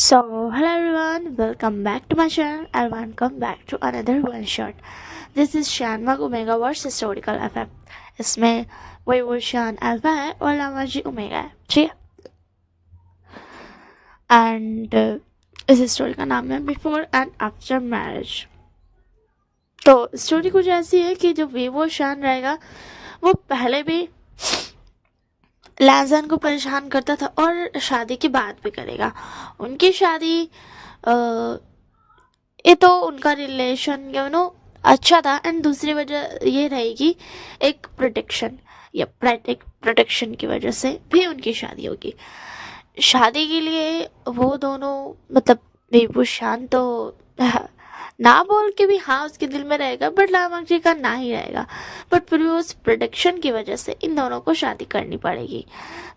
Hello everyone, welcome back to my channel and welcome back to another one shot. This is Shanmag Omega vs Historical FF. इसमें वही वो शान alpha है और लामाजी omega है, ठीक है। एंड इस स्टोरी का नाम है बिफोर एंड आफ्टर मैरिज। तो स्टोरी कुछ ऐसी है कि जो वीवो शान रहेगा वो पहले भी लैंजन को परेशान करता था और शादी के बाद भी करेगा। उनकी शादी ये तो उनका रिलेशन अच्छा था। एंड दूसरी वजह ये रहेगी एक प्रोटेक्शन या प्रोटेक्शन की वजह से भी उनकी शादी होगी। शादी के लिए वो दोनों मतलब बेबूशान तो ना बोल के भी हाँ उसके दिल में रहेगा, बट लामांगजी का ना ही रहेगा। बट फिर भी उस प्रोडक्शन की वजह से इन दोनों को शादी करनी पड़ेगी।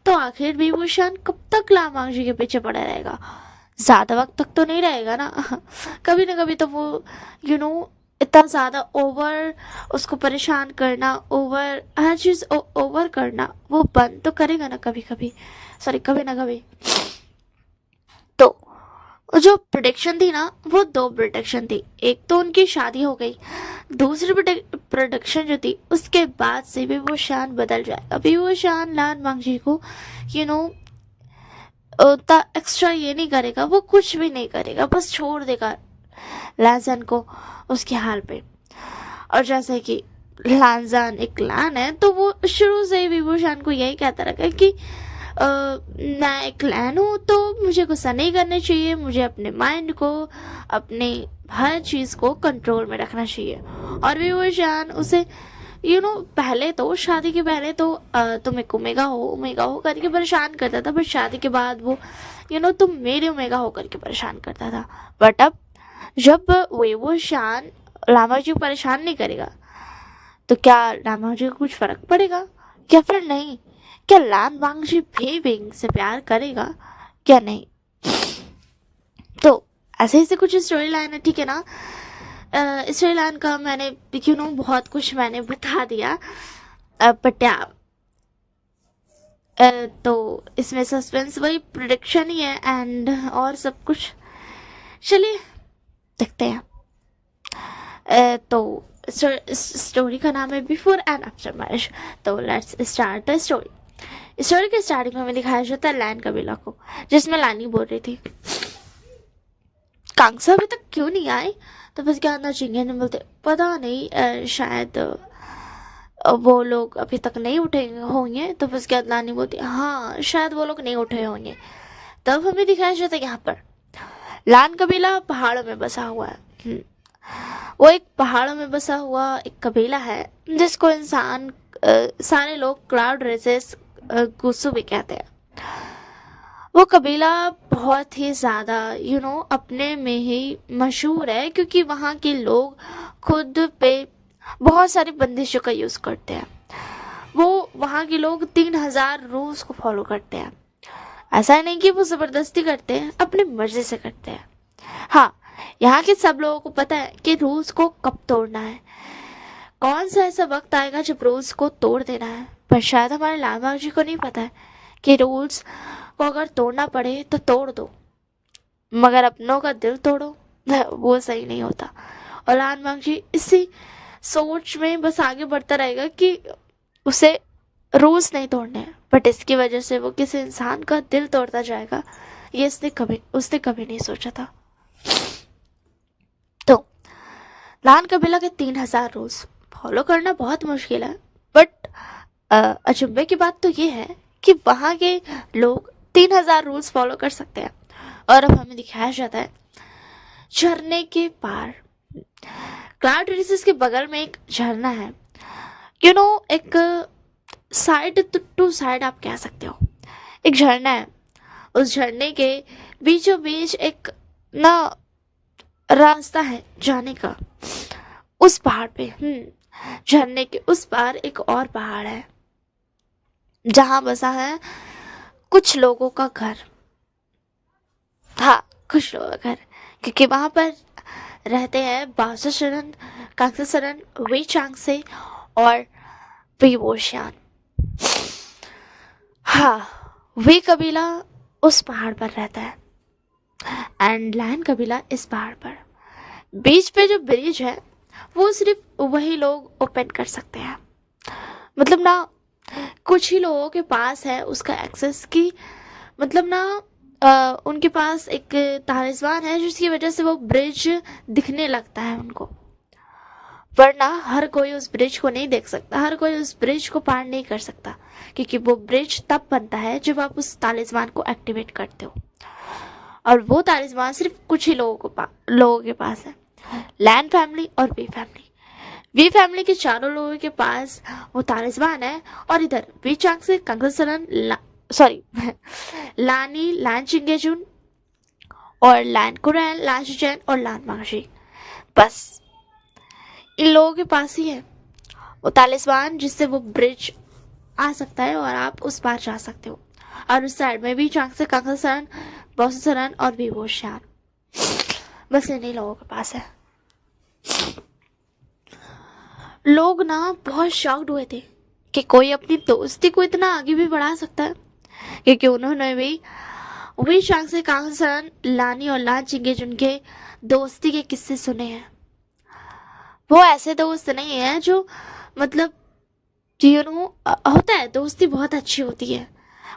तो आखिर बेबूशान कब तक लामांगजी के पीछे पड़ा रहेगा? ज़्यादा वक्त तक तो नहीं रहेगा ना। कभी ना कभी तो वो इतना ज़्यादा ओवर उसको परेशान करना, ओवर हर चीज़ ओवर करना वो बंद तो करेगा ना कभी ना कभी। तो जो प्रोडक्शन थी ना वो दो प्रोडक्शन थी। एक तो उनकी शादी हो गई, दूसरी प्रोडक्शन जो थी उसके बाद से भी वो शान बदल जाएगा। अभी वो शान लामांगजी को उतना एक्स्ट्रा ये नहीं करेगा, वो कुछ भी नहीं करेगा, बस छोड़ देगा लांजन को उसके हाल पे। और जैसे कि लांजन एक क्लैन है तो वो शुरू से ही विभूषण को यही कहता रखा कि मैं एक क्लैन हूँ तो मुझे गुस्सा नहीं करना चाहिए, मुझे अपने माइंड को, अपने हर चीज़ को कंट्रोल में रखना चाहिए। और विभूषण उसे पहले तो शादी के पहले तो तुम एक ओमेगा हो करके परेशान करता था, बट शादी के बाद वो तुम मेरे ओमेगा हो करके परेशान करता था। बट अब जब वो शान लामाजी को परेशान नहीं करेगा तो क्या लामाजी को कुछ फर्क पड़ेगा क्या? फिर नहीं, क्या लामाजी भी विंग से प्यार करेगा क्या? नहीं। तो ऐसे ही कुछ स्टोरी लाइन है, ठीक है ना। स्टोरी लाइन का मैंने बहुत कुछ मैंने बता दिया, बट तो इसमें सस्पेंस वही प्रोडक्शन ही है एंड और सब कुछ। चलिए देखते हैं। तो स्टोरी का नाम है बिफोर एंड आफ्टर मैरिज। तो let's start the story. Story के स्टार्टिंग में हमें दिखाया जाता है लैन कबीला को, जिसमें लानी बोल रही थी कांगसा अभी तक क्यों नहीं आए। तो बस क्या अंदर चिंगे ने बोलते पता नहीं, शायद वो लोग अभी तक नहीं उठे होंगे। तो बस क्या लानी बोलती हाँ शायद वो लोग नहीं उठे होंगे। तब हमें दिखाया जाता है यहाँ पर लान कबीला पहाड़ों में बसा हुआ है। वो एक पहाड़ों में बसा हुआ एक कबीला है जिसको इंसान सारे लोग क्लाउड रेसेस गुस्सू भी कहते हैं। वो कबीला बहुत ही ज़्यादा अपने में ही मशहूर है, क्योंकि वहाँ के लोग खुद पे बहुत सारी बंदिशों का यूज़ करते हैं। वो वहाँ के लोग 3000 रूल्स को फॉलो करते हैं। ऐसा नहीं कि वो ज़बरदस्ती करते हैं, अपनी मर्जी से करते हैं। हाँ, यहाँ के सब लोगों को पता है कि रूल्स को कब तोड़ना है, कौन सा ऐसा वक्त आएगा जब रूल्स को तोड़ देना है। पर शायद हमारे लामाजी को नहीं पता है कि रूल्स को अगर तोड़ना पड़े तो तोड़ दो, मगर अपनों का दिल तोड़ो वो सही नहीं होता। और लामाजी इसी सोच में बस आगे बढ़ता रहेगा कि उसे रूल्स नहीं तोड़ने हैं, बट इसकी वजह से वो किसी इंसान का दिल तोड़ता जाएगा, ये उसने कभी नहीं सोचा था। तो लान कबीला के 3000 रूल्स फॉलो करना बहुत मुश्किल है, बट अचंभे की बात तो ये है कि वहाँ के लोग 3000 रूल्स फॉलो कर सकते हैं। और अब हमें दिखाया जाता है झरने के पार, क्लाउड रेसेस के बगल में एक झरना है। एक साइड टू साइड आप कह सकते हो, एक झरना है। उस झरने के बीचों बीच एक ना रास्ता है जाने का उस पहाड़ पे। झरने के उस पार एक और पहाड़ है जहां बसा है कुछ लोगों का घर। हाँ, कुछ लोगों का घर, क्योंकि वहां पर रहते हैं बासुशरण, कांगसासरन, वे चांगसे और विवोशियान। हाँ, वे कबीला उस पहाड़ पर रहता है। एंड लैन कबीला इस पहाड़ पर। बीच पे जो ब्रिज है वो सिर्फ वही लोग ओपन कर सकते हैं, मतलब ना कुछ ही लोगों के पास है उसका एक्सेस की, मतलब ना उनके पास एक तालिस्मान है जिसकी वजह से वो ब्रिज दिखने लगता है उनको, वरना हर कोई उस ब्रिज को नहीं देख सकता, हर कोई उस ब्रिज को पार नहीं कर सकता, क्योंकि वो ब्रिज तब बनता है जब आप उस तालिस्मान को एक्टिवेट करते हो, और वो तालिस्मान सिर्फ कुछ ही लोगों के पास है, लैन फैमिली और वी फैमिली। वी फैमिली के चारों लोगों के पास वो तालिस्मान है, और इधर वी चांग से कंगसलन लानी लैन चिंगेजुन और लैन कुरैन लैन शिचेन और लैन मांगशी, बस इन लोगों के पास ही है वो तालिस्मान जिससे वो ब्रिज आ सकता है और आप उस पार जा सकते हो। और उस साइड में भी चांग से कांगसलन बॉससरन और भी वो शान, बस इन्हीं लोगों के पास है। लोग ना बहुत शॉक्ड हुए थे कि कोई अपनी दोस्ती को इतना आगे भी बढ़ा सकता है, क्योंकि उन्होंने भी वही चांग से कांगसलन लानी और लान चिंगेजुन के दोस्ती के किस्से सुने हैं। वो ऐसे दोस्त नहीं है जो मतलब होता है, दोस्ती बहुत अच्छी होती है,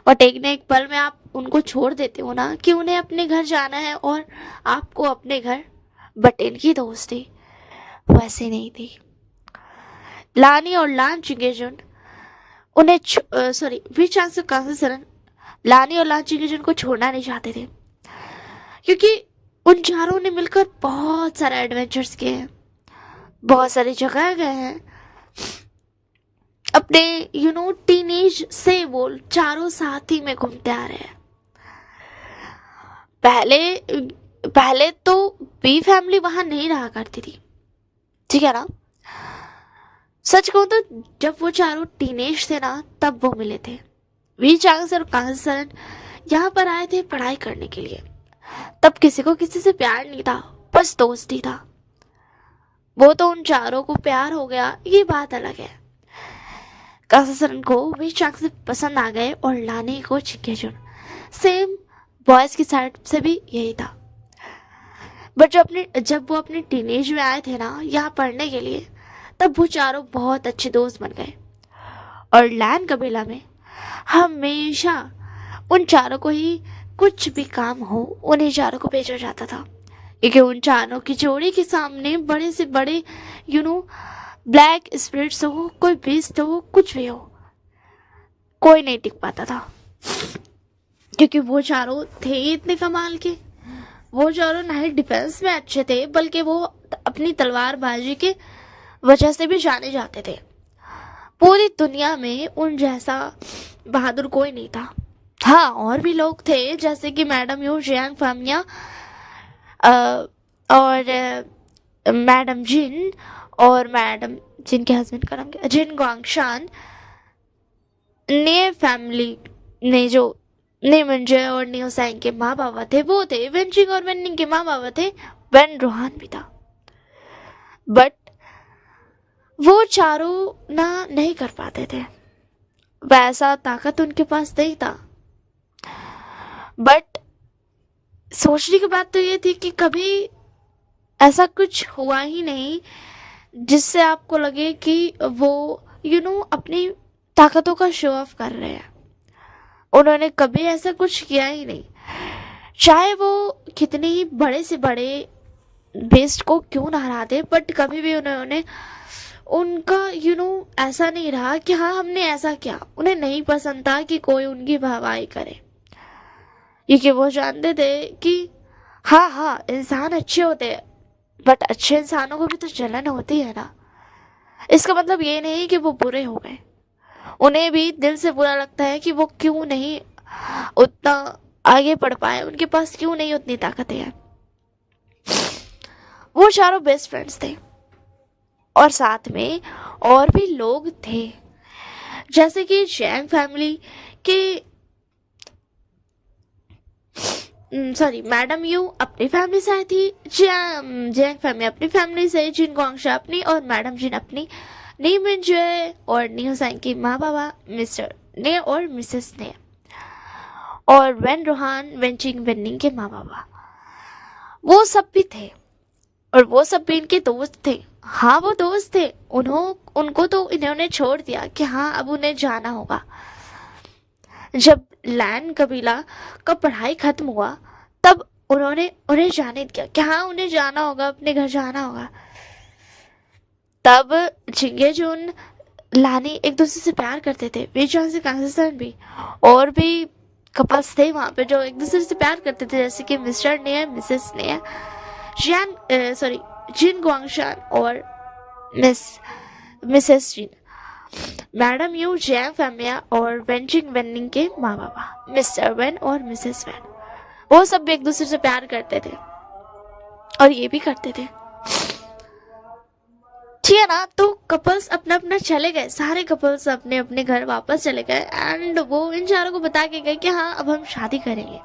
बट एक न एक पल में आप उनको छोड़ देते हो ना कि उन्हें अपने घर जाना है और आपको अपने घर, बट इनकी दोस्ती वैसे नहीं थी। लानी और लान चिंगेजुन उन्हें वी चांग से कांगसलन लानी और लान चिंगेजुन को छोड़ना नहीं चाहते थे, क्योंकि उन चारों ने मिलकर बहुत सारे एडवेंचर्स किए हैं, बहुत सारी जगह गए हैं, अपने टीनेज से वो चारों साथ ही में घूमते आ रहे हैं। पहले तो बी फैमिली वहां नहीं रहा करती थी, ठीक है ना। सच कहूं तो जब वो चारों टीनेज थे ना तब वो मिले थे। वी चांग और कांगसलन यहाँ पर आए थे पढ़ाई करने के लिए, तब किसी को किसी से प्यार नहीं था, बस दोस्ती था। वो तो उन चारों को प्यार हो गया, ये बात अलग है। कांगसलन को वी चांग से पसंद आ गए और लानी को चिंगेजुन, सेम बॉयज की साइड से भी यही था। बट जब वो अपने टीनेज में आए थे ना यहाँ पढ़ने के लिए, तब वो चारों बहुत अच्छे दोस्त बन गए, और लैन कबीला में हमेशा उन चारों को ही कुछ भी काम हो उन्हीं चारों को भेजा जाता था, क्योंकि उन चारों की जोड़ी के सामने बड़े से बड़े ब्लैक स्पिरिट्स हो, कोई बीस्ट हो, कुछ भी हो, कोई नहीं टिक पाता था, क्योंकि वो चारों थे इतने कमाल के। वो चारों ना ही डिफेंस में अच्छे थे, बल्कि वो अपनी तलवारबाजी के वजह से भी जाने जाते थे। पूरी दुनिया में उन जैसा बहादुर कोई नहीं था। हाँ, और भी लोग थे जैसे कि मैडम यू जियांग फामिया और मैडम जिन, और मैडम जिन के हस्बैंड का नाम क्या, जिन ग्वांगशान ने फैमिली ने जो नेमंजे और नियोसैंग के माँ बाबा थे वो थे। वेनचिंग और वेनिंग के माँ बाबा थे, वेन रोहान भी था। बट वो चारों ना नहीं कर पाते थे, वैसा ताकत उनके पास नहीं था। बट सोचने की बात तो ये थी कि कभी ऐसा कुछ हुआ ही नहीं जिससे आपको लगे कि वो अपनी ताकतों का शो ऑफ कर रहे हैं। उन्होंने कभी ऐसा कुछ किया ही नहीं, चाहे वो कितने ही बड़े से बड़े बेस्ट को क्यों ना हरा दे, बट कभी भी उन्होंने उनका ऐसा नहीं रहा कि हाँ हमने ऐसा किया। उन्हें नहीं पसंद था कि कोई उनकी वाहवाही करे, क्योंकि वो जानते थे कि हाँ इंसान अच्छे होते हैं, बट अच्छे इंसानों को भी तो जलन होती है ना। इसका मतलब ये नहीं कि वो बुरे हो गए, उन्हें भी दिल से बुरा लगता है कि वो क्यों नहीं उतना आगे बढ़ पाए, उनके पास क्यों नहीं उतनी ताकतें हैं। वो चारों बेस्ट फ्रेंड्स थे, और साथ में और भी लोग थे, जैसे कि जैंग फैमिली के मैडम यू अपनी फैमिली से आई थी, जैंग फैमिली अपनी फैमिली से, जिन ग्वांगशा अपनी और मैडम जिन अपनी, नी मिंजे और नियोसैंग की माँ बाबा मिस्टर ने और मिसेस ने, और वेन रोहान वेनचिंग वेनिंग के माँ बाबा। वो सब भी थे, और वो सब भी इनके दोस्त थे। हाँ वो दोस्त थे, उनको तो इन्होंने छोड़ दिया कि हाँ अब उन्हें जाना होगा। जब लैन कबीला का पढ़ाई खत्म हुआ तब उन्होंने उन्हें जाने दिया कि हाँ उन्हें जाना होगा, अपने घर जाना होगा। तब चिंगेजुन लानी एक दूसरे से प्यार करते थे, बीचों से कांगसेसन भी, और भी कपल्स थे वहाँ पे जो एक दूसरे से प्यार करते थे, जैसे कि मिस्टर ने मिसेस ने जिन गुआंगशान और मिसेस जिन। मैडम यू जैंग फैमिया और वेंजिंग वेनिंग के माँ बाबा मिस्टर वेन और मिसेस वेन, वो सब भी एक दूसरे से प्यार करते थे और ये भी करते थे, ठीक है ना। तो कपल्स अपना अपना चले गए, सारे कपल्स अपने अपने घर वापस चले गए, एंड वो इन चारों को बता के गए कि हाँ अब हम शादी करेंगे।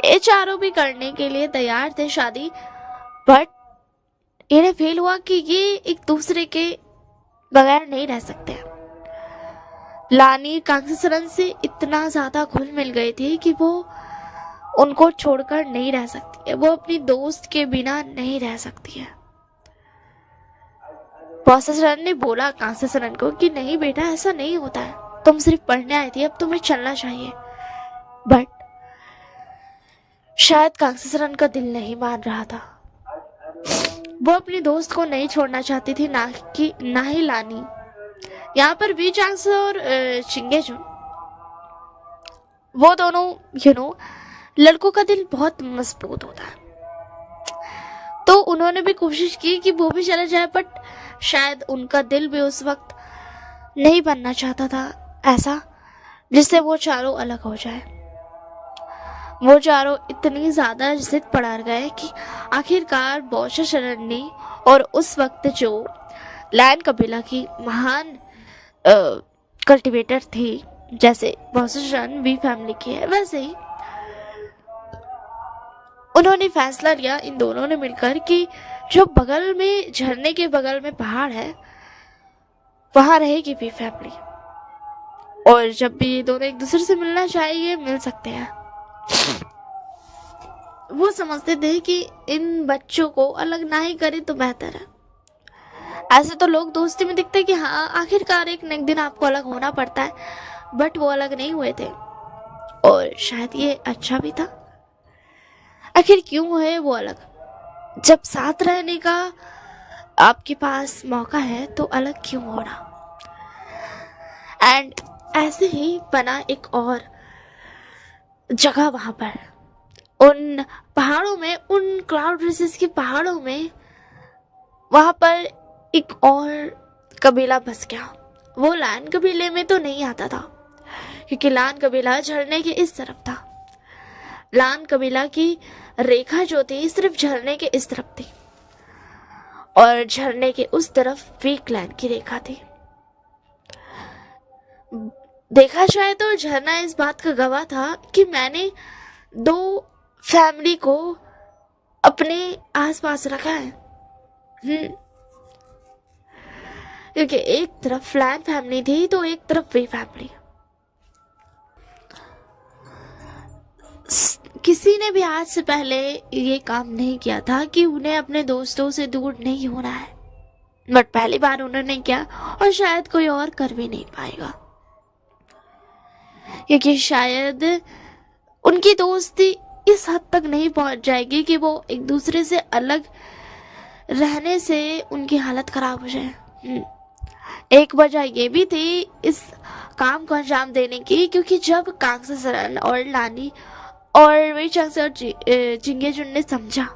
ये चारों भी करने के लिए तैयार थे शादी, बट इन्हें फील हुआ कि ये एक दूसरे के बगैर नहीं रह सकते। लानी कांगसेसन से इतना ज्यादा घुल मिल गई थी कि वो उनको छोड़कर नहीं रह सकती है, वो अपनी दोस्त के बिना नहीं रह सकती है। कांगसेसन ने बोला कांगसेसन को कि नहीं बेटा ऐसा नहीं होता है, तुम सिर्फ पढ़ने आई थी, अब तुम्हें चलना चाहिए। बट शायद कांगसेसन का दिल नहीं मान रहा था, वो अपनी दोस्त को नहीं छोड़ना चाहती थी, ना ही लानी। यहाँ पर वी चांग्स और चिंगेजुन, वो दोनों लड़कों का दिल बहुत मजबूत होता है, तो उन्होंने भी कोशिश की कि वो भी चले जाए, बट शायद उनका दिल भी उस वक्त नहीं बनना चाहता था ऐसा जिससे वो चारों अलग हो जाए। वो चारों इतनी ज्यादा जिद पड़ा गए कि आखिरकार बौशा शरण ने, और उस वक्त जो लैन कबीला की महान कल्टीवेटर थी, जैसे बौशा शरण वी फैमिली की है, वैसे ही उन्होंने फैसला लिया इन दोनों ने मिलकर कि जो बगल में झरने के बगल में पहाड़ है वहां रहेगी वी फैमिली, और जब भी ये दोनों एक दूसरे से मिलना चाहिए मिल सकते हैं। वो समझते थे कि इन बच्चों को अलग ना ही करे तो बेहतर है। ऐसे तो लोग दोस्ती में दिखते कि हाँ आखिरकार एक न एक दिन आपको अलग होना पड़ता है, बट वो अलग नहीं हुए थे, और शायद ये अच्छा भी था। आखिर क्यों हुए वो अलग? जब साथ रहने का आपके पास मौका है तो अलग क्यों होना। एंड ऐसे ही बना एक और जगह वहां पर, उन पहाड़ों में, उन क्लाउड रेसेस के पहाड़ों में, वहां पर एक और कबीला बस गया। वो लान कबीले में तो नहीं आता था, क्योंकि लान कबीला झरने के इस तरफ था। लान कबीला की रेखा जो थी सिर्फ झरने के इस तरफ थी, और झरने के उस तरफ वीक लैंड की रेखा थी। देखा जाए तो झरना इस बात का गवाह था कि मैंने दो फैमिली को अपने आसपास रखा है। क्योंकि एक तरफ फ्लैन फैमिली थी तो एक तरफ वे फैमिली। किसी ने भी आज से पहले ये काम नहीं किया था कि उन्हें अपने दोस्तों से दूर नहीं होना है, बट पहली बार उन्होंने किया, और शायद कोई और कर भी नहीं पाएगा, क्योंकि शायद उनकी दोस्ती इस हद तक नहीं पहुंच जाएगी कि वो एक दूसरे से अलग रहने से उनकी हालत खराब हो जाए। एक वजह ये भी थी इस काम को अंजाम देने की, क्योंकि जब कांगसेसन और लानी और वे चांगसे और चिंगेजुन ने समझा,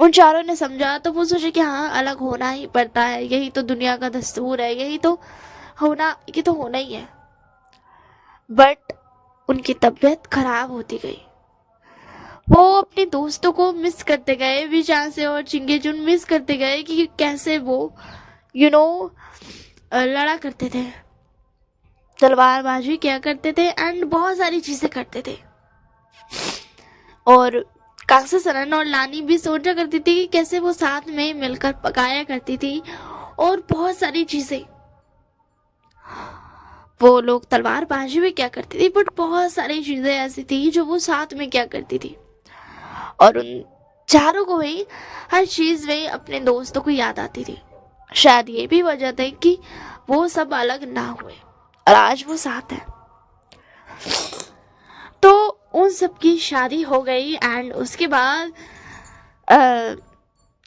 उन चारों ने समझा, तो वो सोचे कि हाँ अलग होना ही पड़ता है, यही तो दुनिया का दस्तूर है, ये तो होना ही है। बट उनकी तबीयत खराब होती गई, वो अपने दोस्तों को मिस करते गए, वी चांगसे और चिंगेजुन मिस करते गए कि कैसे वो लड़ा करते थे, तलवारबाजी किया करते थे, एंड बहुत सारी चीजें करते थे। और कांगसेसन और लानी भी सोचा करती थी कि कैसे वो साथ में मिलकर पकाया करती थी, और बहुत सारी चीजें वो लोग तलवारबाजी भी क्या करती थी, बट बहुत सारी चीजें ऐसी थी जो वो साथ में क्या करती थी। और उन चारों को ही हर चीज में अपने दोस्तों को याद आती थी। शायद ये भी वजह थी कि वो सब अलग ना हुए और आज वो साथ है। तो उन सब की शादी हो गई एंड उसके बाद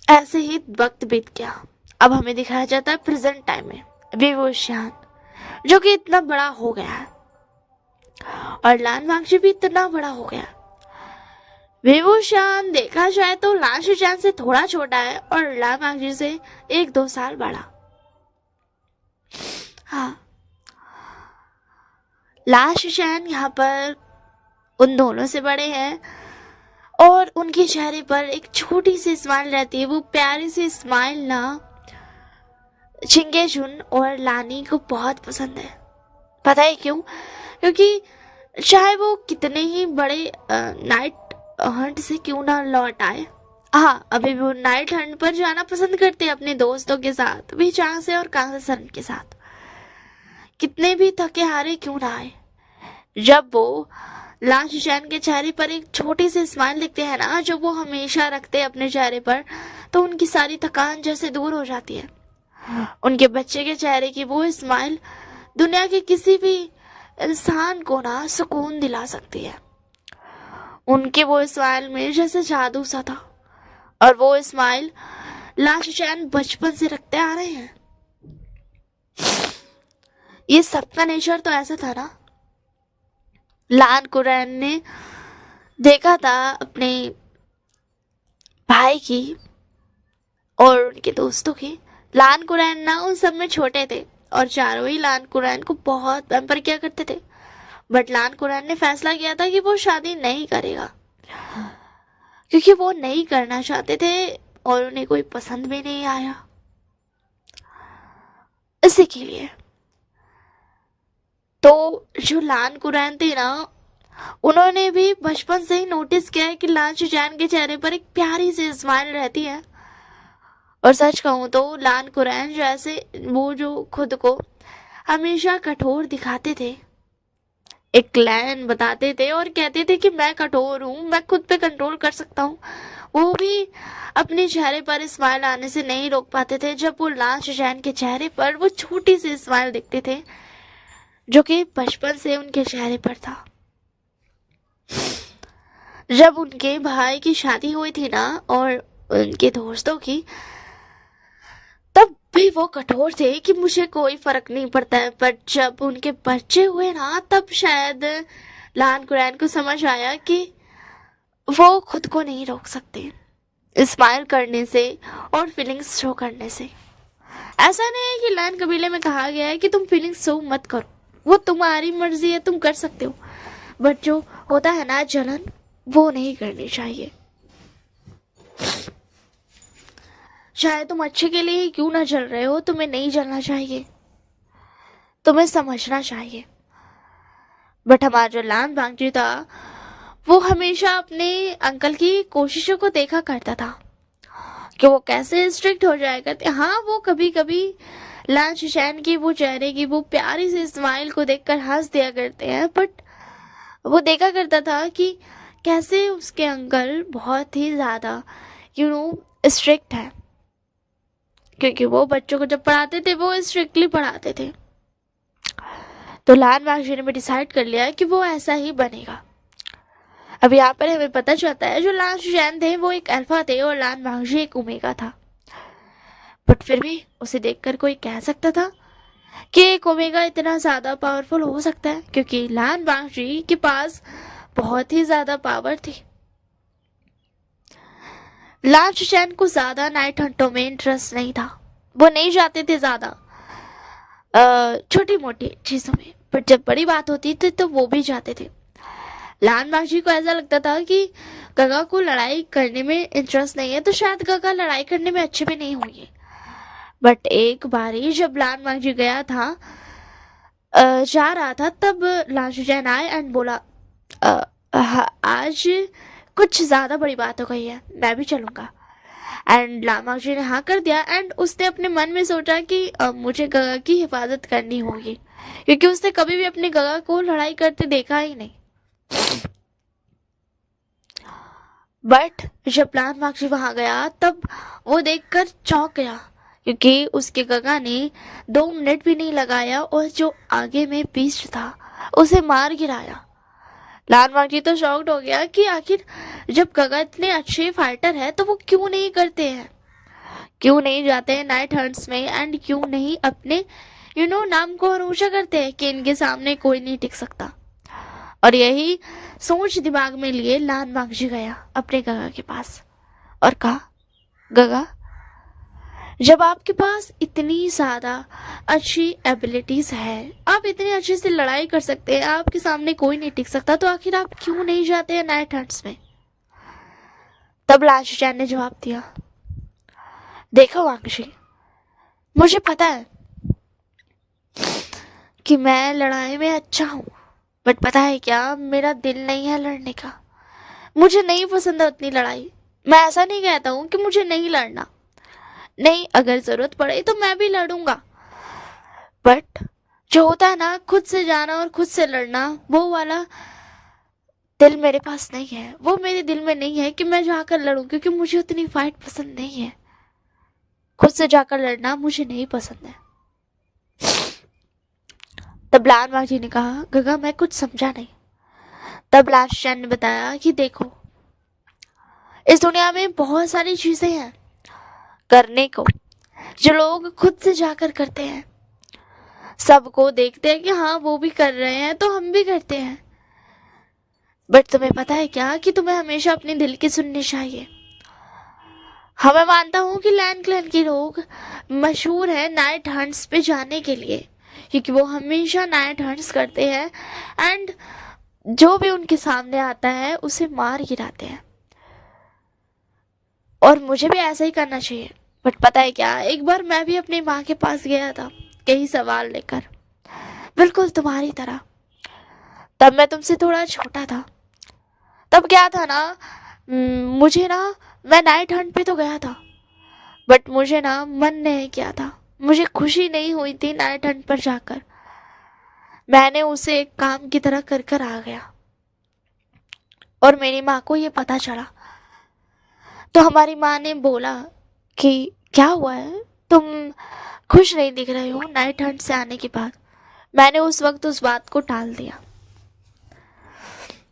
ऐसे ही वक्त बीत गया। अब हमें दिखाया जाता है प्रेजेंट टाइम में विभूषण, जो कि इतना बड़ा हो गया है, और लान वांगजी भी इतना बड़ा हो गया। विभूषण देखा जाए तो लान शुचैन से थोड़ा छोटा है और लान वांगजी से 1-2 साल बड़ा। हाँ, लान शुचैन यहाँ पर उन दोनों से बड़े हैं और उनके चेहरे पर एक छोटी सी स्माइल रहती है। वो प्यारी सी स्माइल ना चिंगेजुन और लानी को बहुत पसंद है। पता है क्यों? क्योंकि चाहे वो कितने ही बड़े नाइट हंट से क्यों ना लौट आए, हाँ, अभी भी वो नाइट हंट पर जाना पसंद करते हैं अपने दोस्तों के साथ, भी चांग से और कांग से सरन के साथ। कितने भी थके हारे क्यों ना आए, जब वो लान शुचैन के चेहरे पर एक छोटी सी स्माइल दिखते हैं ना, जो वो हमेशा रखते हैं अपने चेहरे पर, तो उनकी सारी थकान जैसे दूर हो जाती है। उनके बच्चे के चेहरे की वो स्माइल दुनिया के किसी भी इंसान को ना सुकून दिला सकती है। उनके वो स्माइल में जैसे जादू सा था, और वो स्माइल लान शुचैन बचपन से रखते आ रहे हैं। ये सबका नेचर तो ऐसा था ना। लान कुरैन ने देखा था अपने भाई की और उनके दोस्तों की। लान कुरैन ना उन सब में छोटे थे और चारों ही लान कुरैन को बहुत पैम्पर किया करते थे। बट लान कुरैन ने फैसला किया था कि वो शादी नहीं करेगा, क्योंकि वो नहीं करना चाहते थे और उन्हें कोई पसंद भी नहीं आया। इसी के लिए तो जो लान कुरैन थे ना, उन्होंने भी बचपन से ही नोटिस किया है कि लान शुचैन के चेहरे पर एक प्यारी सी स्माइल रहती है। और सच कहूँ तो लान कुरैन जैसे वो जो खुद को हमेशा कठोर दिखाते थे, एक लाइन बताते थे और कहते थे कि मैं कठोर हूँ, मैं खुद पे कंट्रोल कर सकता हूँ, वो भी अपने चेहरे पर स्माइल आने से नहीं रोक पाते थे। जब वो लान शुचैन के चेहरे पर वो छोटी सी स्माइल दिखते थे, जो कि बचपन से उनके चेहरे पर था। जब उनके भाई की शादी हुई थी ना और उनके दोस्तों की, तब भी वो कठोर थे कि मुझे कोई फर्क नहीं पड़ता है। पर जब उनके बच्चे हुए ना, तब शायद लान कुरैन को समझ आया कि वो खुद को नहीं रोक सकते स्माइल करने से और फीलिंग्स शो करने से। ऐसा नहीं है कि लान कबीले में कहा गया है कि तुम फीलिंग्स शो मत करो, वो तुम्हारी मर्जी है, तुम कर सकते हो, बट जो होता है ना जलन, वो नहीं करनी चाहिए। चाहे तुम अच्छे के लिए ही क्यों ना जल रहे हो, तुम्हें नहीं जलना चाहिए, तुम्हें समझना चाहिए। बट हमारा जो लान वांगजी था, वो हमेशा अपने अंकल की कोशिशों को देखा करता था कि वो कैसे स्ट्रिक्ट हो जाया करते। हाँ, वो कभी कभी लान शुचैन की वो चेहरे की वो प्यारी सी स्माइल को देखकर हंस दिया करते हैं, बट वो देखा करता था कि कैसे उसके अंकल बहुत ही ज़्यादा स्ट्रिक्ट है, क्योंकि वो बच्चों को जब पढ़ाते थे वो स्ट्रिक्टली पढ़ाते थे। तो लान वांगजी ने भी डिसाइड कर लिया कि वो ऐसा ही बनेगा। अब यहाँ पर हमें पता चलता है जो लान शुचैन थे वो एक अल्फा थे और लान वांगजी एक ओमेगा था। बट फिर भी उसे देखकर कोई कह सकता था कि एक ओमेगा इतना ज़्यादा पावरफुल हो सकता है, क्योंकि लान वांगजी के पास बहुत ही ज़्यादा पावर थी। लान शुचैन को ज़्यादा नाइट हंटों में इंटरेस्ट नहीं था, वो नहीं जाते थे ज़्यादा छोटी मोटी चीज़ों में, पर जब बड़ी बात होती थी तो वो भी जाते थे। लान वांगजी को ऐसा लगता था कि गगा को लड़ाई करने में इंटरेस्ट नहीं है, तो शायद गगा लड़ाई करने में अच्छे भी नहीं होंगे। बट एक बारी जब लान वांगजी गया था, जा रहा था, तब लान शुचैन आए एंड बोला आज कुछ ज़्यादा बड़ी बात हो गई है, मैं भी चलूँगा। एंड लान वांगजी ने हाँ कर दिया एंड उसने अपने मन में सोचा कि मुझे गगा की हिफाजत करनी होगी, क्योंकि उसने कभी भी अपने गगा को लड़ाई करते देखा ही नहीं। बट जब लाल मार्जी वहां गया तब वो देखकर चौंक गया, क्योंकि उसके गगा ने 2 मिनट भी नहीं लगाया और जो आगे में बीस्ट था उसे मार गिराया। लाल मार्जी तो शॉक्ड हो गया कि आखिर जब गगा इतने अच्छे फाइटर है तो वो क्यों नहीं करते हैं, क्यों नहीं जाते हैं नाइट हंट्स में, एंड क्यों नहीं अपने नाम को और ऊंचा करते हैं कि इनके सामने कोई नहीं टिक सकता। और यही सोच दिमाग में लिए लाल मार्जी गया अपने गगा के पास और कहा, गगा, जब आपके पास इतनी ज्यादा अच्छी एबिलिटीज है, आप इतने अच्छे से लड़ाई कर सकते हैं, आपके सामने कोई नहीं टिक सकता, तो आखिर आप क्यों नहीं जाते हैं नाइट हंट्स में। तब लालचैन ने जवाब दिया, देखो वांगशी, मुझे पता है कि मैं लड़ाई में अच्छा हूँ, बट पता है क्या, मेरा दिल नहीं है लड़ने का, मुझे नहीं पसंद है उतनी लड़ाई। मैं ऐसा नहीं कहता हूँ कि मुझे नहीं लड़ना, नहीं, अगर जरूरत पड़े तो मैं भी लड़ूंगा, बट जो होता है ना खुद से जाना और खुद से लड़ना, वो वाला दिल मेरे पास नहीं है, वो मेरे दिल में नहीं है कि मैं जाकर लड़ूं, क्योंकि मुझे उतनी फाइट पसंद नहीं है, खुद से जाकर लड़ना मुझे नहीं पसंद है। तब लाल मार्जी ने कहा, गगा, मैं कुछ समझा नहीं। तब लालचैन ने बताया कि देखो, इस दुनिया में बहुत सारी चीजें हैं करने को जो लोग खुद से जाकर करते हैं, सबको देखते हैं कि हाँ वो भी कर रहे हैं तो हम भी करते हैं, बट तुम्हें पता है क्या कि तुम्हें हमेशा अपने दिल की सुननी चाहिए। हाँ, मैं मानता हूँ कि लैन क्लैन के लोग मशहूर हैं नाइट हंट्स पे जाने के लिए, क्योंकि वो हमेशा नाइट हंट्स करते हैं एंड जो भी उनके सामने आता है उसे मार गिराते हैं, और मुझे भी ऐसा ही करना चाहिए। बट पता है क्या, एक बार मैं भी अपनी माँ के पास गया था कई सवाल लेकर, बिल्कुल तुम्हारी तरह। तब मैं तुमसे थोड़ा छोटा था। तब क्या था ना, मुझे ना, मैं नाइट हंट पे तो गया था, बट मुझे ना मन नहीं किया था, मुझे खुशी नहीं हुई थी नाइट हंट पर जाकर। मैंने उसे एक काम की तरह कर कर आ गया, और मेरी माँ को ये पता चला, तो हमारी माँ ने बोला कि क्या हुआ है, तुम खुश नहीं दिख रहे हो नाइट हंट से आने के बाद। मैंने उस वक्त उस बात को टाल दिया,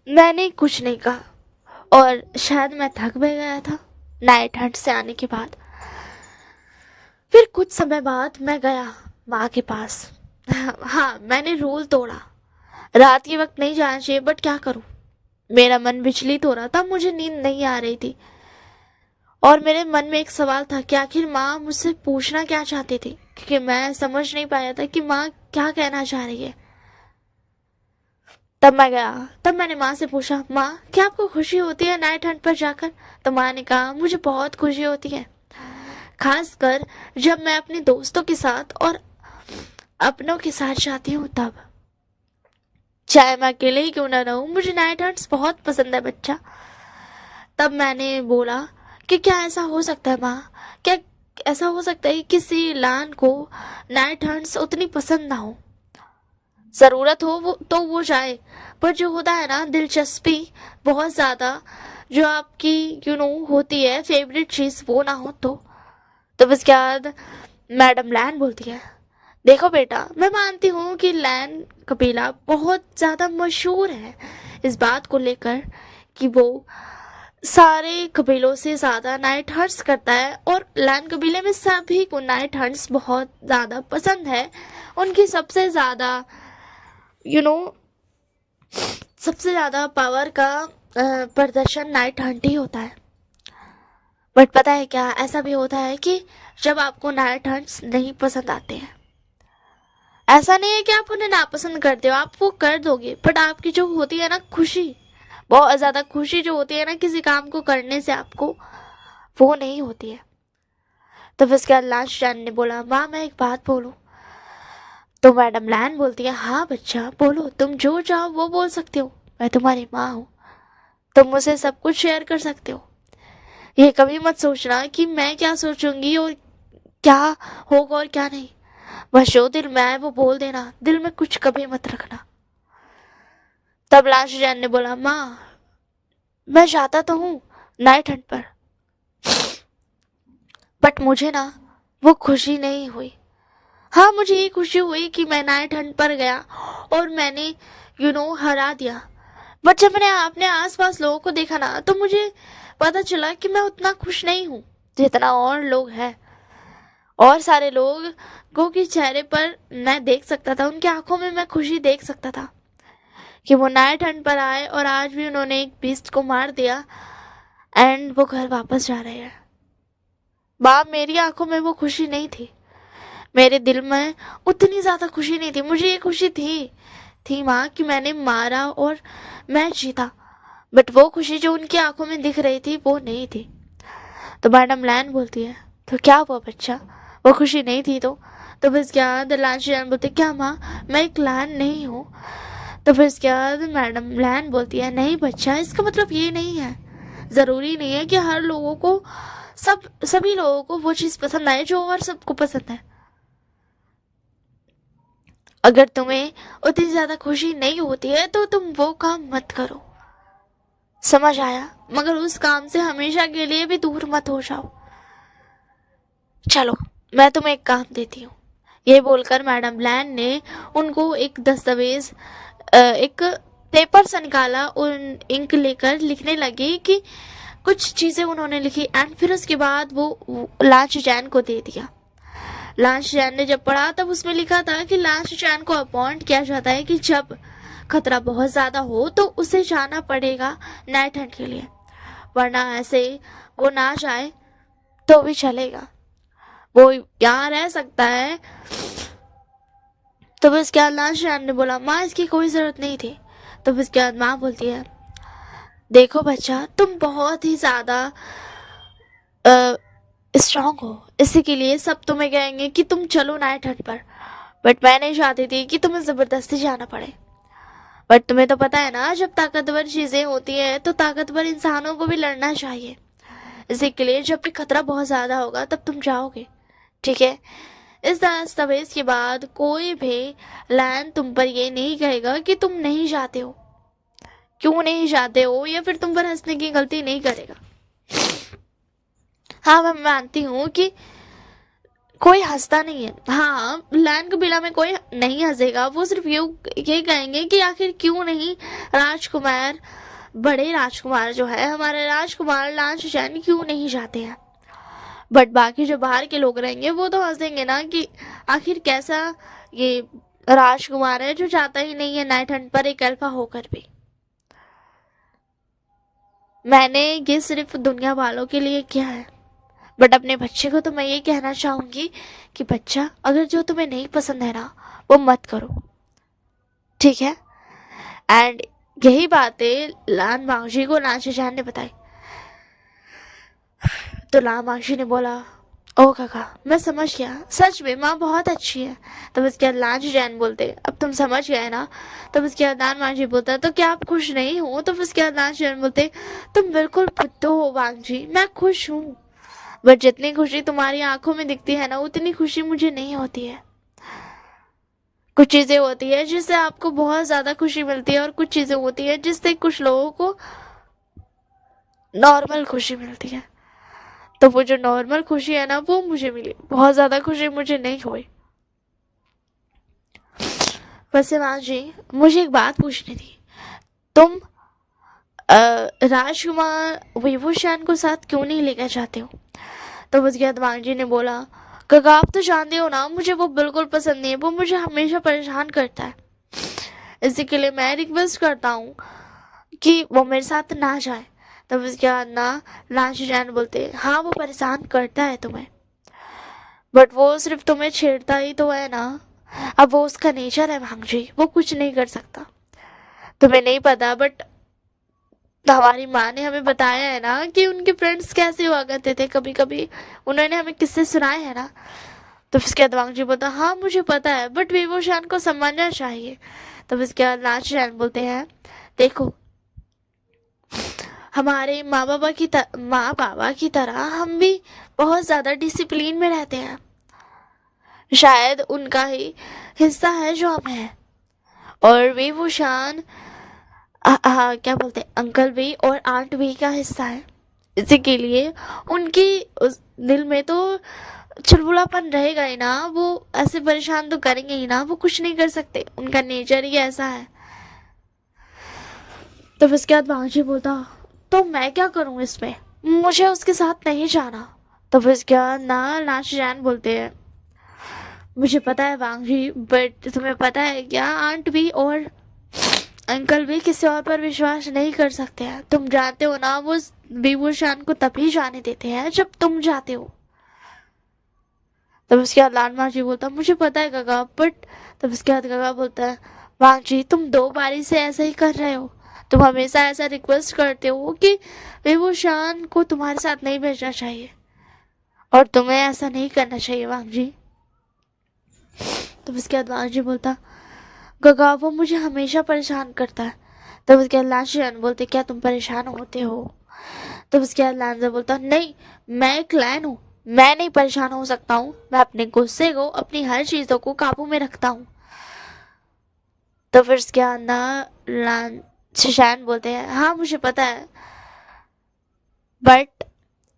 मैंने कुछ नहीं कहा, और शायद मैं थक भी गया था नाइट हंट से आने के बाद। फिर कुछ समय बाद मैं गया माँ के पास। हाँ, मैंने रूल तोड़ा, रात के वक्त नहीं जाना चाहिए, बट क्या करूं, मेरा मन विचलित हो रहा था, मुझे नींद नहीं आ रही थी, और मेरे मन में एक सवाल था कि आखिर माँ मुझसे पूछना क्या चाहती थी, क्योंकि मैं समझ नहीं पाया था कि माँ क्या कहना चाह रही है। तब मैं गया, तब मैंने माँ से पूछा, माँ, क्या आपको खुशी होती है नाइट हंट पर जाकर? तो माँ ने कहा, मुझे बहुत खुशी होती है, खासकर जब मैं अपने दोस्तों के साथ और अपनों के साथ जाती हूँ तब, चाहे मैं अकेले ही क्यों ना रहूं, मुझे नाइट हंट्स बहुत पसंद है बच्चा। तब मैंने बोला कि क्या ऐसा हो सकता है माँ, क्या ऐसा हो सकता है कि किसी लान को नाइट हंट्स उतनी पसंद ना हो, जरूरत हो वो तो वो जाए, पर जो होता है ना दिलचस्पी बहुत ज्यादा, जो आपकी होती है फेवरेट चीज, वो ना हो तो उसके बाद मैडम लैन बोलती है, देखो बेटा, मैं मानती हूँ कि लैन कबीला बहुत ज्यादा मशहूर है इस बात को लेकर कि वो सारे कबीलों से ज्यादा नाइट हंट्स करता है, और लैन कबीले में सभी को नाइट हंट्स बहुत ज्यादा पसंद है। उनकी सबसे ज्यादा सबसे ज्यादा पावर का प्रदर्शन नाइट हंट ही होता है। बट पता है क्या, ऐसा भी होता है कि जब आपको नाइट हंट्स नहीं पसंद आते हैं, ऐसा नहीं है कि आप उन्हें नापसंद करते हो, आप वो कर दोगे, बट आपकी जो होती है ना खुशी, बहुत ज्यादा खुशी जो होती है ना किसी काम को करने से आपको, वो नहीं होती है। तो फिर उसके बाद लालचैन ने बोला, माँ, मैं एक बात बोलूं? तो मैडम लैन बोलती है, हाँ बच्चा बोलो, तुम जो चाहो वो बोल सकते हो, मैं तुम्हारी माँ हूँ, तुम मुझसे सब कुछ शेयर कर सकते हो। ये कभी मत सोचना कि मैं क्या सोचूंगी और क्या होगा और क्या नहीं, बस जो दिल में आए वो बोल देना, दिल में कुछ कभी मत रखना। तब लालचैन ने बोला, माँ, मैं चाहता तो हूँ नाइट हंट पर। बट मुझे ना वो खुशी नहीं हुई। हाँ, मुझे ये खुशी हुई कि मैं नाइट हंट पर गया और मैंने हरा दिया। बट जब मैंने अपने आसपास लोगों को देखा ना, तो मुझे पता चला कि मैं उतना खुश नहीं हूँ जितना और लोग हैं। और सारे लोगों के चेहरे पर मैं देख सकता था, उनकी आंखों में मैं खुशी देख सकता था कि वो नाइट हंट पर आए और आज भी उन्होंने एक बीस्ट को मार दिया एंड वो घर वापस जा रहे हैं। बाप, मेरी आंखों में वो खुशी नहीं थी, मेरे दिल में उतनी ज्यादा खुशी नहीं थी। मुझे ये खुशी थी माँ कि मैंने मारा और मैच जीता, बट वो खुशी जो उनकी आंखों में दिख रही थी वो नहीं थी। तो मैडम लैन बोलती है, तो क्या हुआ बच्चा, वो खुशी नहीं थी तो फिर इसके बाद लांशियान बोलते, क्या माँ मैं एक लैन नहीं हूँ। तो फिर इसके बाद मैडम लैन बोलती है, नहीं बच्चा, इसका मतलब ये नहीं है, ज़रूरी नहीं है कि हर लोगों को सभी लोगों को वो चीज़ पसंद आए जो और सबको पसंद है। अगर तुम्हें उतनी ज़्यादा खुशी नहीं होती है तो तुम वो काम मत करो, समझ आया? मगर उस काम से हमेशा के लिए भी दूर मत हो जाओ। चलो मैं तुम्हें एक काम देती हूँ। ये बोलकर मैडम लैन ने उनको एक दस्तावेज, एक पेपर से निकाला और इंक लेकर लिखने लगी कि कुछ चीज़ें उन्होंने लिखी एंड फिर उसके बाद वो लांच जैन को दे दिया। लांच जैन ने जब पढ़ा तब उसमें लिखा था कि लांच जैन को अपॉइंट किया जाता है कि जब खतरा बहुत ज़्यादा हो तो उसे जाना पड़ेगा नाइट हंट के लिए, वरना ऐसे वो ना जाए तो भी चलेगा, वो यहाँ रह सकता है। तो फिर इसके बाद लांच जैन ने बोला, माँ इसकी कोई ज़रूरत नहीं थी। तो फिर इसके बाद माँ बोलती है, देखो बच्चा, तुम बहुत ही ज़्यादा स्ट्रांग हो, इसी के लिए सब तुम्हें कहेंगे कि तुम चलो नाइट हंट पर, बट मैं नहीं चाहती थी कि तुम्हें ज़बरदस्ती जाना पड़े। बट तुम्हें तो पता है ना, जब ताकतवर चीज़ें होती हैं तो ताकतवर इंसानों को भी लड़ना चाहिए, इसी के लिए जब भी खतरा बहुत ज़्यादा होगा तब तुम जाओगे, ठीक है? इस दस्तावेज के बाद कोई भी लैन तुम पर ये नहीं कहेगा कि तुम नहीं जाते हो, क्यों नहीं जाते हो, या फिर तुम पर हंसने की गलती नहीं करेगा। हाँ, मैं मानती हूँ कि कोई हंसता नहीं है, हाँ लैन कबीला में कोई नहीं हंसेगा, वो सिर्फ ये कहेंगे कि आखिर क्यों नहीं राजकुमार, बड़े राजकुमार जो है हमारे राजकुमार लांच जैन क्यों नहीं जाते हैं। बट बाकी जो बाहर के लोग रहेंगे वो तो हंसेंगे ना कि आखिर कैसा ये राजकुमार है जो जाता ही नहीं है नाइट हंट पर एक अल्फा होकर भी। मैंने ये सिर्फ दुनिया वालों के लिए किया है, बट अपने बच्चे को तो मैं ये कहना चाहूंगी कि बच्चा, अगर जो तुम्हें नहीं पसंद है ना वो मत करो, ठीक है? एंड यही बातें लान मांगजी को लांच जैन ने बताई। तो लान मांगजी ने बोला, ओ काका मैं समझ गया, सच में माँ बहुत अच्छी है। तब इसके बाद लांच जैन बोलते, अब तुम समझ गए ना? तब इसके बाद लान मांगजी बोलता, तो क्या आप खुश नहीं हो? तो इसके बाद लांच जैन बोलते, तुम बिल्कुल बुद्धू हो मांगजी, मैं खुश हूँ, बट जितनी खुशी तुम्हारी आंखों में दिखती है ना उतनी खुशी मुझे नहीं होती है। कुछ चीजें होती है जिससे आपको बहुत ज्यादा खुशी मिलती है और कुछ चीजें होती है जिससे कुछ लोगों को नॉर्मल खुशी मिलती है। तो वो जो नॉर्मल खुशी है ना वो मुझे मिली, बहुत ज्यादा खुशी मुझे नहीं हुई। वैसे माँ जी, मुझे एक बात पूछनी थी, तुम राजकुमार विभूषण को साथ क्यों नहीं लेकर जाते हो? तो उसके बाद माँ जी ने बोला, काका आप तो जानते हो ना मुझे वो बिल्कुल पसंद नहीं है, वो मुझे हमेशा परेशान करता है, इसी के लिए मैं रिक्वेस्ट करता हूँ कि वो मेरे साथ ना जाए। तब उसके बाद ना लांच जैन बोलते, हाँ वो परेशान करता है तुम्हें, बट वो सिर्फ तुम्हें छेड़ता ही तो है ना, अब वो उसका नेचर है भांगजी, वो कुछ नहीं कर सकता। तुम्हें नहीं पता बट हमारी माँ ने हमें बताया है ना कि उनके फ्रेंड्स कैसे हुआ करते थे, कभी कभी उन्होंने हमें किस्से सुनाए हैं ना। तो उसके बाद वांगजी बोलता, हाँ मुझे पता है, बट विभूषण को समझना चाहिए। तब इसके बाद लांच जैन बोलते हैं, देखो हमारे माँ बाबा की तरह हम भी बहुत ज़्यादा डिसिप्लिन में रहते हैं, शायद उनका ही हिस्सा है जो हम हैं, और विभूषण क्या बोलते हैं, अंकल भी और आंट भी का हिस्सा है, इसी के लिए उनकी उस दिल में तो चुलबुलापन रहेगा ही ना, वो ऐसे परेशान तो करेंगे ही ना, वो कुछ नहीं कर सकते, उनका नेचर ही ऐसा है। तो उसके बाद वांगजी बोलता तो मैं क्या करूं इसमें, मुझे उसके साथ नहीं जाना। तो फिर उसके बाद ना लाशियान बोलते हैं मुझे पता है वांगजी, बट तुम्हें पता है क्या, आंट भी और अंकल भी किसी और पर विश्वास नहीं कर सकते हैं। तुम जानते हो ना, वो बेबूशान को तभी जाने देते हैं जब तुम जाते हो। तब उसके बाद लालमा जी बोलता मुझे पता है गगा, बट तब उसके बाद गगा बोलता है वांग जी तुम 2 बारी से ऐसा ही कर रहे हो, तुम हमेशा ऐसा रिक्वेस्ट करते हो कि बेबूशान को तुम्हारे साथ नहीं भेजना चाहिए, और तुम्हें ऐसा नहीं करना चाहिए वांग जी। तब उसके बाद वांग जी बोलता गगा वो मुझे हमेशा परेशान करता है। तब उसके बाद लाशियान बोलते क्या तुम परेशान होते हो। तब उसके बाद लांजा बोलता नहीं, मैं एक लायन हूँ, मैं नहीं परेशान हो सकता हूँ, मैं अपने गुस्से को, अपनी हर चीजों को काबू में रखता हूँ। तो फिर उसके बाद ना शशान बोलते हैं हाँ मुझे पता है, बट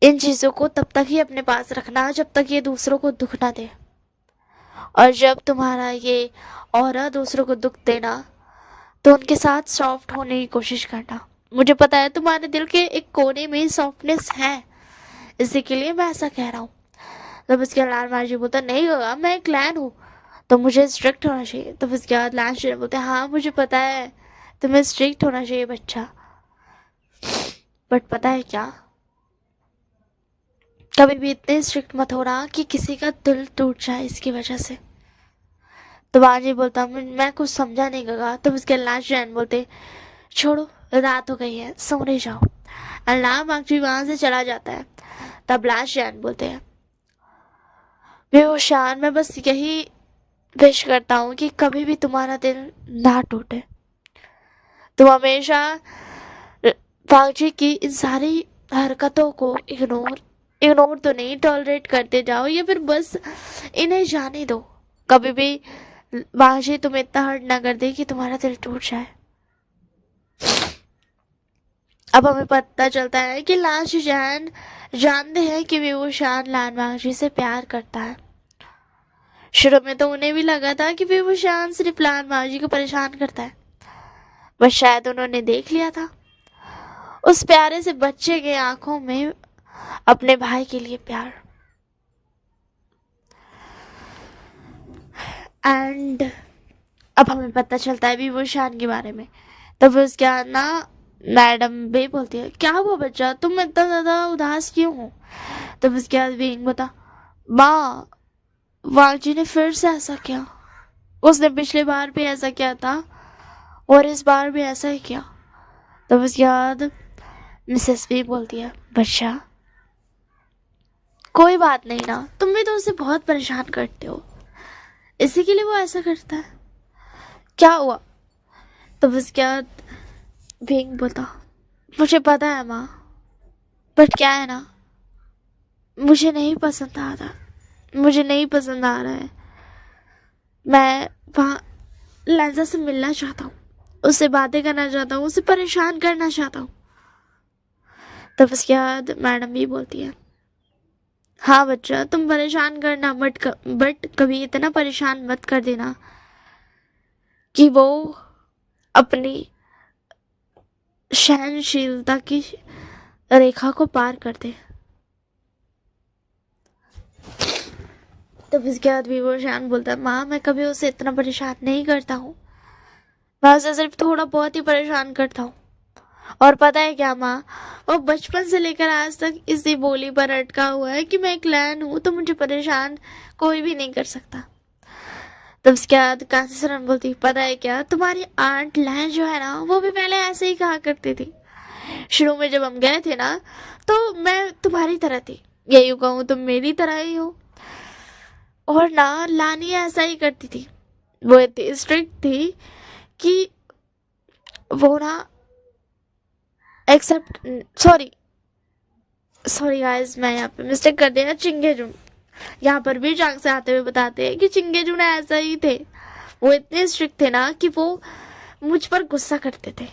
इन चीजों को तब तक ही अपने पास रखना जब तक ये दूसरों को दुख ना दे, और जब तुम्हारा ये ऑरा दूसरों को दुख देना तो उनके साथ सॉफ्ट होने की कोशिश करना। मुझे पता है तुम्हारे दिल के एक कोने में सॉफ्टनेस है, इसी के लिए मैं ऐसा कह रहा हूँ। तब उसके बाद लालमाजी बोलता नहीं होगा, मैं एक क्लैन हूँ तो मुझे स्ट्रिक्ट होना चाहिए। तब उसके बाद लाश बोलते हाँ मुझे पता है तुम्हें स्ट्रिक्ट होना चाहिए बच्चा, बट पता है क्या, कभी भी इतने स्ट्रिक्ट मत होना कि किसी का दिल टूट जाए इसकी वजह से। तो बाजी बोलता मैं कुछ समझा नहीं गगा। तब उसके लाश बोलते छोड़ो रात हो गई है, सोने जाओ। अल्लाह माकजी वहां से चला जाता है। तब लाश बोलते हैं बेहोशान मैं बस यही विश करता हूँ कि कभी भी तुम्हारा दिल ना टूटे, तुम हमेशा वांगजी की इन सारी हरकतों को इग्नोर तो नहीं, टॉलरेट करते जाओ, या फिर बस इन्हें जाने दो, कभी भी वांगजी तुम्हें इतना हर्ट ना कर दे कि तुम्हारा दिल टूट जाए। अब हमें पता चलता है कि लान शिजान जानते हैं कि बेबूशान लान वांगजी से प्यार करता है। शुरू में तो उन्हें भी लगा था कि बेबूशान सिर्फ लान वांगजी को परेशान करता है, बस शायद उन्होंने देख लिया था उस प्यारे से बच्चे के आंखों में अपने भाई के लिए प्यार। एंड अब हमें पता चलता है बेबूशान के बारे में। तब उसके बाद ना मैडम बे बोलती है क्या हुआ बच्चा, तुम इतना ज्यादा उदास क्यों हो। तब उसके बाद बीइंग बता माँ वांगजी ने फिर से ऐसा किया, उसने पिछली बार भी ऐसा किया था और इस बार भी ऐसा ही किया। तब उसके बाद मिसेस बी बोलती है बच्चा कोई बात नहीं ना, तुम भी तो उसे बहुत परेशान करते हो, इसी के लिए वो ऐसा करता है, क्या हुआ। तब उसके बाद बीइंग बोलता मुझे पता है माँ, बट क्या है ना, मुझे नहीं पसंद आ रहा, मुझे नहीं पसंद आ रहा है, मैं वहाँ लैंजा से मिलना चाहता हूँ, उससे बातें करना चाहता हूँ, उसे परेशान करना चाहता हूँ। तब उसके बाद मैडम भी बोलती है हाँ बच्चा तुम परेशान करना बट कभी इतना परेशान मत कर देना कि वो अपनी सहनशीलता की रेखा को पार कर दे। तब इसके बाद भी वो शान बोलता है माँ मैं कभी उसे इतना परेशान नहीं करता हूँ, मैं उसे सिर्फ थोड़ा बहुत ही परेशान करता हूँ, और पता है क्या माँ, वो बचपन से लेकर आज तक इसी बोली पर अटका हुआ है कि मैं एक लैन हूँ तो मुझे परेशान कोई भी नहीं कर सकता। तब उसके बाद कांसीसरन बोलती पता है क्या, तुम्हारी आंट लैन जो है ना वो भी पहले ऐसे ही कहा करती थी, शुरू में जब हम गए थे ना तो मैं तुम्हारी तरह थी, यही कहूँ तुम मेरी तरह ही हो, और ना लानी ऐसा ही करती थी, वो इतनी स्ट्रिक्ट थी कि वो ना एक्सेप्ट सॉरी गाइस मैं यहाँ पे मिस्टेक कर दिया, चिंगेजुन यहाँ पर भी जांग से आते हुए बताते हैं कि चिंगेजुन ऐसा ही थे, वो इतने स्ट्रिक्ट थे ना कि वो मुझ पर गुस्सा करते थे,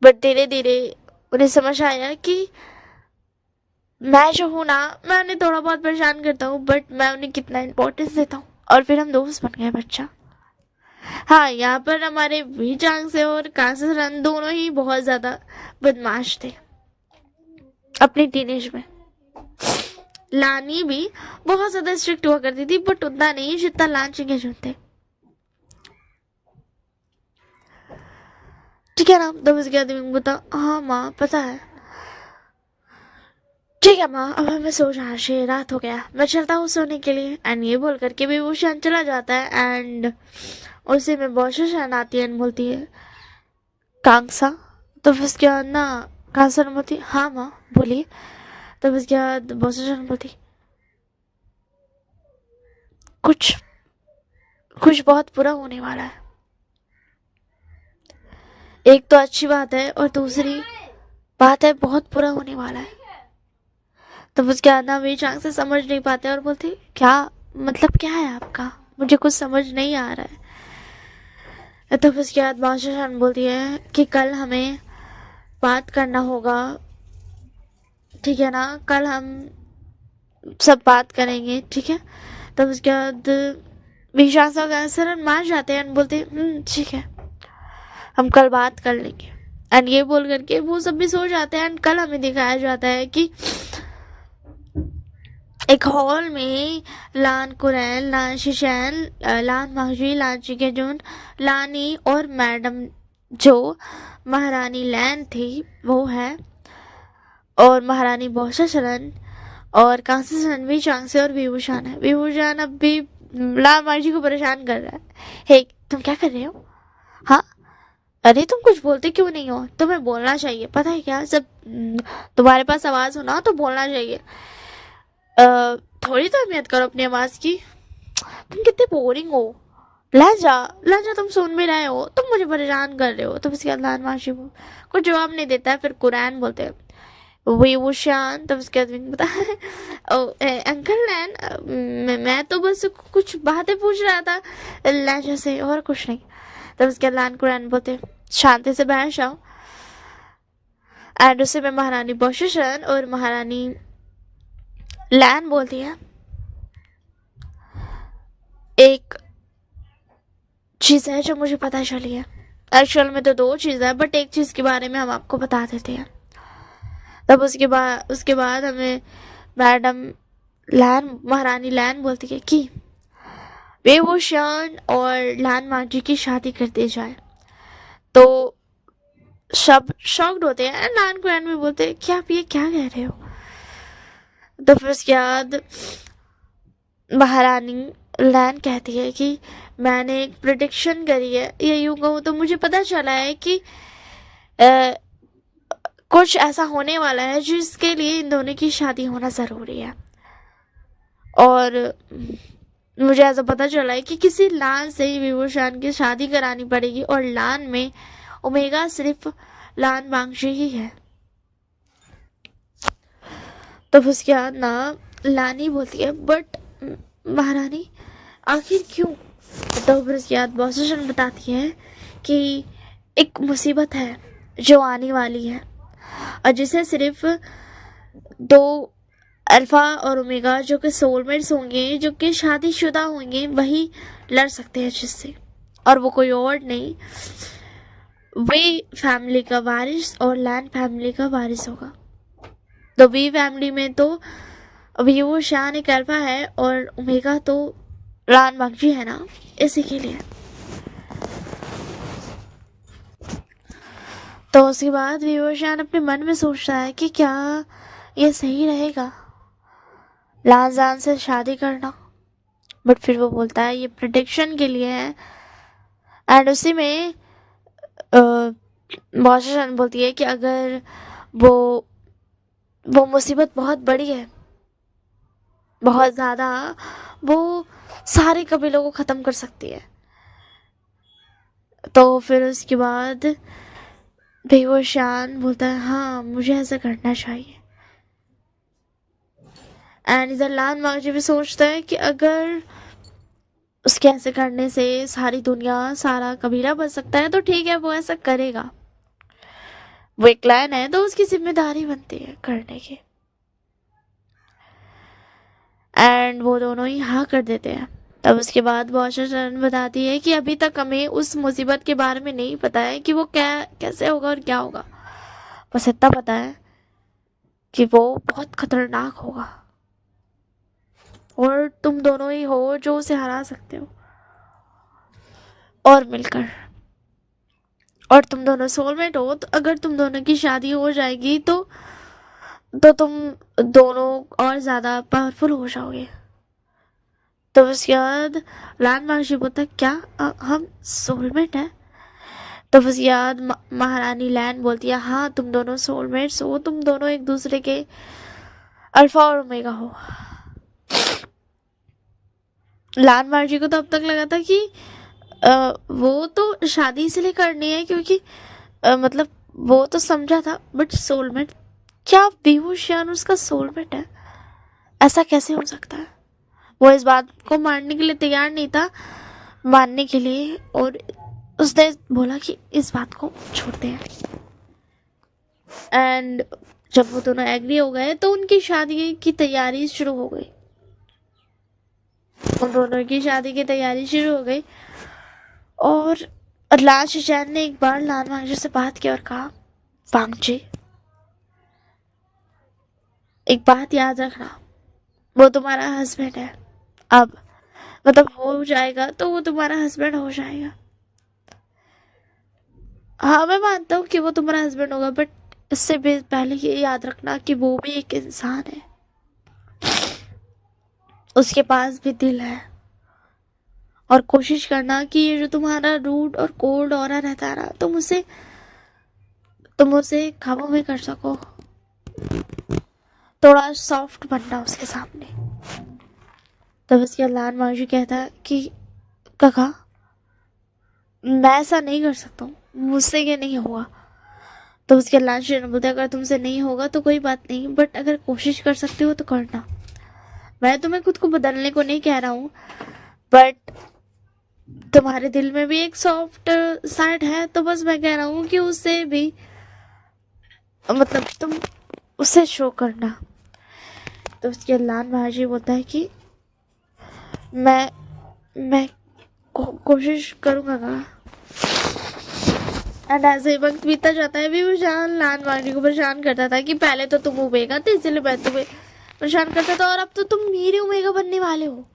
बट धीरे धीरे उन्हें समझ आया कि मैं जो हूँ ना, मैं उन्हें थोड़ा बहुत परेशान करता हूँ बट मैं उन्हें कितना इम्पोर्टेंस देता हूँ, और फिर हम दोस्त बन गए बच्चा। हाँ, यहाँ पर हमारे वी चांग से और कांसेस रन दोनों ही बहुत ज्यादा बदमाश थे अपनी टीनेज में। लानी भी बहुत ज्यादा स्ट्रिक्ट हुआ करती थी बट उतना नहीं जितना लान चिंगेजुन थे। ठीक है ना। तब उसके बाद मिंग बता, हाँ माँ पता है। ठीक है माँ, अब हमें सो जाना चाहिए, रात हो गया, मैं चलता हूँ सोने के लिए। एंड ये बोल करके भी वो शान चला जाता है। एंड उसी में बॉशा शान आती है एंड बोलती है कांगसा। तो उसके बाद ना कांगसा बोलती, हाँ माँ बोलिए। तब उसके बाद बॉशा शान बोलती, कुछ कुछ बहुत बुरा होने वाला है। एक तो अच्छी बात है और दूसरी बात है बहुत बुरा होने वाला है। तब उसके बाद ना वे चांग से समझ नहीं पाते और बोलते, क्या मतलब क्या है आपका, मुझे कुछ समझ नहीं आ रहा है। तब उसके बाद बादशाह शान बोलती है कि कल हमें बात करना होगा, ठीक है ना, कल हम सब बात करेंगे, ठीक है। तब उसके बाद विशाल का सर मान जाते हैं एंड बोलते ठीक है, हम कल बात कर लेंगे। एंड ये बोल करके वो सब भी सो जाते हैं। एंड कल हमें दिखाया जाता है कि एक हॉल में लान कुरैन, लान शिशैन, लान मांगजी, लान चिकेजुन, लानी और मैडम जो महारानी लैन थी वो है, और महारानी बॉशा शरण और कांसी शरण भी चांग से और विभूषण है। विभूषण अब भी लान मांगजी को परेशान कर रहा है। हे तुम क्या कर रहे हो? हाँ, अरे तुम कुछ बोलते क्यों नहीं हो? तुम्हें बोलना चाहिए, पता है क्या, जब तुम्हारे पास आवाज हो ना तो बोलना चाहिए। थोड़ी तो अहमियत करो अपनी आवाज की। तुम कितने बोरिंग हो। लहजा लहजा तुम सुन भी रहे हो, तुम मुझे परेशान कर रहे हो। तो उसके बाद लान माशी कुछ जवाब नहीं देता है। फिर कुरैन बोलते हैं वही वो शान। तब उसके बाद बता अंकल लैन, मैं तो बस कुछ बातें पूछ रहा था लहजा से, और कुछ नहीं। तब उसके बाद लान कुरैन बोलते शांति से बैठ जाओ। एंड उसे में महारानी बॉशेशन और महारानी लैन बोलती है एक चीज है जो मुझे पता चली है। एक्चुअल में तो दो चीज है बट एक चीज के बारे में हम आपको बता देते हैं। तब उसके बाद हमें मैडम लैन, महारानी लैन बोलती है कि वे वो शान और लान मांझी की शादी कर दी जाए। तो सब शॉक्ड होते हैं। लान कुरैन में बोलते हैं कि आप ये क्या कह रहे हो? तो फिर उसके बाद महारानी लैन कहती है कि मैंने एक प्रिडिक्शन करी है, ये यूं कहूँ तो मुझे पता चला है कि कुछ ऐसा होने वाला है जिसके लिए इन दोनों की शादी होना जरूरी है। और मुझे ऐसा पता चला है कि किसी लान से ही विभूषण की शादी करानी पड़ेगी, और लान में ओमेगा सिर्फ लान मांगशी ही है। तो उसके बाद ना लानी बोलती है बट महारानी आखिर क्यों? तो फिर उसके बाद बॉसशन बताती है कि एक मुसीबत है जो आने वाली है और जिसे सिर्फ दो अल्फा और ओमेगा जो कि सोलमेट्स होंगे, जो कि शादीशुदा होंगे, वही लड़ सकते हैं जिससे, और वो कोई और नहीं, वे फैमिली का वारिस और लैन फैमिली का वारिस होगा। तो वी फैमिली में तो अभी वो शान एक अल्फा है और ओमेगा तो लान मक्जी है ना, इसी के लिए। तो उसके बाद विवोशान अपने मन में सोचता है कि क्या ये सही रहेगा लाजान से शादी करना, बट फिर वो बोलता है ये प्रिडिक्शन के लिए है। एंड उसी में बॉशान बोलती है कि अगर वो मुसीबत बहुत बड़ी है, बहुत ज़्यादा, वो सारे कबीलों को ख़त्म कर सकती है। तो फिर उसके बाद बेवशान बोलता है हाँ मुझे ऐसा करना चाहिए। एंड इधर लान मांगजी भी सोचता है कि अगर उसके ऐसे करने से सारी दुनिया, सारा कबीला बच सकता है तो ठीक है, वो ऐसा करेगा। वो एक क्लैन है तो उसकी जिम्मेदारी बनती है करने की। एंड वो दोनों ही हाँ कर देते हैं। तब उसके बाद वॉशरटन बताती है कि अभी तक हमें उस मुसीबत के बारे में नहीं पता है कि वो क्या कैसे होगा और क्या होगा, बस इतना पता है कि वो बहुत खतरनाक होगा और तुम दोनों ही हो जो उसे हरा सकते हो और मिलकर। और तुम दोनों सोलमेट हो, तो अगर तुम दोनों की शादी हो जाएगी तो तुम दोनों और ज़्यादा पावरफुल हो जाओगे। तो उसके बाद लैंड महर्षि बोलता है क्या हम सोलमेट हैं? तो बस याद महारानी लैन बोलती है हाँ तुम दोनों सोलमेट्स हो, तुम दोनों एक दूसरे के अल्फा और ओमेगा हो। लैन महर्षि को तो अब तक लगा था कि वो तो शादी इसलिए करनी है क्योंकि मतलब वो तो समझा था, बट सोलमेट, क्या विभूषण उसका सोलमेट है? ऐसा कैसे हो सकता है? वो इस बात को मानने के लिए तैयार नहीं था, मानने के लिए, और उसने बोला कि इस बात को छोड़ते हैं। एंड जब वो दोनों एग्री हो गए तो उनकी शादी की तैयारी शुरू हो गई। उन दोनों की शादी की तैयारी शुरू हो गई और लास्ट चैन ने एक बार लान वांगजी से बात की और कहा वांगजी एक बात याद रखना, वो तुम्हारा हस्बैंड है। अब मतलब हो जाएगा तो वो तुम्हारा हस्बैंड हो जाएगा। हाँ मैं मानता हूँ कि वो तुम्हारा हस्बैंड होगा, बट इससे भी पहले ये याद रखना कि वो भी एक इंसान है, उसके पास भी दिल है। और कोशिश करना कि ये जो तुम्हारा रूड और कोल्ड ऑरा रहता है ना, तुम उसे काबू में कर सको, थोड़ा सॉफ्ट बनना उसके सामने। तब उसके अल्लाह माजी कहता है कि काका मैं ऐसा नहीं कर सकता हूँ, मुझसे ये नहीं होगा। तो उसके अल्लाह शेर बोलते अगर तुमसे नहीं होगा तो कोई बात नहीं, बट अगर कोशिश कर सकते हो तो करना। मैं तुम्हें खुद को बदलने को नहीं कह रहा हूँ, बट तुम्हारे दिल में भी एक सॉफ्ट साइड है, तो बस मैं कह रहा हूँ कि उससे भी मतलब तुम उसे शो करना। तो उसके अल्लाह महाजी बोलता है कि मैं कोशिश करूँगा का। एंड ऐसे ही वक्त बीतता जाता है। विभूषण लान वाणी को परेशान करता था कि पहले तो तुम ओमेगा थे इसलिए मैं तुम्हें परेशान करता था, और अब तो तुम मेरे ओमेगा बनने वाले हो,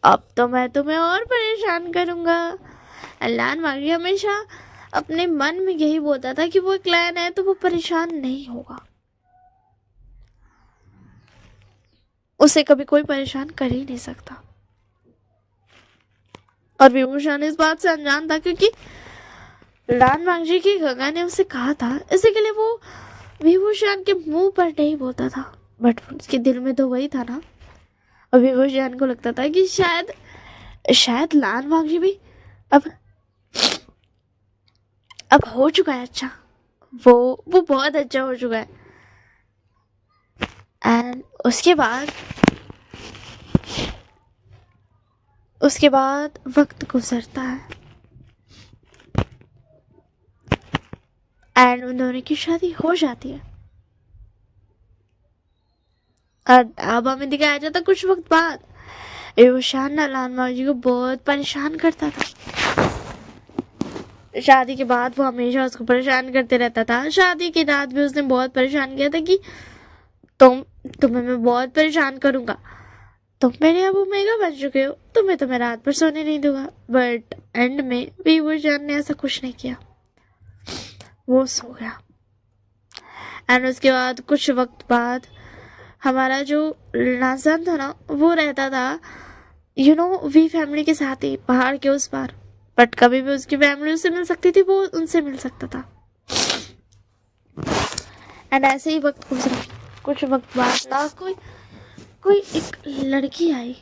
अब तो मैं तुम्हें और परेशान करूंगा। लान वाणी हमेशा अपने मन में यही बोलता था कि वो एक लायन है तो वो परेशान नहीं होगा, उसे कभी कोई परेशान कर ही नहीं सकता। और विभूषण इस बात से अनजान था क्योंकि लान वांगजी की गंगा ने उसे कहा था, इसी के लिए वो विभूषण के मुंह पर नहीं बोलता था, बट उसके दिल में तो वही था ना। और विभूषण को लगता था कि शायद लान वांगजी भी अब हो चुका है अच्छा, वो बहुत अच्छा हो चुका है। एंड उसके बाद वक्त गुजरता है एंड उन दोनों की शादी हो जाती है। और अब हमें दिखाया जाता कुछ वक्त बाद विभूषण लान वांगजी को बहुत परेशान करता था। शादी के बाद वो हमेशा उसको परेशान करते रहता था। शादी की रात भी उसने बहुत परेशान किया था कि तुम्हें मैं बहुत परेशान करूंगा, तुम मेरे अब ओमेगा बन चुके हो, तुम्हें तो मैं रात भर सोने नहीं दूंगा। बट एंड में विभूषण ने ऐसा कुछ नहीं किया, वो सो गया। एंड उसके बाद कुछ वक्त बाद हमारा जो नाज़न था ना, वो रहता था वी फैमिली के साथ ही पहाड़ के उस पार, बट कभी भी उसकी फैमिली उससे मिल सकती थी, वो उनसे मिल सकता था। एंड ऐसे ही वक्त गुजरा। कुछ वक्त बाद ना कोई एक लड़की आई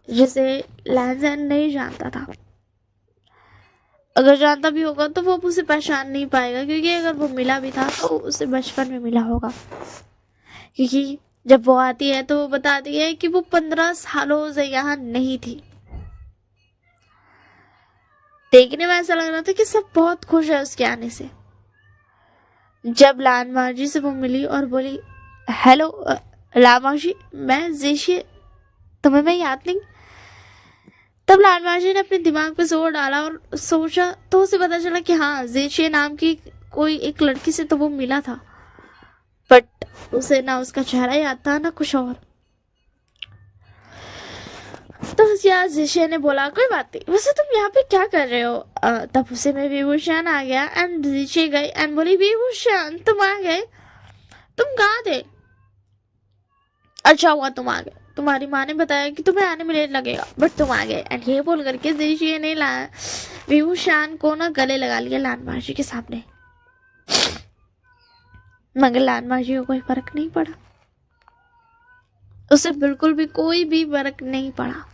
जिसे लैंजन नहीं जानता था। अगर जानता भी होगा तो वो उसे पहचान नहीं पाएगा, क्योंकि अगर वो मिला भी था तो उसे बचपन में मिला होगा, क्योंकि जब वो आती है तो वो बताती है कि वो 15 सालों से यहाँ नहीं थी। देखने में ऐसा लग रहा था कि सब बहुत खुश है उसके आने से, जब लान माजी से वो मिली और बोली, हेलो लामाजी, मैं जेशी, तुम्हें मैं याद नहीं? तब लान माजी ने अपने दिमाग पे जोर डाला और सोचा, तो उसे पता चला कि हाँ, जेशी नाम की कोई एक लड़की से तो वो मिला था, बट उसे ना उसका चेहरा याद था ना कुछ और। तो यार जेशी ने बोला, कोई बात नहीं, वैसे तुम यहाँ पे क्या कर रहे हो? तब उसे में विभूषण आ गया एंड जेशी गई एंड बोली, विभूषण तुम आ गए, तुम कहाँ थे? अच्छा हुआ तुम आ गए, तुम्हारी माँ ने बताया कि तुम्हें आने में लेट लगेगा, बट तुम आ गए। एंड ये बोल करके जेशी ने विभूषण को ना गले लगा लिया लान माजी के सामने, मगर लान माजी को कोई फर्क नहीं पड़ा, उसे बिल्कुल भी कोई भी फर्क नहीं पड़ा।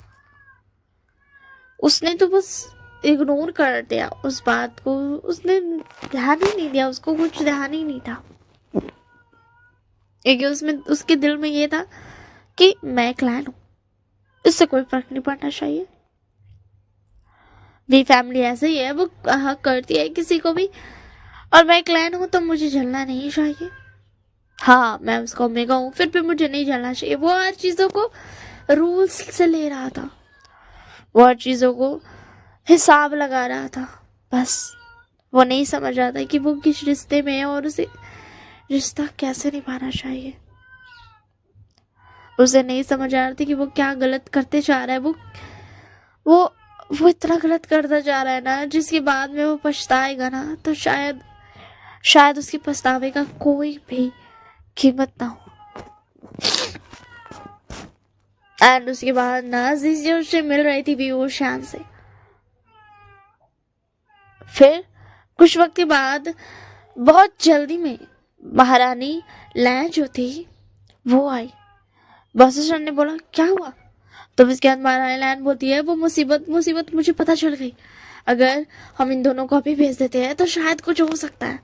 उसने तो बस इग्नोर कर दिया उस बात को, उसने ध्यान ही नहीं दिया, उसको कुछ ध्यान ही नहीं था, क्योंकि उसमें उसके दिल में ये था कि मैं क्लैन हूं, इससे कोई फर्क नहीं पड़ना चाहिए। भी फैमिली ऐसे ही है, वो हक करती है किसी को भी, और मैं क्लैन हूं तो मुझे जलना नहीं चाहिए। हाँ, मैं उसका ओमेगा हूं, फिर भी मुझे नहीं जलना चाहिए। वो हर चीजों को रूल्स से ले रहा था, वो हर चीजों को हिसाब लगा रहा था, बस वो नहीं समझ रहा था कि वो किस रिश्ते में है और उसे रिश्ता कैसे निभाना चाहिए। उसे नहीं समझ आ रहा था कि वो क्या गलत करते जा रहा है। वो इतना गलत करता जा रहा है ना, जिसके बाद में वो पछताएगा ना, तो शायद उसके पछतावे का कोई भी कीमत ना हो। एंड उसके बाद ना जीजी उससे मिल रही थी विभूषण से। फिर कुछ वक्त के बाद बहुत जल्दी में महारानी लैन जो थी वो आई। बॉसर ने बोला, क्या हुआ? तो इसके बाद महारानी लैन बोलती है, वो मुसीबत मुझे पता चल गई, अगर हम इन दोनों को अभी भेज देते हैं तो शायद कुछ हो सकता है।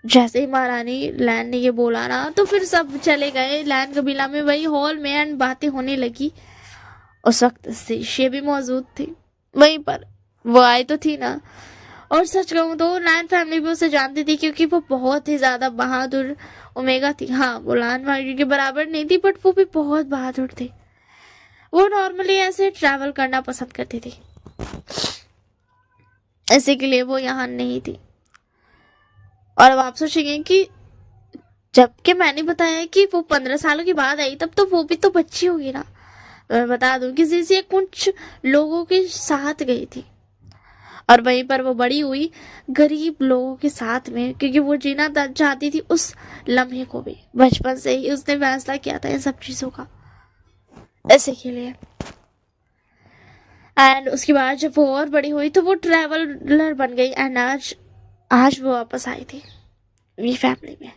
जैसे ही महारानी लैन ने ये बोला ना, तो फिर सब चले गए लैन कबीला में, वही हॉल में, एंड बातें होने लगी। उस वक्त शीशे भी मौजूद थी वहीं पर, वो आई तो थी ना। और सच कहूँ तो लैन फैमिली भी उसे जानती थी, क्योंकि वो बहुत ही ज्यादा बहादुर ओमेगा थी। हाँ, वो लैन फैमिली के बराबर नहीं थी, बट वो भी बहुत बहादुर थी। वो नॉर्मली ऐसे ट्रैवल करना पसंद करती थी, इसी के लिए वो यहाँ नहीं थी। और अब आप सोचेंगे कि जबकि मैंने बताया कि वो 15 सालों के बाद आई, तब तो वो भी तो बच्ची होगी ना। तो मैं बता दूं कि जीजी कुछ लोगों के साथ गई थी, और वहीं पर वो बड़ी हुई गरीब लोगों के साथ में, क्योंकि वो जीना चाहती थी उस लम्हे को भी। बचपन से ही उसने फैसला किया था इन सब चीजों का, ऐसे के लिए। एंड उसके बाद जब वो और बड़ी हुई तो वो ट्रैवलर बन गई, एंड आज वो वापस आई थी ये फैमिली में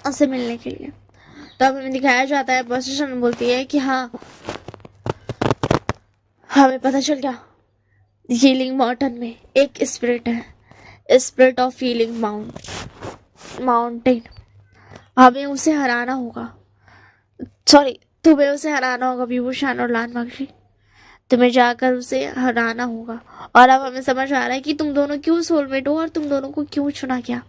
उससे मिलने के लिए। तो अब हमें दिखाया जाता है, बॉसर बोलती है कि हाँ, हमें पता चल गया, हीलिंग माउंटेन में एक स्पिरिट है, स्पिरिट ऑफ हीलिंग माउंटेन। हमें उसे हराना होगा, सॉरी, तुम्हें उसे हराना होगा विभूषण और लान माजी, तुम्हें जाकर उसे हराना होगा। और अब हमें समझ आ रहा है कि तुम दोनों क्यों सोलमेट हो और तुम दोनों को क्यों चुना गया।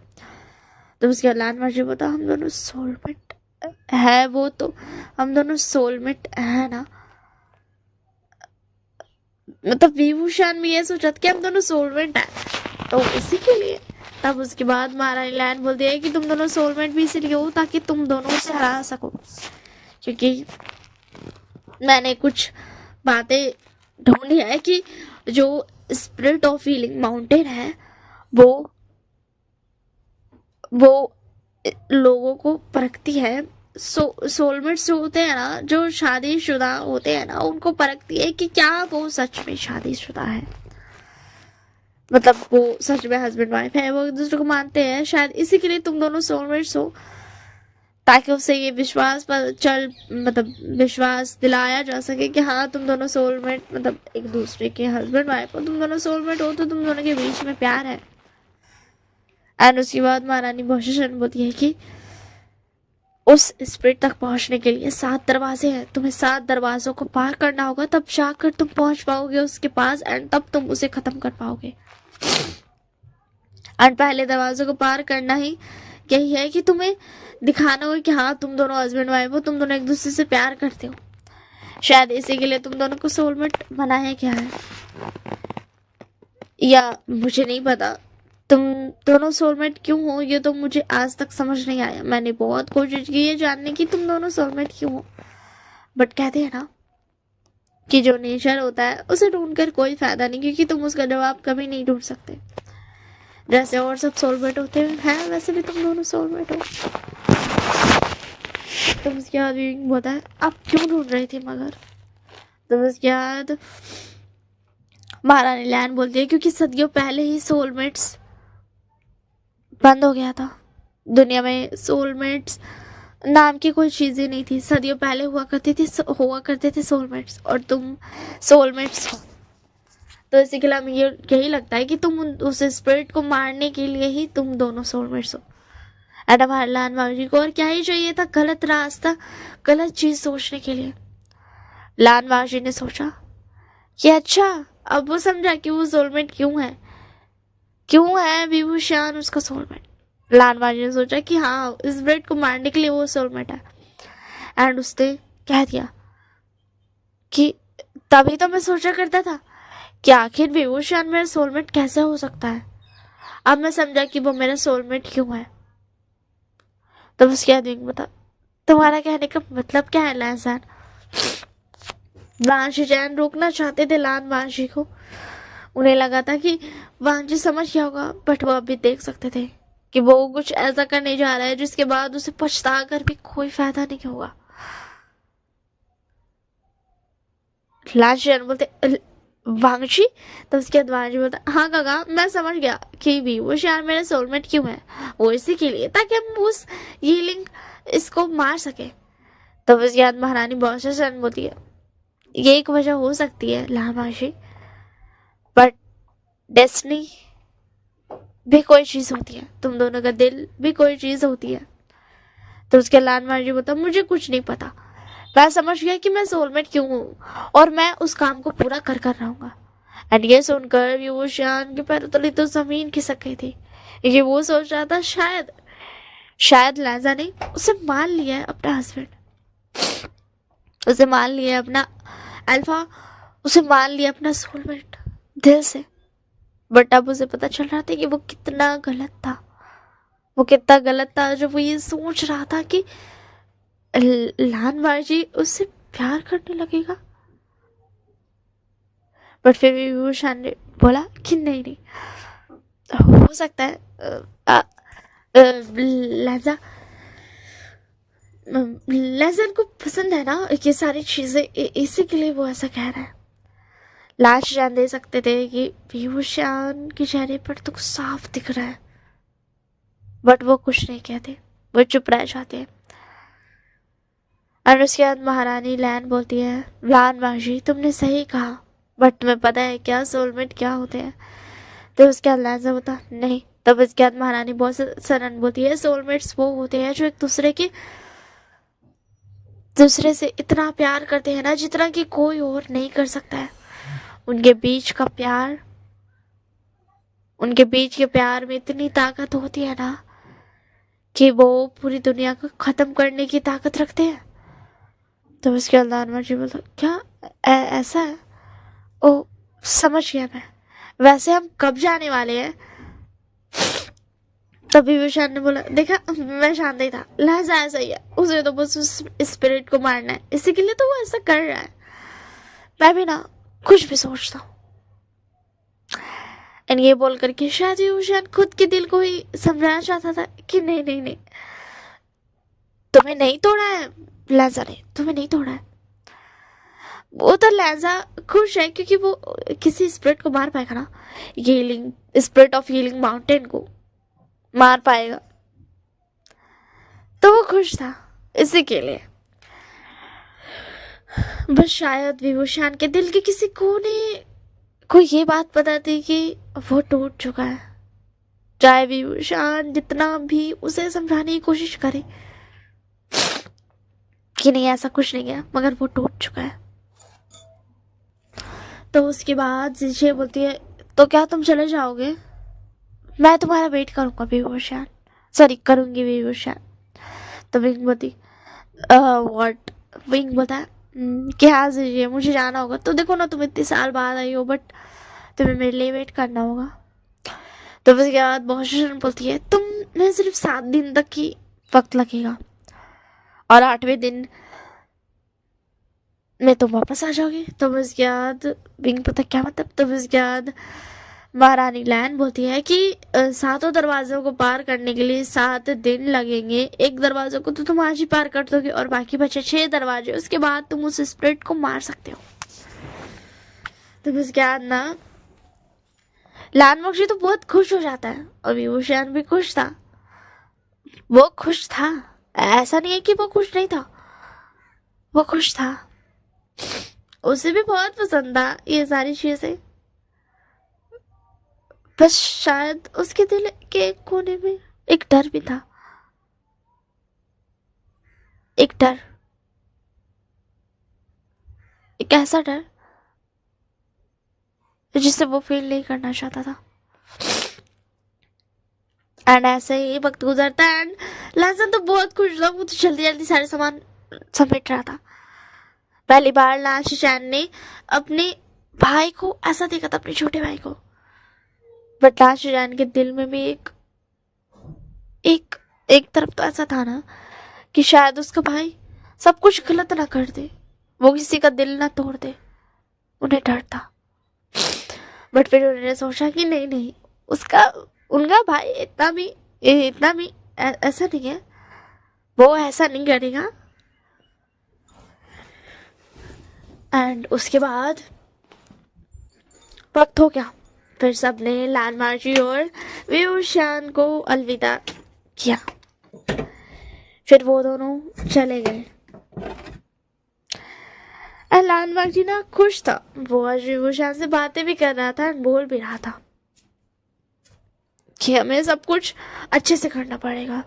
तो उसके बाद लान माजी बता, हम दोनों सोलमेट है, वो तो हम दोनों सोलमेट है ना, मतलब विभूषण भी ये सोचा कि हम दोनों सोलमेट है, तो इसी के लिए। तब उसके बाद महारानी लैन बोलती है कि तुम दोनों सोलमेट भी इसलिए हो ताकि तुम दोनों से हरा सको, क्योंकि मैंने कुछ बातें ढूंढी है कि जो स्पिरिट ऑफ हीलिंग माउंटेन है वो लोगों को परखती है। सोलमेट्स जो होते हैं ना, जो शादीशुदा होते हैं ना, उनको परखती है कि क्या वो सच में शादीशुदा है, मतलब वो सच में हस्बैंड वाइफ है, वो एक दूसरे को मानते हैं। शायद इसी के लिए तुम दोनों सोलमेट्स हो, ताकि उससे ये मतलब विश्वास दिलाया जा सके कि हाँ, तुम दोनों सोलमेट, मतलब एक दूसरे के हस्बैंड वाइफ हो, तुम दोनों सोलमेट हो, तो तुम दोनों के बीच में प्यार है। एंड उसके बाद महारानी बॉसर बोलती है कि उस स्पिरिट तक पहुंचने के लिए 7 दरवाजे हैं, तुम्हें 7 दरवाजों को पार करना होगा, तब जाकर तुम पहुंच पाओगे उसके पास, एंड तब तुम उसे खत्म कर पाओगे। और पहले दरवाजे को पार करना ही यही है कि तुम्हें दिखाना हो कि हाँ तुम दोनों हस्बैंड वाइफ हो, तुम दोनों एक दूसरे से प्यार करते हो। शायद इसी के लिए तुम दोनों को सोलमेट बनाया क्या है, या मुझे नहीं पता तुम दोनों सोलमेट क्यों हो, ये तो मुझे आज तक समझ नहीं आया। मैंने बहुत कोशिश की है जानने की तुम दोनों सोलमेट क्यों हो, बट कहते हैं ना कि जो नेचर होता है उसे ढूंढकर कोई फायदा नहीं, क्योंकि तुम उसका जवाब कभी नहीं ढूंढ सकते। जैसे और सब सोलमेट होते हैं वैसे भी तुम दोनों सोलमेट हो। तो उसके बाद बोलता है आप क्यों ढूंढ रही थी मगर। तो उसके बाद महारानी लैन बोलती है क्योंकि सदियों पहले ही सोलमेट्स बंद हो गया था। दुनिया में सोलमेट्स नाम की कोई चीज़ ही नहीं थी। सदियों पहले हुआ करते थे सोलमेट्स, और तुम सोलमेट्स हो। तो इसी के लिए हमें यही लगता है कि तुम उस स्पिरिट को मारने के लिए ही तुम दोनों सोलमेट्स हो। एडम हार्लान मावजी को और क्या ही चाहिए था गलत रास्ता, गलत चीज़ सोचने के लिए। लान मावजी ने सोचा कि अच्छा अब वो समझा कि वो सोलमेट क्यों है विभूषण उसका सोलमेट। लानवाजी ने सोचा कि हाँ इस ब्रेड को मारने के लिए वो सोलमेट है। एंड उसने कह दिया कि तभी तो मैं सोचा करता था कि आखिर विभूषण मेरा सोलमेट कैसे हो सकता है। अब मैं समझा कि वो मेरा सोलमेट क्यों है। तो उसके आदमी बता तुम्हारा कहने का मतलब क्या है लहसान। वांशी जैन रोकना चाहते थे लानवाजी को। उन्हें लगा था कि वांशी समझ गया होगा, बट वो अभी देख सकते थे कि वो कुछ ऐसा करने जा रहा है जिसके बाद उसे पछता कर भी कोई फायदा नहीं होगा। लांशियन बोलते वांशी। तो उसके बाद वांशी बोलता हाँ काका मैं समझ गया कि विभूषण मेरा सोलमेट क्यों है, वो इसी के लिए ताकि हम उस ये लिंक इसको मार सके। तो उसके बाद महारानी बहुत बोलती है ये एक वजह हो सकती है लामाशी, बट डेस्टिनी भी कोई चीज होती है, तुम दोनों का दिल भी कोई चीज होती है। तो उसके लानमाजी बोलता मुझे कुछ नहीं पता, मैं समझ गया कि मैं सोलमेट क्यों हूँ और मैं उस काम को पूरा कर रहूंगा। एंड ये सुनकर विभूषण के पैरों तले तो जमीन खिसक गई थी, क्योंकि वो सोच रहा था शायद लैजा ने उसे मान लिया है अपना हस्बैंड, उसे मान लिया है अपना अल्फा, उसे मान लिया अपना सोलमेट दिल से। बट अब उसे पता चल रहा था कि वो कितना गलत था जब वो ये सोच रहा था कि लानबाजी उससे प्यार करने लगेगा। बट फिर भी विभूषण ने बोला कि नहीं हो सकता है लैजन को पसंद है ना ये सारी चीजें, इसी के लिए वो ऐसा कह रहा है। लाश जान दे सकते थे कि विभूषण के चेहरे पर तो साफ दिख रहा है, बट वो कुछ नहीं कहते, वो चुप रह जाते हैं। और उसके बाद महारानी लैन बोलती है लानबाजी तुमने सही कहा, बट तुम्हें पता है क्या सोलमेट क्या होते हैं। तो उसके बाद लैन से होता नहीं। तब उसके बाद महारानी बहुत सरन बोलती है सोलमेट्स वो होते हैं जो एक दूसरे से इतना प्यार करते हैं ना जितना कि कोई और नहीं कर सकता है। उनके बीच के प्यार में इतनी ताकत होती है ना कि वो पूरी दुनिया को खत्म करने की ताकत रखते हैं। तो उसके अल्लाह मर्जी बोलता क्या ऐसा है। ओ समझ गया मैं, वैसे हम कब जाने वाले हैं। तभी विभूषण ने बोला देखा मैं जानता ही था लहजा ऐसा ही है, उसे तो बस उस स्पिरिट को मारना है, इसी के लिए तो वो ऐसा कर रहा है। मैं भी ना कुछ भी सोचता हूँ। एंड ये बोल करके शायद विभूषण खुद के दिल को ही समझाना चाहता था कि नहीं तुम्हें नहीं तोड़ा है लहजा ने, तुम्हें नहीं तोड़ा है। वो तो लहजा खुश है क्योंकि वो किसी स्पिरिट को मार पाएगा ना, healing spirit of healing mountain को मार पाएगा, तो वो खुश था इसी के लिए। बस शायद विभूषण के दिल के किसी कोने को ये बात पता थी कि वो टूट चुका है, चाहे विभूषण जितना भी उसे समझाने की कोशिश करे कि नहीं ऐसा कुछ नहीं है, मगर वो टूट चुका है। तो उसके बाद जीजे बोलती है तो क्या तुम चले जाओगे। मैं तुम्हारा वेट करूँगा विभूषण, सॉरी करूँगी विभूषण। तो विंग बोलती व्हाट, विंग बोलता है कि हाँ जी मुझे जाना होगा। तो देखो ना तुम इतने साल बाद आई हो, बट तुम्हें मेरे लिए वेट करना होगा। तो उसके बाद भूषण बोलती है तुम्हें सिर्फ 7 दिन तक ही वक्त लगेगा और 8वें दिन में तुम वापस आ जाओगे। तो उसके बाद विंग पता क्या मतलब। तो उसके बाद महारानी लैन बोलती है कि 7 दरवाजों को पार करने के लिए 7 दिन लगेंगे। एक दरवाजे को तो तुम आज ही पार कर दोगे और बाकी बचे 6 दरवाजे, उसके बाद तुम उस स्प्रिट को मार सकते हो। तो उसके बाद ना लैन मोक्षी तो बहुत खुश हो जाता है और विभूषण भी खुश था। वो खुश था, ऐसा नहीं है कि वो खुश नहीं था, वो खुश था। उसे भी बहुत पसंद था ये सारी चीजें, बस शायद उसके दिल के एक कोने में एक डर भी था, एक डर, एक ऐसा डर जिसे वो फील नहीं करना चाहता था। एंड ऐसे ही वक्त गुजरता है एंड लहसन तो बहुत खुश था। वो तो जल्दी जल्दी सारे सामान समेट रहा था। पहली बार लाशिशान ने अपने भाई को ऐसा देखा था, अपने छोटे भाई को। बट लाशिशान के दिल में भी एक एक एक तरफ तो ऐसा था ना कि शायद उसका भाई सब कुछ गलत ना कर दे, वो किसी का दिल ना तोड़ दे, उन्हें डर था। बट फिर उन्होंने सोचा कि नहीं नहीं, उसका उनका भाई इतना भी ऐसा नहीं है, वो ऐसा नहीं करेगा। एंड उसके बाद वक्त हो गया, फिर सबने लाल मार्जी और विभूषण को अलविदा किया। फिर वो दोनों चले गए। लाल मार्जी ना खुश था, वो आज विभूषण से बातें भी कर रहा था और बोल भी रहा था कि हमें सब कुछ अच्छे से करना पड़ेगा,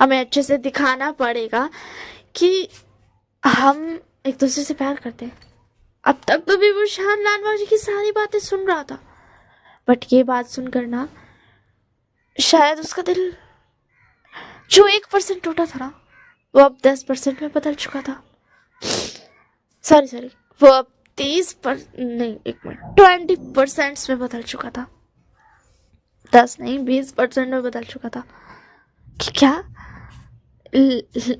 हमें अच्छे से दिखाना पड़ेगा कि हम एक दूसरे से प्यार करते हैं। अब तक तो विभूषण लालबाग जी की सारी बातें सुन रहा था, बट ये बात सुनकर ना शायद उसका दिल जो 1% टूटा था ना, वो अब 10% में बदल चुका था। सॉरी वो अब 20% में बदल चुका था। 10 नहीं 20% में बदल चुका था। कि क्या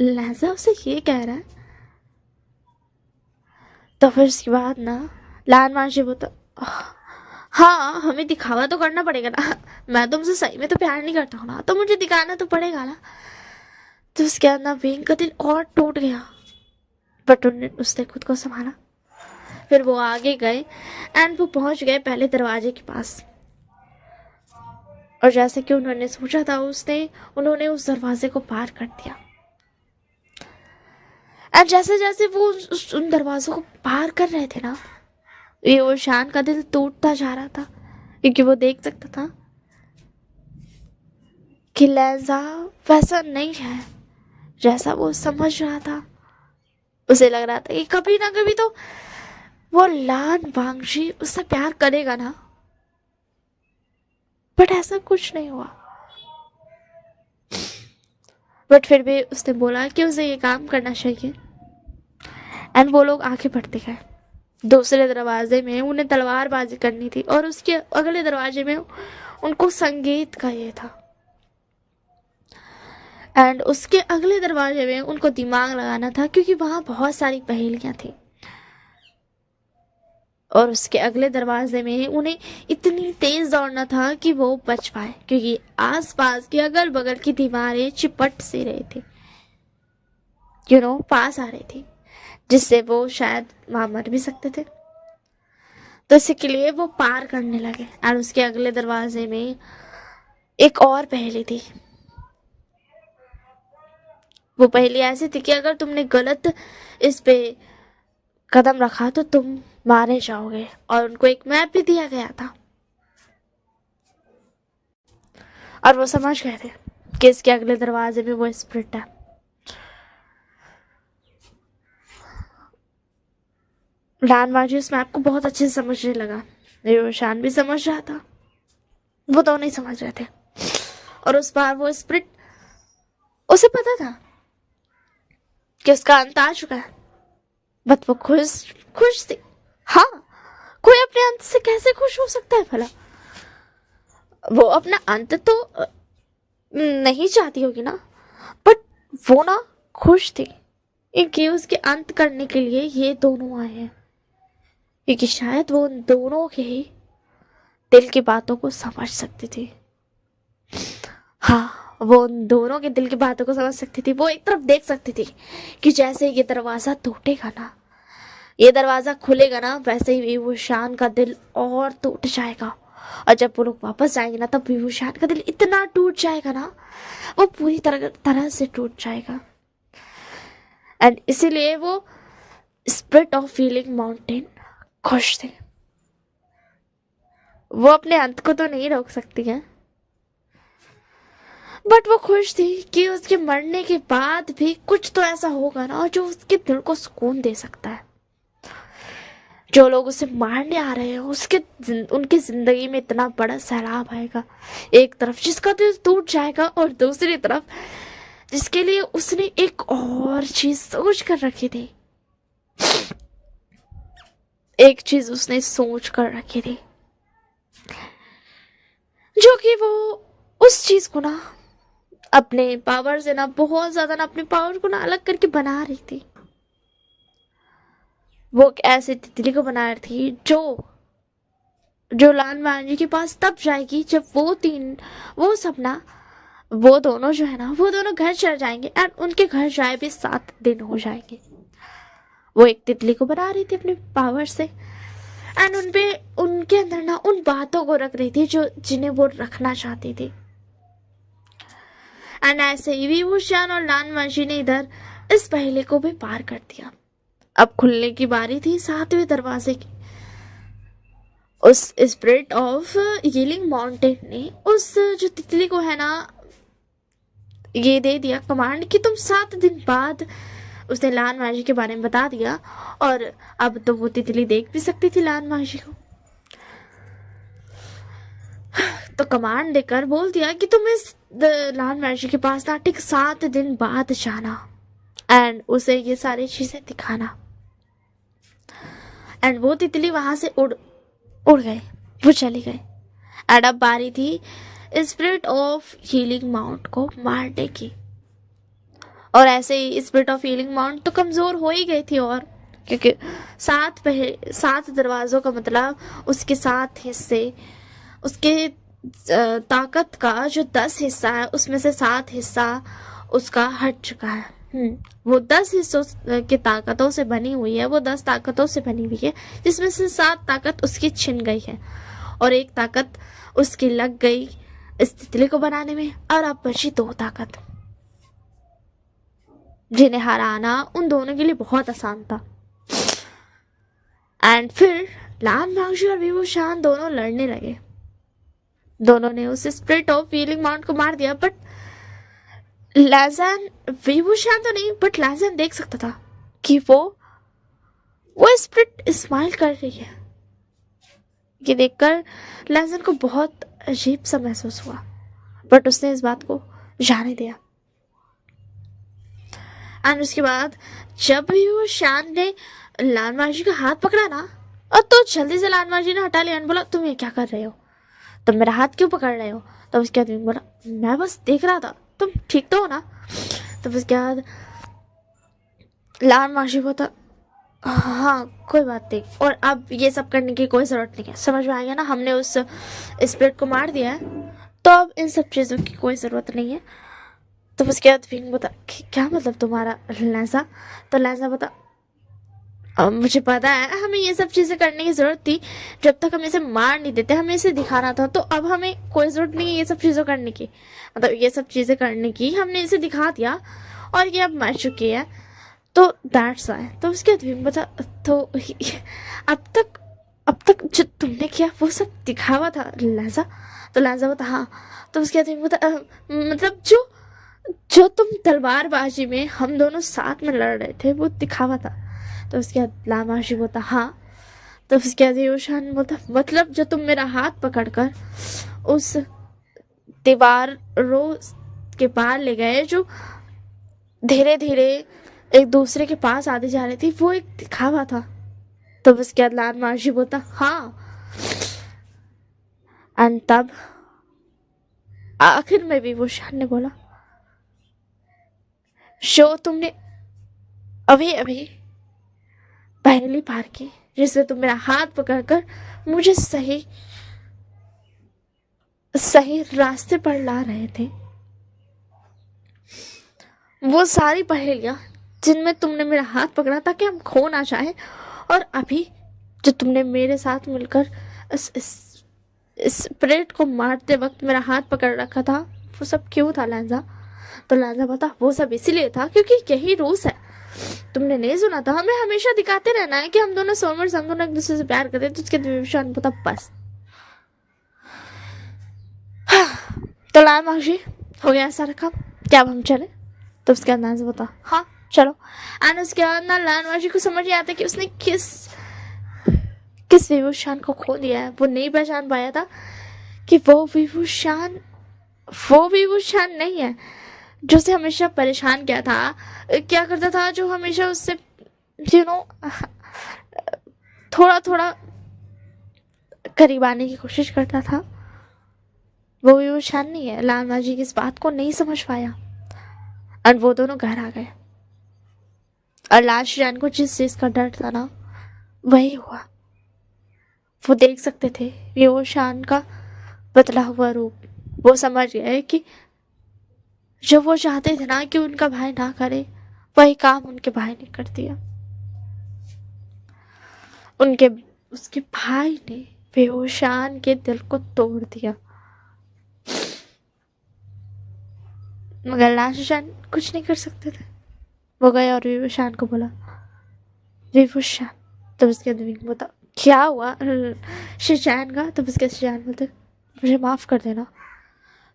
लहजा उसे ये कह रहा है। तो फिर उसके बाद ना लाल मांझी बोलता हाँ हमें दिखावा तो करना पड़ेगा ना, मैं तुमसे सही में तो प्यार नहीं करता हूँ ना, तो मुझे दिखाना तो पड़ेगा ना। तो उसके बाद ना विंग का दिल और टूट गया, बट उसने खुद को संभाला। फिर वो आगे गए एंड वो पहुंच गए पहले दरवाजे के पास, और जैसे कि उन्होंने सोचा था उन्होंने उस दरवाजे को पार कर दिया। एंड जैसे जैसे वो उन दरवाजों को पार कर रहे थे ना, विभूषण का दिल टूटता जा रहा था, क्योंकि वो देख सकता था कि लहजा वैसा नहीं है जैसा वो समझ रहा था। उसे लग रहा था कि कभी ना कभी तो वो लान वांगजी उससे प्यार करेगा ना, बट ऐसा कुछ नहीं हुआ। बट फिर भी उसने बोला कि उसे ये काम करना चाहिए। एंड वो लोग आगे बढ़ते गए। दूसरे दरवाजे में उन्हें तलवारबाजी करनी थी और उसके अगले दरवाजे में उनको संगीत का ये था, एंड उसके अगले दरवाजे में उनको दिमाग लगाना था, क्योंकि वहां बहुत सारी पहेलियां थी। और उसके अगले दरवाजे में उन्हें इतनी तेज दौड़ना था कि वो बच पाए, क्योंकि आसपास की अगल बगल की दीवारें चिपट से रहे थे, पास आ रही थी, जिससे वो शायद वहां मर भी सकते थे। तो इसके लिए वो पार करने लगे। और उसके अगले दरवाजे में एक और पहेली थी। वो पहेली ऐसी थी कि अगर तुमने गलत इस पे कदम रखा तो तुम मारे जाओगे, और उनको एक मैप भी दिया गया था, और वो समझ गए थे कि इसके अगले दरवाजे में वो स्प्रिट है। लान मार्जी उस मैप को बहुत अच्छे से समझने लगा, विभूषण भी समझ रहा था। वो दोनों नहीं समझ रहे थे। और उस बार वो स्प्रिट, उसे पता था कि उसका अंत आ चुका है, बट वो खुश खुश थी। हाँ, कोई अपने अंत से कैसे खुश हो सकता है भला? वो अपना अंत तो नहीं चाहती होगी ना, बट वो ना खुश थी कि उसके अंत करने के लिए ये दोनों आए हैं, क्योंकि शायद वो उन दोनों के ही दिल की बातों को समझ सकती थी। हाँ, वो उन दोनों के दिल की बातों को समझ सकती थी। वो एक तरफ देख सकती थी कि जैसे ये दरवाज़ा टूटेगा ना, ये दरवाज़ा खुलेगा ना, वैसे ही विभूषान का दिल और टूट जाएगा। और जब वो लोग वापस जाएंगे ना, तब विभूषान का दिल इतना टूट जाएगा ना, वो पूरी तरह से टूट जाएगा। एंड इसीलिए वो स्पिरिट ऑफ फीलिंग माउंटेन खुश थे। वो अपने अंत को तो नहीं रोक सकती है, बट वो खुश थी कि उसके मरने के बाद भी कुछ तो ऐसा होगा ना जो उसके दिल को सुकून दे सकता है। जो लोग उसे मारने आ रहे हैं, उनकी जिंदगी में इतना बड़ा सैलाब आएगा, एक तरफ जिसका दिल टूट जाएगा, और दूसरी तरफ जिसके लिए उसने एक और चीज सोच कर रखी थी। एक चीज उसने सोच कर रखी थी, जो कि वो उस चीज को ना अपने पावर से ना बहुत ज्यादा ना अपने पावर को ना अलग करके बना रही थी। वो एक ऐसी तितली को बना रही थी जो लाल मांझी के पास तब जाएगी जब वो सपना, वो दोनों जो है ना, वो दोनों घर चल जाएंगे। एंड उनके घर जाए भी 7 दिन हो जाएंगे। वो एक तितली को बना रही थी अपने पावर से, एंड उनके अंदर ना उन बातों को रख रही थी जिन्हें वो रखना चाहती थी। एंड ऐसे ही विभूषण और लाल मांझी ने इधर इस पहेली को भी पार कर दिया। अब खुलने की बारी थी 7वें दरवाजे की। उस स्पिरिट ऑफ हीलिंग माउंटेन ने उस जो तितली को है ना ये दे दिया कमांड कि तुम 7 दिन बाद, उसने लाल मांझी के बारे में बता दिया। और अब तो वो तितली देख भी सकती थी लाल मांझी को, तो कमांड देकर बोल दिया कि तुम इस लाल मांझी के पास ना ठीक 7 दिन बाद जाना एंड उसे ये सारी चीजें दिखाना। एंड वो तितली वहां से उड़ गए, वो चली गई। एंड अब बारी थी स्पिरिट ऑफ हीलिंग माउंट को मारने की। और ऐसे ही स्पिरिट ऑफ हीलिंग माउंट तो कमजोर हो ही गई थी, और क्योंकि 7 दरवाजों का मतलब उसके 7 हिस्से, उसके ताकत का जो 10 हिस्सा है उसमें से 7 हिस्सा उसका हट चुका है। वो 10 हिस्सों की ताकतों से बनी हुई है, वो 10 ताकतों से बनी हुई है, जिसमें से 7 ताकत उसकी छिन गई है और 1 ताकत उसकी लग गई इस तितली को बनाने में। और अब बची 2 ताकत, जिन्हें हराना उन दोनों के लिए बहुत आसान था। एंड फिर लाल मांझी और विभूषण दोनों लड़ने लगे। दोनों ने उस स्पिरिट ऑफ हीलिंग माउंट को मार दिया, बट लाजन, विभूषण तो नहीं बट लाजन देख सकता था कि वो स्पिरिट स्माइल कर रही है। ये देखकर लाजन को बहुत अजीब सा महसूस हुआ, बट उसने इस बात को जाने दिया। एंड उसके बाद जब भी वो शान ने लाल मांझी का हाथ पकड़ा ना, और तो जल्दी से लाल मांझी ने हटा लिया और बोला तुम ये क्या कर रहे हो, तुम मेरा हाथ क्यों पकड़ रहे हो। तब उसके बाद बोला मैं बस देख रहा था, तुम ठीक तो हो ना। तब उसके बाद लाल मांझी बोला हाँ कोई बात नहीं, और अब ये सब करने की कोई ज़रूरत नहीं है, समझ में आ गया ना, हमने उस स्पिरिट को मार दिया है, तो अब इन सब चीज़ों की कोई ज़रूरत नहीं है। तो उसके बाद फिर बता क्या मतलब तुम्हारा लहजा। तो लहजा बता मुझे पता है हमें ये सब चीज़ें करने की ज़रूरत थी, जब तक हम इसे मार नहीं देते हमें इसे दिखाना था, तो अब हमें कोई ज़रूरत नहीं है ये सब चीज़ों करने की, मतलब ये सब चीज़ें करने की, हमने इसे दिखा दिया और ये अब मर चुकी है, तो दैट्स व्हाई। तो उसके बाद भी बता तो अब तक जो तुमने किया वो सब दिखावा था लहजा। तो लहजा बता हाँ। तो उसके बाद बता मतलब जो तुम तलवारबाजी में हम दोनों साथ में लड़ रहे थे वो दिखावा था। तो उसके बाद लाल मांझी बोलता हाँ। तो उसके बाद विभूषण बोलता मतलब जो तुम मेरा हाथ पकड़कर उस दीवारों के पार ले गए जो धीरे धीरे एक दूसरे के पास आती जा रही थी। वो एक दिखावा था। तो उसके बाद लाल मार्शी बोलता हाँ। एंड तब आखिर में विभूषण ने बोला जो तुमने अभी अभी पहली बार की, जिसमें तुम मेरा हाथ पकड़कर मुझे सही रास्ते पर ला रहे थे, वो सारी पहेलियां जिनमें तुमने मेरा हाथ पकड़ा ताकि हम खो ना जाए, और अभी जो तुमने मेरे साथ मिलकर इस स्प्रिट को मारते वक्त मेरा हाथ पकड़ रखा था, वो सब क्यों था लहजा? तो लहजा बता वो सब इसीलिए था क्योंकि यही रूस है। तुमने नहीं सुना था, हमें हमेशा दिखाते रहना है कि हम दोनों सोलमर्स, हम दोनों एक दूसरे से प्यार करते हैं। तो उसके विभूषण बता बस। तो लाल मार्शी हो गया सारा काम, क्या अब हम चले? तो उसके अंदाज बता हाँ चलो। एंड उसके बाद ना लाल मार्शी को समझ नहीं आता कि उसने किस विभूषण को खो दिया है। वो नहीं पहचान पाया था कि वो विभूषण नहीं है जो उसे हमेशा परेशान किया था, क्या करता था, जो हमेशा उससे थोड़ा थोड़ा करीब आने की कोशिश करता था। वो विभूषण नहीं है। लाल मार्शी की इस बात को नहीं समझ पाया और वो दोनों घर आ गए। और लाल शान को जिस चीज का डर था ना वही हुआ। वो देख सकते थे विभूषण का बदला हुआ रूप। वो समझ गए कि जो वो चाहते थे ना कि उनका भाई ना करे, वही काम उनके भाई ने कर दिया। उसके भाई ने विभूषण के दिल को तोड़ दिया। मगर लाशशान कुछ नहीं कर सकते थे। वो गए और विभूषण को बोला विभूषण। तब उसके बाद बोला क्या हुआ शिशान का? तब उसके शिशान बोलते मुझे माफ कर देना।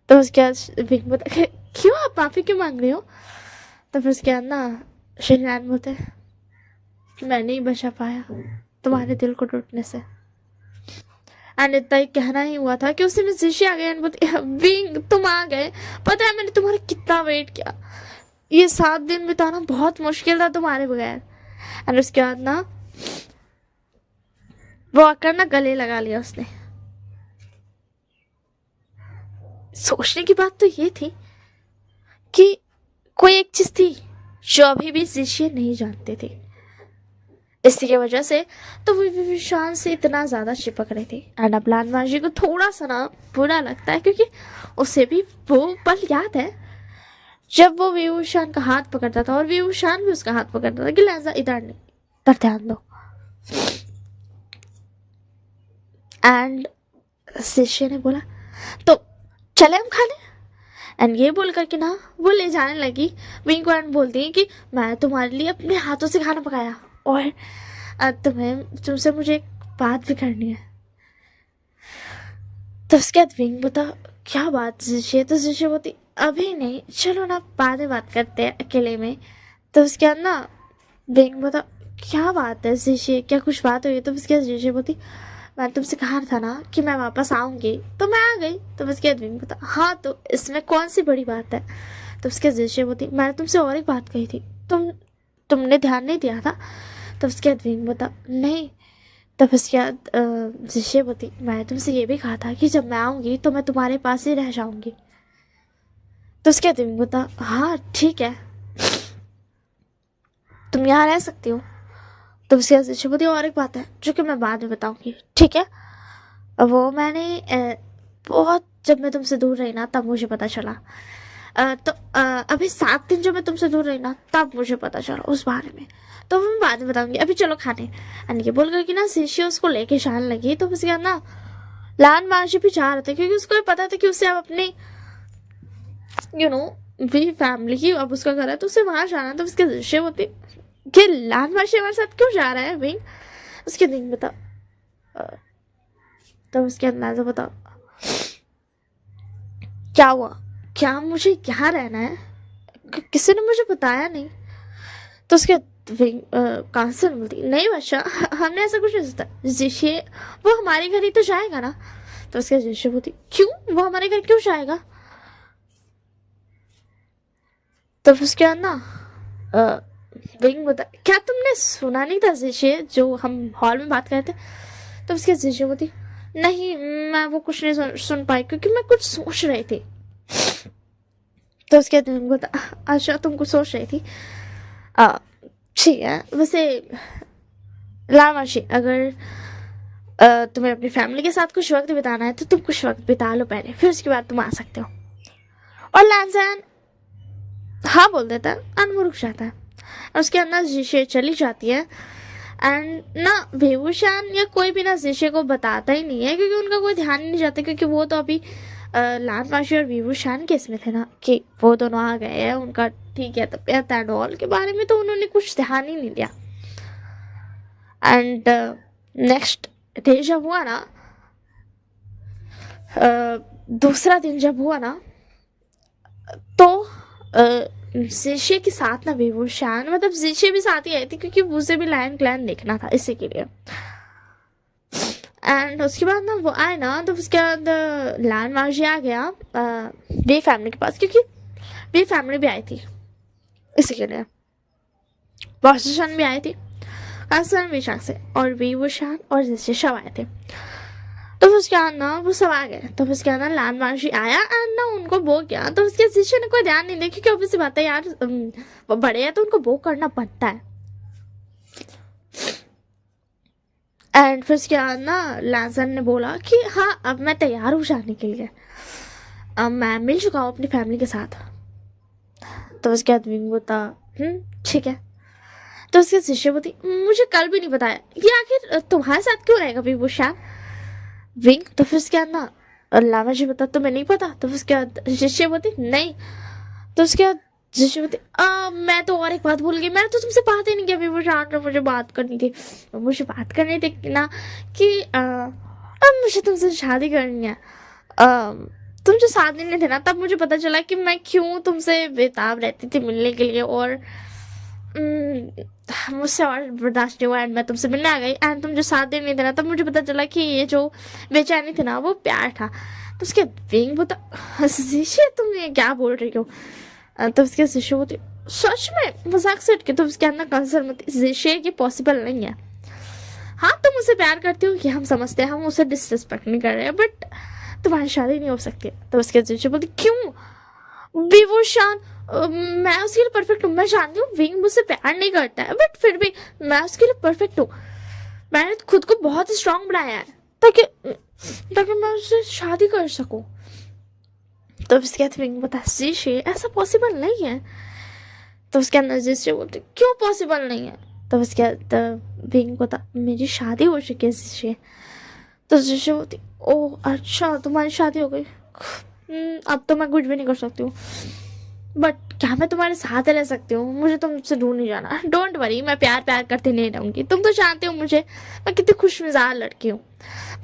तो उसके बाद विंग बोलता क्यों आप माफी क्यों मांग रहे हो? तो फिर उसके बाद ना शिशान बोलते मैं नहीं बचा पाया तुम्हारे दिल को टूटने से। एंड इतना ही कहना ही हुआ था कि उससे मैं शीशे आ गए। विंग तुम आ गए, पता है मैंने तुम्हारा कितना वेट किया। ये 7 दिन बिताना बहुत मुश्किल था तुम्हारे बगैर। एंड उसके बाद ना वो आकर ना गले लगा लिया उसने। सोचने की बात तो ये थी कि कोई एक चीज थी जो अभी भी शिष्य नहीं जानते थे। इसी की वजह से तो वो विभूषण से इतना ज्यादा चिपक रही थी। एंड अब लाल मार्शी को थोड़ा सा ना बुरा लगता है क्योंकि उसे भी वो पल याद है जब वो विभूषण का हाथ पकड़ता था और विभूषण भी उसका हाथ पकड़ता था कि लहजा इधर नहीं, इधर ध्यान दो। एंड शिष्य ने बोला तो चले हम खाने। एंड ये बोल करके ना वो ले जाने लगी विंग को। एंड बोलती है कि मैं तुम्हारे लिए अपने हाथों से खाना पकाया और तुमसे मुझे एक बात भी करनी है। तो उसके बाद विंग बोलता क्या बात शिष्य? तो शिष्य बोलती अभी नहीं, चलो ना बाद में बात करते हैं अकेले में। तो उसके बाद ना विंग बोलता क्या बात है शिष्य, क्या कुछ बात हुई? तो उसके बाद शिष्य बोलती मैंने तुमसे कहा था ना कि मैं वापस आऊंगी, तो मैं आ गई। तो उसके बाद विंग बोलता हाँ तो इसमें कौन सी बड़ी बात है? तो उसके बाद शिष्य बोलती मैंने तुमसे और एक बात कही थी, तुमने ध्यान नहीं दिया था। तो उसके बाद विंग बोलता नहीं। तब उसके बाद शिष्य बोलती मैं तुमसे ये भी कहा था कि जब मैं आऊँगी तो मैं तुम्हारे पास ही रह जाऊँगी। तो उसके बाद विंग बोलता हाँ ठीक है, तुम यहाँ रह सकती हो। तो उसके बाद शिष्य बोलती और एक बात है जो कि मैं बाद में बताऊँगी, ठीक है? वो मैंने बहुत जब मैं तुमसे दूर रही ना तब मुझे पता चला। तो अभी 7 दिन जब मैं तुमसे दूर रही ना तब मुझे पता चला उस बारे में, तो मैं बाद में बताऊंगी, अभी चलो खाने। एंड ये बोल कर कि ना शिष्य उसको लेके जाने लगी। तो उसके बाद ना लाल मार्शी भी जा रहे थे क्योंकि उसको पता था कि उससे अब अपने भी फैमिली की अब उसका घर है तो उसे वहां जाना। तो उसके शिष्य होती कि लाल मार्शी हमारे साथ क्यों जा रहा है विंग? उसके दिन बता। तो उसके अंदाजा बताओ क्या हुआ, क्या मुझे यहाँ रहना है? किसी ने मुझे बताया नहीं। तो उसके कांसन बोलती नहीं बच्चा, हमने ऐसा कुछ नहीं सोचा। वो हमारे घर ही तो जाएगा ना। तो उसके जैसे बोलती क्यों, वो हमारे घर क्यों जाएगा। तो उसके बाद ना विंग बता, क्या तुमने सुना नहीं था जिशे जो हम हॉल में बात कर रहे थे। तो उसके जिशे बोलती नहीं, मैं वो कुछ नहीं सुन पाई क्योंकि मैं कुछ सोच रही थी। तो उसके बाद विंग बता, अच्छा तुम कुछ सोच रही थी, ठीक है। वैसे लामाशी, अगर तुम्हें अपनी फैमिली के साथ कुछ वक्त बिताना है तो तुम कुछ वक्त बिता लो पहले, फिर उसके बाद तुम आ सकते हो। और लैंसन हाँ बोल देता है एंड वो रुक जाता है। और उसके अंदर जिशे चली जाती है एंड ना बेबूशान या कोई भी ना जिशे को बताता ही नहीं है क्योंकि उनका कोई ध्यान ही नहीं जाता, क्योंकि वो तो अभी लान माशी और बेबूशान के इसमें थे ना कि वो दोनों आ गए हैं, उनका ठीक है तबियत एंड ऑल के बारे में तो उन्होंने कुछ ध्यान ही नहीं दिया। एंड नेक्स्ट डे जब हुआ ना, दूसरा दिन जब हुआ ना, तो जिशे के साथ ना बेबूशान, मतलब जिशे भी साथ ही आई थी क्योंकि उसे भी लायन क्लैन देखना था इसी के लिए। एंड उसके बाद ना वो आए ना, तो उसके बाद लान मार्जी आ गया वे फैमिली के पास, क्योंकि वे फैमिली भी आई थी इसी के लिए। बॉस्टन भी आई थी आसान विशाख से, और बेबूशान और जिशे सब आए थे। तो उसके बाद ना वो सब आ गए। तो उसके बाद ना लान मार्शी आया एंड ना उनको बो किया। तो उसके जिशे ने कोई ध्यान नहीं दिया क्योंकि ऑब्वियसली बात है यार, वो बड़े हैं तो उनको बो करना बनता है। एंड फिर उसके बाद ना लैंसन ने बोला कि हाँ अब मैं तैयार हूँ जाने के लिए, अब मैं मिल चुका हूँ अपनी फैमिली के साथ। तो उसके बाद विंग बोता ठीक है। तो उसके शिष्य बोती मुझे कल भी नहीं बताया, ये आखिर तुम्हारे साथ क्यों रहेगा बेबूशान विंग। तो फिर उसके बाद ना लामा जी बता तुम्हें नहीं पता। तो उसके बाद शिष्य बोती नहीं। तो उसके बाद शिष्य बोती मैं तो और एक बात भूल गई, मैंने तो तुमसे बात ही नहीं किया बेबूशान, तो मुझे बात करनी थी, मुझे बात करनी थी ना कि अब मुझे तुमसे शादी करनी है। तुम जो 7 दिन में थे ना तब मुझे पता चला कि मैं क्यों तुमसे बेताब रहती थी मिलने के लिए, और मुझसे और बर्दाश्त नहीं हुआ एंड मैं तुमसे मिलने आ गई। एंड तुम जो 7 दिन नहीं थे ना तब मुझे पता चला कि ये जो बेचैनी थी ना वो प्यार था। तो उसके विंग बोता शिशे तुम ये क्या बोल रही हो। तो उसके शिशु बोती सच में मजाक से उठ के। तो उसके अंदर कंसर्न मत शिशे ये पॉसिबल नहीं है। हाँ तुम उसे प्यार करती हो, कि हम समझते हैं, हम उसे डिसरिस्पेक्ट नहीं कर रहे हैं, बट तुम्हारी शादी नहीं हो सकती। तो उसके शिशु बोती क्यों बेबूशान, मैं उसके लिए परफेक्ट हूँ। मैं जानती हूँ विंग मुझसे प्यार नहीं करता है, बट फिर भी मैं उसके लिए परफेक्ट हूँ। मैंने खुद को बहुत स्ट्रांग बनाया है ताकि मैं उससे शादी कर सकूं। तो उसके बाद विंग बता जिशे ऐसा पॉसिबल नहीं है। तो उसके अंदर जिशे बोलते क्यों पॉसिबल नहीं है। तो उसके बाद विंग बता मेरी शादी हो चुकी है जिशे। तो जिशे बोलती ओह अच्छा तुम्हारी शादी हो गई, अब तो मैं कुछ भी नहीं कर सकती हूँ, बट क्या मैं तुम्हारे साथ रह सकती हूँ, मुझे तुमसे दूर नहीं जाना। डोंट वरी मैं प्यार करती नहीं रहूंगी, तुम तो जानते हो मुझे मैं कितनी खुश मिजाज लड़की हूँ,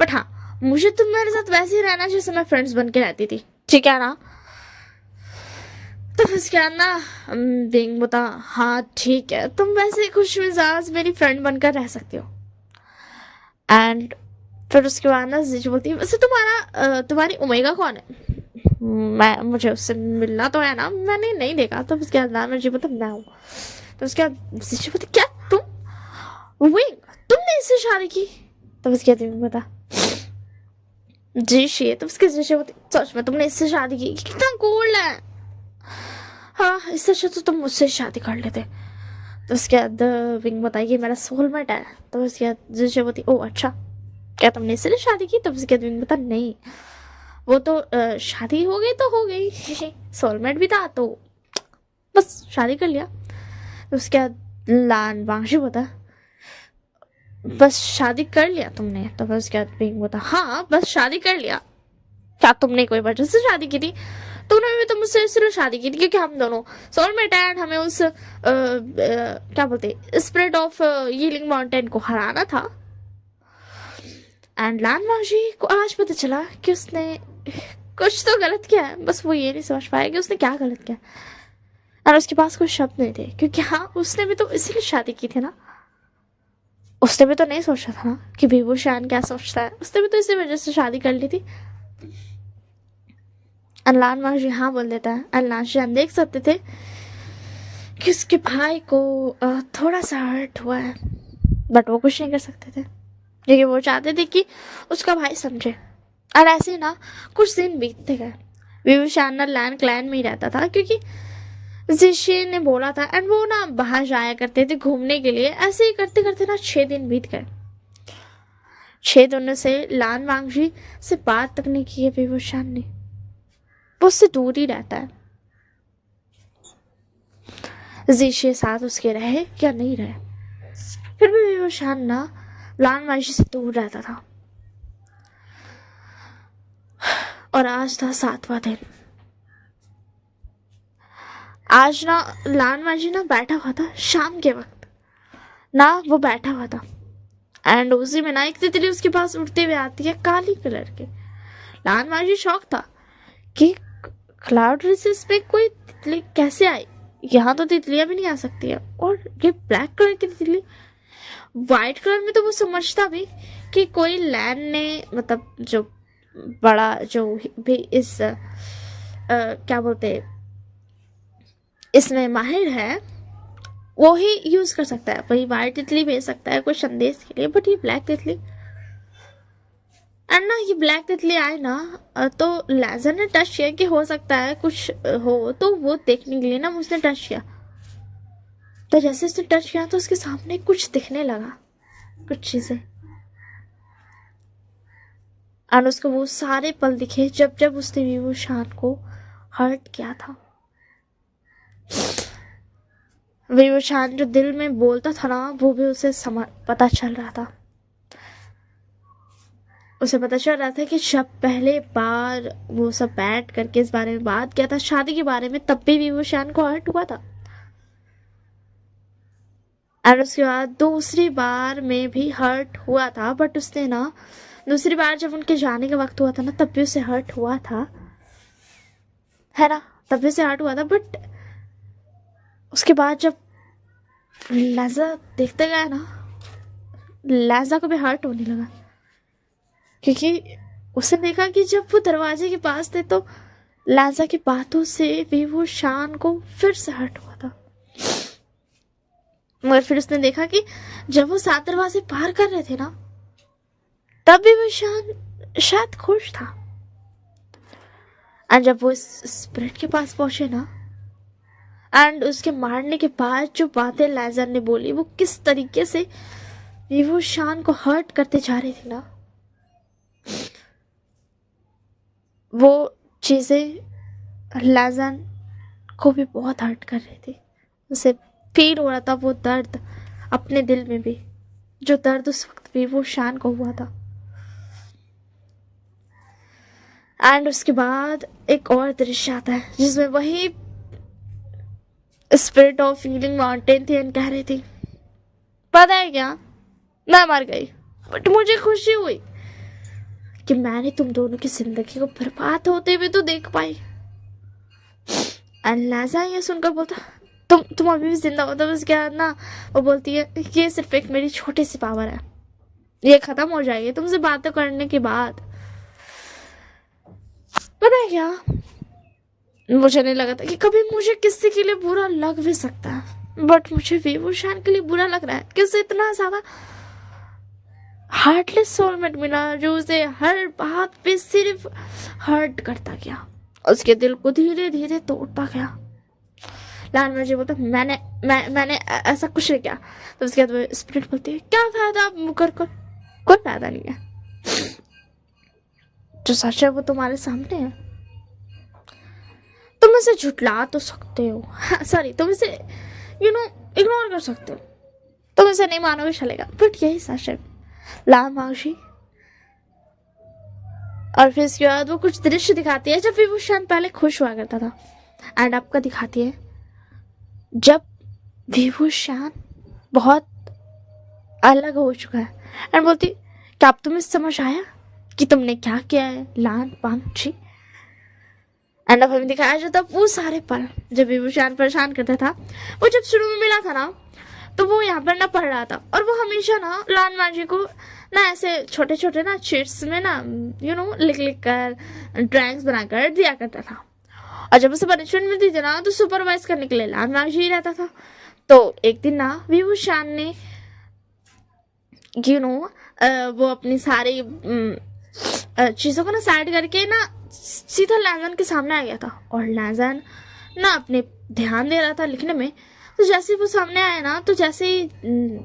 बट हाँ मुझे तुम्हारे साथ वैसे ही रहना जैसे मैं फ्रेंड्स बन के रहती थी, ठीक है ना। तो उसके बाद ना विंग बता हाँ ठीक है तुम वैसे ही खुश मिजाज मेरी फ्रेंड बनकर रह सकती हो। एंड फिर उसके बाद ना जिश बोलती है वैसे तुम्हारी ओमेगा कौन है। मुझे उससे मिलना तो है ना, मैंने नहीं देखा। तो उसके बाद मुझे पता मैं हूँ। तो उसके बाद जिश बोलती क्या तुम विंग तुमने इससे शादी की। तो उसके बाद विंग बता जिश। तो उसके जिश बोलती सच में तुमने इससे शादी की, कितना कूल है। हाँ इससे अच्छा तो तुम मुझसे शादी कर लेते। तो उसके बाद विंग बताएगी मेरा सोलमेट है। तो उसके बाद जिश बोलती ओ अच्छा क्या तुमने इसलिए शादी की। तो उसके बाद विंग बता नहीं वो तो शादी हो गई तो हो गई, सोलमेट भी था तो बस शादी कर लिया। तो उसके बाद लान वांशी बता बस शादी कर लिया तुमने। तो बस उसके बाद विंग बता हाँ बस शादी कर लिया। क्या तुमने कोई वजह से शादी की थी। तुमने भी तो मुझसे इसलिए शादी की थी क्योंकि हम दोनों सोलमेट हैं, हमें उस क्या बोलते स्पिरिट ऑफ हीलिंग माउंटेन को हराना था। एंड लान वांशी को आज पता चला कि उसने कुछ तो गलत किया है, बस वो ये नहीं समझ पाया कि उसने क्या गलत किया। और उसके पास कोई शब्द नहीं थे क्योंकि हाँ उसने भी तो इसीलिए शादी की थी ना। उसने भी तो नहीं सोचा था ना कि विभूषण क्या सोचता है, उसने भी तो इसी वजह से शादी कर ली थी। अनलान माजी हाँ बोल देता है। अनलान शान देख सकते थे कि उसके भाई को थोड़ा सा हर्ट हुआ है, बट वो कुछ नहीं कर सकते थे क्योंकि वो चाहते थे कि उसका भाई समझे। और ऐसे ही ना कुछ दिन बीतते गए। विभूषण ना लैंड क्लैन में ही रहता था क्योंकि जिशे ने बोला था, एंड वो ना बाहर जाया करते थे घूमने के लिए। ऐसे ही करते करते ना 6 दिन बीत गए। 6 दिनों से लान वांगजी से बात तक नहीं की है विभूषण ने, वो उससे दूर ही रहता है। जिशे साथ उसके रहे या नहीं रहे, फिर भी विभूषण ना लान वांगजी से दूर रहता था। और आज था 7वां दिन। आज ना लान माजी ना बैठा हुआ था शाम के वक्त ना, वो बैठा हुआ था एंड उसी में ना एक तितली उसके पास उड़ते हुए आती है काली कलर के। लान माजी शौक था कि क्लाउड रिसेस पे कोई तितली कैसे आई, यहाँ तो तितलियां भी नहीं आ सकती है, और ये ब्लैक कलर की तितली। वाइट कलर में तो वो समझता भी कि कोई लैंड ने, मतलब जो बड़ा जो भी इस क्या बोलते इसमें माहिर है वो ही यूज कर सकता है, वही वाइट तितली भेज सकता है कोई संदेश के लिए। बट ये ब्लैक तितली, एंड ना ये ब्लैक तितली आए ना तो लेजर ने टच किया कि हो सकता है कुछ हो, तो वो देखने के लिए ना उसने टच किया। तो जैसे उसने टच किया तो उसके सामने कुछ दिखने लगा, कुछ चीजें, और उसको वो सारे पल दिखे जब जब उसने विभूषण को हर्ट किया था। विभूषण जो दिल में बोलता था ना वो भी उसे पता चल रहा था। उसे पता चल रहा था कि जब पहले बार वो सब बैठ करके इस बारे में बात किया था शादी के बारे में, तब भी विभूषण को हर्ट हुआ था। और उसके बाद दूसरी बार में भी हर्ट हुआ था, बट उसने ना दूसरी बार जब उनके जाने का वक्त हुआ था ना तब भी उसे हर्ट हुआ था, है ना, तब भी उसे हर्ट हुआ था। बट उसके बाद जब लैजा देखते गया ना, लैजा को भी हर्ट होने लगा क्योंकि उसने देखा कि जब वो दरवाजे के पास थे तो लैजा की बातों से विभूषण को फिर से हर्ट हुआ था। मगर फिर उसने देखा कि जब वो 7 दरवाजे पार कर रहे थे ना तब विभूषण शायद खुश था। और जब वो इस स्पिरिट के पास पहुंचे ना, एंड उसके मारने के बाद जो बातें लेजर ने बोली वो किस तरीके से विभूषण को हर्ट करते जा रही थी ना, वो चीजें लेजर को भी बहुत हर्ट कर रही थी। उसे फील हो रहा था वो दर्द अपने दिल में भी, जो दर्द उस वक्त विभूषण को हुआ था। एंड उसके बाद एक और दृश्य आता है जिसमें वही स्पिरिट ऑफ फीलिंग माउंटेन थी एंड कह रही थी, पता है क्या, मैं मर गई बट मुझे खुशी हुई कि मैंने तुम दोनों की जिंदगी को बर्बाद होते हुए तो देख पाई। एंड लैजा ये सुनकर बोलता, तुम अभी भी जिंदा हो। तो उसके बाद ना वो बोलती है, ये सिर्फ एक मेरी छोटी सी पावर है, ये खत्म हो जाएगी तुमसे बातें करने के बाद। पता है क्या, मुझे नहीं लगा था कि कभी मुझे किसी के लिए बुरा लग भी सकता है, बट मुझे विभूषण के लिए बुरा लग रहा है कि उसे इतना ज्यादा हार्टलेस सोलमेट मिला जो उसे हर बात पे सिर्फ हर्ट करता गया, उसके दिल को धीरे धीरे तोड़ता गया। लाल मुझे बोलता, मैंने ऐसा कुछ नहीं किया। तो उसके बाद स्पिरिट बोलती है, क्या फायदा आप मुकर कर, कोई फायदा नहीं है, जो सच है वो तुम्हारे सामने है। तुम इसे झुटला तो सकते हो, सॉरी तुम इसे इग्नोर कर सकते हो, तुम इसे नहीं मानोगे चलेगा, बट यही सच है लाल मावशी। और फिर इसके बाद वो कुछ दृश्य दिखाती है जब विभूषण पहले खुश हुआ करता था, एंड अब का दिखाती है जब विभूषण बहुत अलग हो चुका है, एंड बोलती, क्या अब तुम्हें समझ आया कि तुमने क्या किया है लान पांची। एंड अब हमें दिखाया जाता वो सारे पल जब विभूषण परेशान करता था। वो जब शुरू में मिला था ना तो वो यहाँ पर ना पढ़ रहा था, और वो हमेशा ना लाल माँ जी को ना ऐसे छोटे छोटे ना चिट्स में ना लिख लिख कर ड्राइंग्स बनाकर दिया करता था। और जब उसे पनिशमेंट मिलती थी ना तो सुपरवाइज करने के लिए लाल माँ जी रहता था। तो एक दिन ना विभूषण ने वो अपनी सारी चीज़ों को ना साइड करके ना सीधा लैजन के सामने आ गया था, और लैजन ना अपने ध्यान दे रहा था लिखने में। तो जैसे ही वो सामने आया ना, तो जैसे ही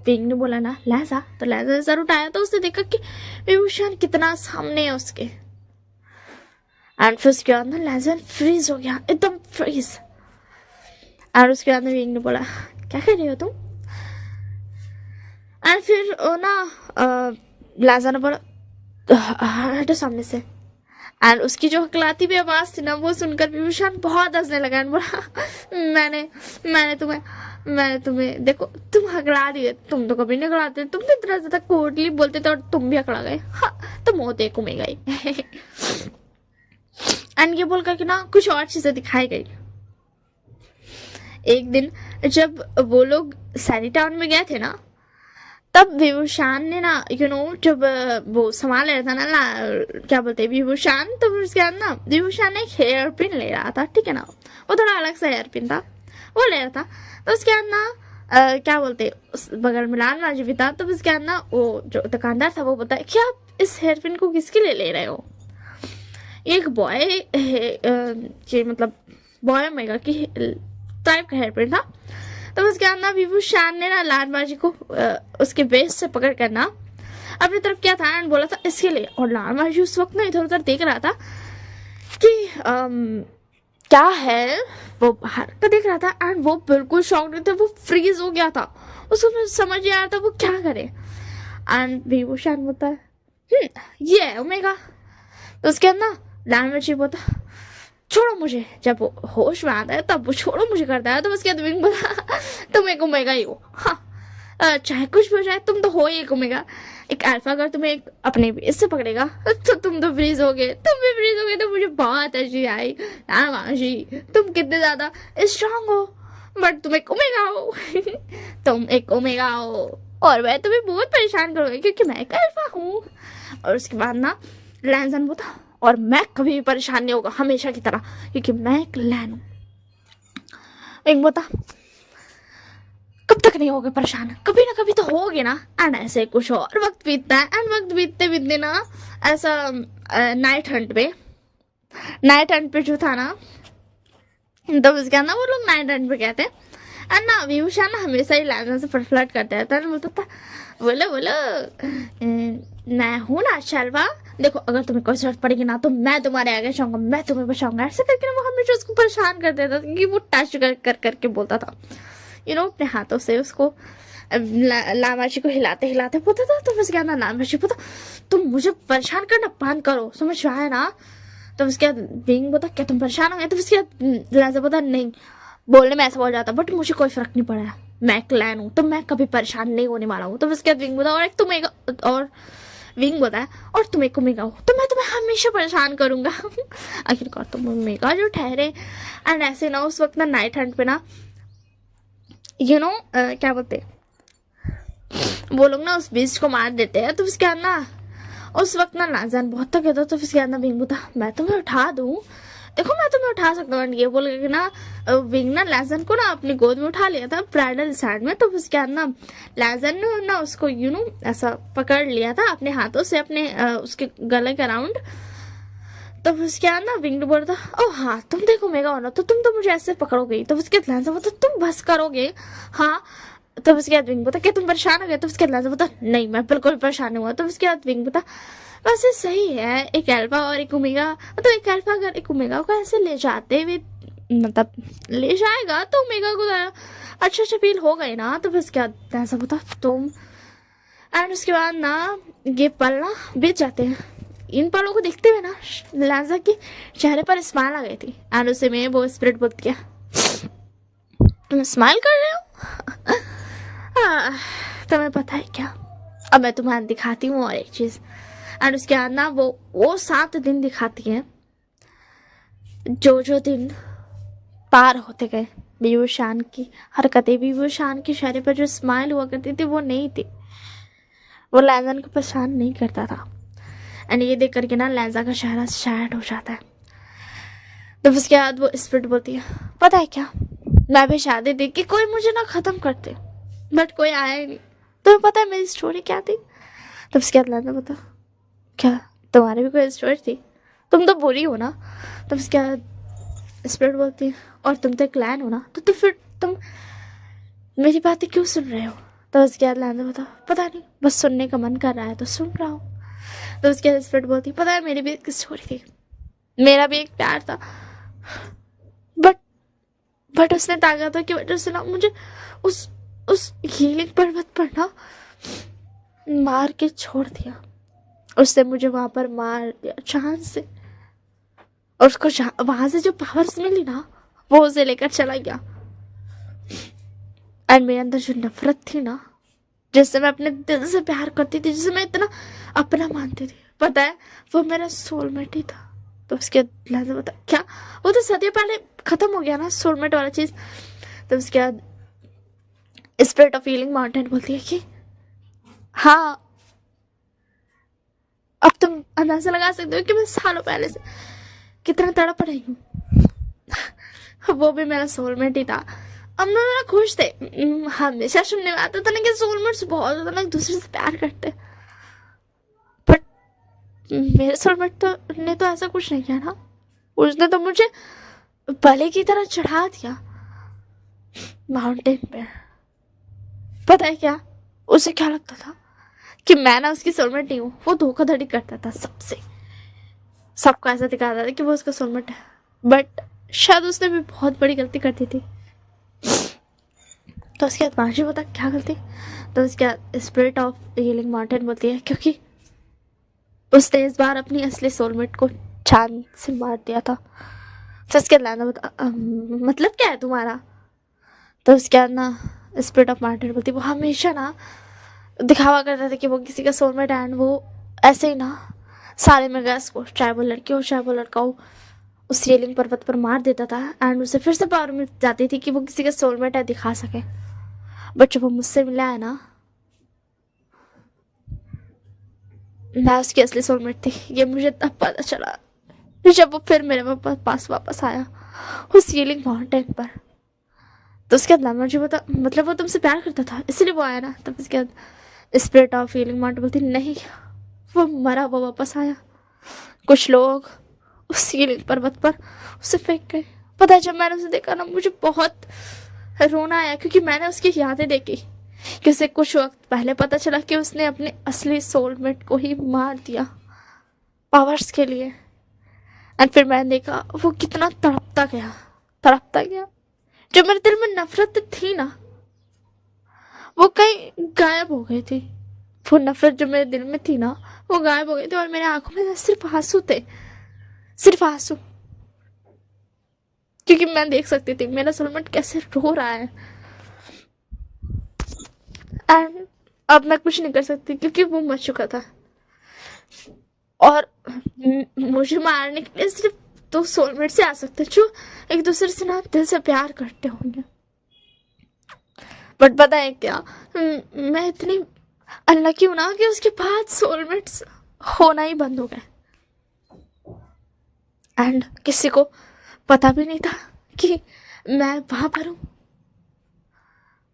विंग ने बोला ना लैजा, तो लैजा सर उठाया तो उसने देखा कि विभूषण कितना सामने है उसके। एंड फिर उसके बाद ना लैजन फ्रीज हो गया, एकदम फ्रीज। और उसके बाद में विंग ने बोला क्या कर रही हो तुम? एंड फिर ना लैजा ने बोला हटो सामने से। एंड उसकी जो हकलाती भी आवाज़ थी ना, वो सुनकर विभूषण बहुत हंसने लगा। एंड बोला मैंने तुम्हें देखो, तुम हकला दिए, तुम तो कभी नहीं हकलाते, तुम तो इतना ज़्यादा कोटली बोलते थे और तुम भी हकला गए। हाँ तुम होते घूमे गई। एंड ये बोलकर कि ना कुछ और चीज़ें दिखाई गई। एक दिन जब वो लोग सैनी टाउन में गए थे ना, तब विभूषण ने ना जब वो सामान ले रहा था ना क्या बोलते हैं विभूषण, तो उसके बाद ना विभूषण एक हेयर पिन ले रहा था, ठीक है ना, वो थोड़ा अलग सा हेयर पिन था, वो ले रहा था। तो उसके बाद ना क्या बोलते उस बगल में लाल माजी भी था। तो उसके बाद ना वो जो दुकानदार था वो बताया कि आप इस हेयर पिन को किसके लिए ले रहे हो? एक बॉय मतलब बॉय मेगा की टाइप का हेयर पिन था। तो उसके बाद ना विभूषण ने ना लाल माजी को उसके वेस्ट से पकड़ कर ना अपनी तरफ किया था एंड बोला था इसके लिए। और लाल माजी उस वक्त ना इधर उधर देख रहा था कि क्या है, वो बाहर का देख रहा था। एंड वो बिल्कुल शॉक्ड था, वो फ्रीज हो गया था, उसको समझ नहीं आ रहा था वो क्या करे। एंड विभूषण बोलता है ये है ओमेगा। तो उसके बाद ना लाल माजी बोलता छोड़ो मुझे, जब वो होश में आता है तब वो छोड़ो मुझे करता है। तो उसके बाद विंग बोला तुम एक ओमेगा ही हो, हाँ चाहे कुछ भी हो जाए तुम तो हो ही एक ओमेगा। एक अल्फा अगर तुम्हें एक अपने बेस से पकड़ेगा तो तुम तो फ्रीज हो गए, तुम भी फ्रीज हो गए। तो मुझे बहुत अच्छी आई जी, तुम कितने ज्यादा स्ट्रांग हो, बट तुम एक ओमेगा हो। तुम एक ओमेगा हो और मैं तुम्हें बहुत परेशान करूँगी क्योंकि मैं एक अल्फा हूँ। और उसके बाद ना लैंसन बोला और मैं कभी भी परेशान नहीं होगा हमेशा की तरह क्योंकि मैं एक लैन हूँ। एक बता कब तक नहीं होगे परेशान, कभी ना कभी तो होगे ना। एंड ऐसे कुछ और वक्त बीतता है। एंड वक्त बीतते बीतते ना ऐसा नाइट हंट पे जो था ना, तो उसके अंदर वो लोग नाइट हंट पे कहते हैं। एंड ना विभूषण ना हमेशा ही लैंसन से फ्लर्ट करते रहता है। बोलता था बोलो मैं हूँ ना शलवा, देखो अगर तुम्हें कोई जरूरत पड़ेगी ना तो मैं तुम्हारे आगे जाऊंगा, मैं तुम्हें बचाऊंगा। ऐसे करके ना वो हमेशा उसको परेशान कर देता था क्योंकि वो टच कर करके बोलता था अपने हाथों से उसको लामाची को हिलाते हिलाते बोलता था। तो उसके अंदर लामाची बोलता तुम मुझे परेशान करना बंद करो, समझ आया ना। तो उसके बाद विंग बोलता क्या तुम परेशान हो गए? तो उसके बाद लाजा बोलता नहीं, बोलने में ऐसा बोल जाता बट मुझे कोई फर्क नहीं पड़ा, मैं क्लैन हूँ तो मैं कभी परेशान नहीं होने वाला हूँ। तो उसके बाद विंग बोला और एक तुम्हें और विंग बताया और तुम एक ओमेगा हो तो मैं तुम्हें हमेशा परेशान करूंगा। आखिरकार तुम ओमेगा जो ठहरे। एंड ऐसे ना उस वक्त ना नाइट हंट पे ना क्या बोलते वो लोग ना उस बीस्ट को मार देते हैं। तो उसके बाद ना उस वक्त ना लाजान बहुत थक गया था। तो उसके बाद ना विंग बोला मैं तुम्हें उठा दूँ, देखो मैं तुम्हें उठा सकता हूँ। ये बोल के ना विंग ना लैजन को ना अपनी गोद में उठा लिया था ब्राइडल साइड में। तो उसके बाद ना लैजन ने ना उसको ऐसा पकड़ लिया था अपने हाथों से अपने उसके गले के अराउंड। तो उसके बाद ना विंग बोल रहा था ओ हाँ तुम देखो मेगा होना तो तुम तो मुझे ऐसे पकड़ोगे। तो उसके बाद लैजन बोलता तुम बस करोगे हाँ। तो उसके बाद विंग बोलता क्या तुम परेशान हो गए? तो उसके बाद लैजन बोलता नहीं मैं बिल्कुल परेशान हुआ। तो उसके बाद विंग बोलता वैसे सही है, एक अल्फा और एक ओमेगा, मतलब एक अल्फा अगर एक ओमेगा को ऐसे ले जाते हुए मतलब ले जाएगा तो ओमेगा को अच्छा फील हो गए ना। तो फिर क्या ऐसा होता तुम। एंड उसके बाद ना ये पल ना बीत जाते हैं। इन पलों को देखते हुए ना लाजा के चेहरे पर स्माइल आ गई थी। एंड उसे में वो स्पिरिट बोल किया तुम स्माइल कर रहे हो? तुम्हें पता है क्या, अब मैं तुम्हें दिखाती हूँ और एक चीज। एंड उसके बाद ना वो 7 दिन दिखाती है जो दिन पार होते गए बीबू शान की हरकतें, बीबू शान के चेहरे पर जो स्माइल हुआ करती थी वो नहीं थी। वो लैज़न को परेशान नहीं करता था। एंड ये देख करके ना लैज़ा का चेहरा सैड हो जाता है। तो उसके बाद वो स्पिरिट बोलती है, पता है क्या, मैं भी शादी थी कि कोई मुझे ना ख़त्म करते, बट कोई आया ही नहीं। तुम्हें पता है मेरी स्टोरी क्या थी? तो उसके बाद लैज़ा बता, क्या तुम्हारी भी कोई स्टोरी थी? तुम तो बुरी हो ना। तो उसके बाद स्पिरिट बोलती है, और तुम तो क्लैन हो ना, तो फिर तुम मेरी बातें क्यों सुन रहे हो? तो उसके बाद लैज़ा बता, पता नहीं, बस सुनने का मन कर रहा है तो सुन रहा हूँ। तो उसके बाद स्पिरिट बोलती है, पता है मेरी भी एक स्टोरी थी, मेरा भी एक प्यार था, बट उसने ताकतों की वजह से ना मुझे उस हीलिंग पर्वत पर ना मार के छोड़ दिया। उसने मुझे वहां पर मार दिया चांद से, और उसको वहां से जो पावर्स मिली ना वो उसे लेकर चला गया। एंड मेरे अंदर जो नफरत थी ना, जिससे मैं अपने दिल से प्यार करती थी, जिसे मैं इतना अपना मानती थी, पता है वो मेरा सोलमेट ही था। तो उसके बाद बता, क्या वो तो सदियों पहले खत्म हो गया ना सोलमेट वाला चीज। तो उसके बाद स्पिरिट ऑफ हीलिंग माउंटेन बोलती है कि हाँ, अब तुम अंदाजा लगा सकते हो कि मैं सालों पहले से कितना तड़प रही हूँ। वो भी मेरा सोलमेट ही था। अब मैं मेरा खुश थे। हमेशा सुनने में आता था ना कि सोलमेट्स बहुत ज्यादा ना एक दूसरे से प्यार करते, बट मेरे सोलमेट तो ने तो ऐसा कुछ नहीं किया ना। उसने तो मुझे बले की तरह चढ़ा दिया माउंटेन पे। पता है क्या, उसे क्या लगता था कि मैं ना उसकी सोलमेट नहीं हूँ। वो धोखाधड़ी करता था सबसे, सबको ऐसा दिखाता था कि वो उसका सोलमेट है, बट शायद उसने भी बहुत बड़ी गलती कर दी थी। तो उसके बाद माशी बता क्या गलती? तो उसके बाद स्पिरिट ऑफ हीलिंग माउंटेन बोलती है, क्योंकि उसने इस बार अपनी असली सोलमेट को चांद से मार दिया था। तो उसके बाद बता, मतलब क्या है तुम्हारा? तो उसके बाद ना स्पिरिट ऑफ माउंटेन बोलती है, वो हमेशा ना दिखावा करता था कि वो किसी का सोलमेट है, एंड वो ऐसे ही ना सारे में गैस को, चाहे वो लड़की हो चाहे वो लड़का हो, उस हीलिंग पर्वत पर मार देता था। एंड उसे फिर से पावर मिल जाती थी कि वो किसी का सोलमेट है दिखा सके। बट जब वो मुझसे मिला है ना, मैं उसकी असली सोलमेट थी, ये मुझे तब पता चला जब वो फिर मेरे पास वापस आया उस हीलिंग माउंटेन पर। तो उसके बाद लामा जी बता, मतलब वो तुमसे प्यार करता था इसलिए वो आया ना? तब उसके बाद स्पिरिट ऑफ हीलिंग माउंटेन बोलती, नहीं, वो मरा, वो वापस आया। कुछ लोग उस हीलिंग पर्वत पर उसे फेंक गए। पता है जब मैंने उसे देखा ना, मुझे बहुत रोना आया, क्योंकि मैंने उसकी यादें देखी कि उसे कुछ वक्त पहले पता चला कि उसने अपने असली सोलमेट को ही मार दिया पावर्स के लिए। एंड फिर मैंने देखा वो कितना तड़पता गया। जो मेरे दिल में नफरत थी ना, वो कहीं गायब हो गई थी। वो नफरत जो मेरे दिल में थी ना, वो गायब हो गई थी, और मेरे आंखों में सिर्फ आंसू थे, सिर्फ आंसू। क्योंकि मैं देख सकती थी मेरा सोलमेट कैसे रो रहा है। एंड अब मैं कुछ नहीं कर सकती क्योंकि वो मर चुका था, और मुझे मारने के लिए सिर्फ दो सोलमेट से आ सकते जो एक दूसरे से ना दिल से प्यार करते होंगे। बट पता है क्या, मैं इतनी अनलकी हूं ना कि उसके बाद सोलमेट्स होना ही बंद हो गए। एंड किसी को पता भी नहीं था कि मैं वहां पर हूं।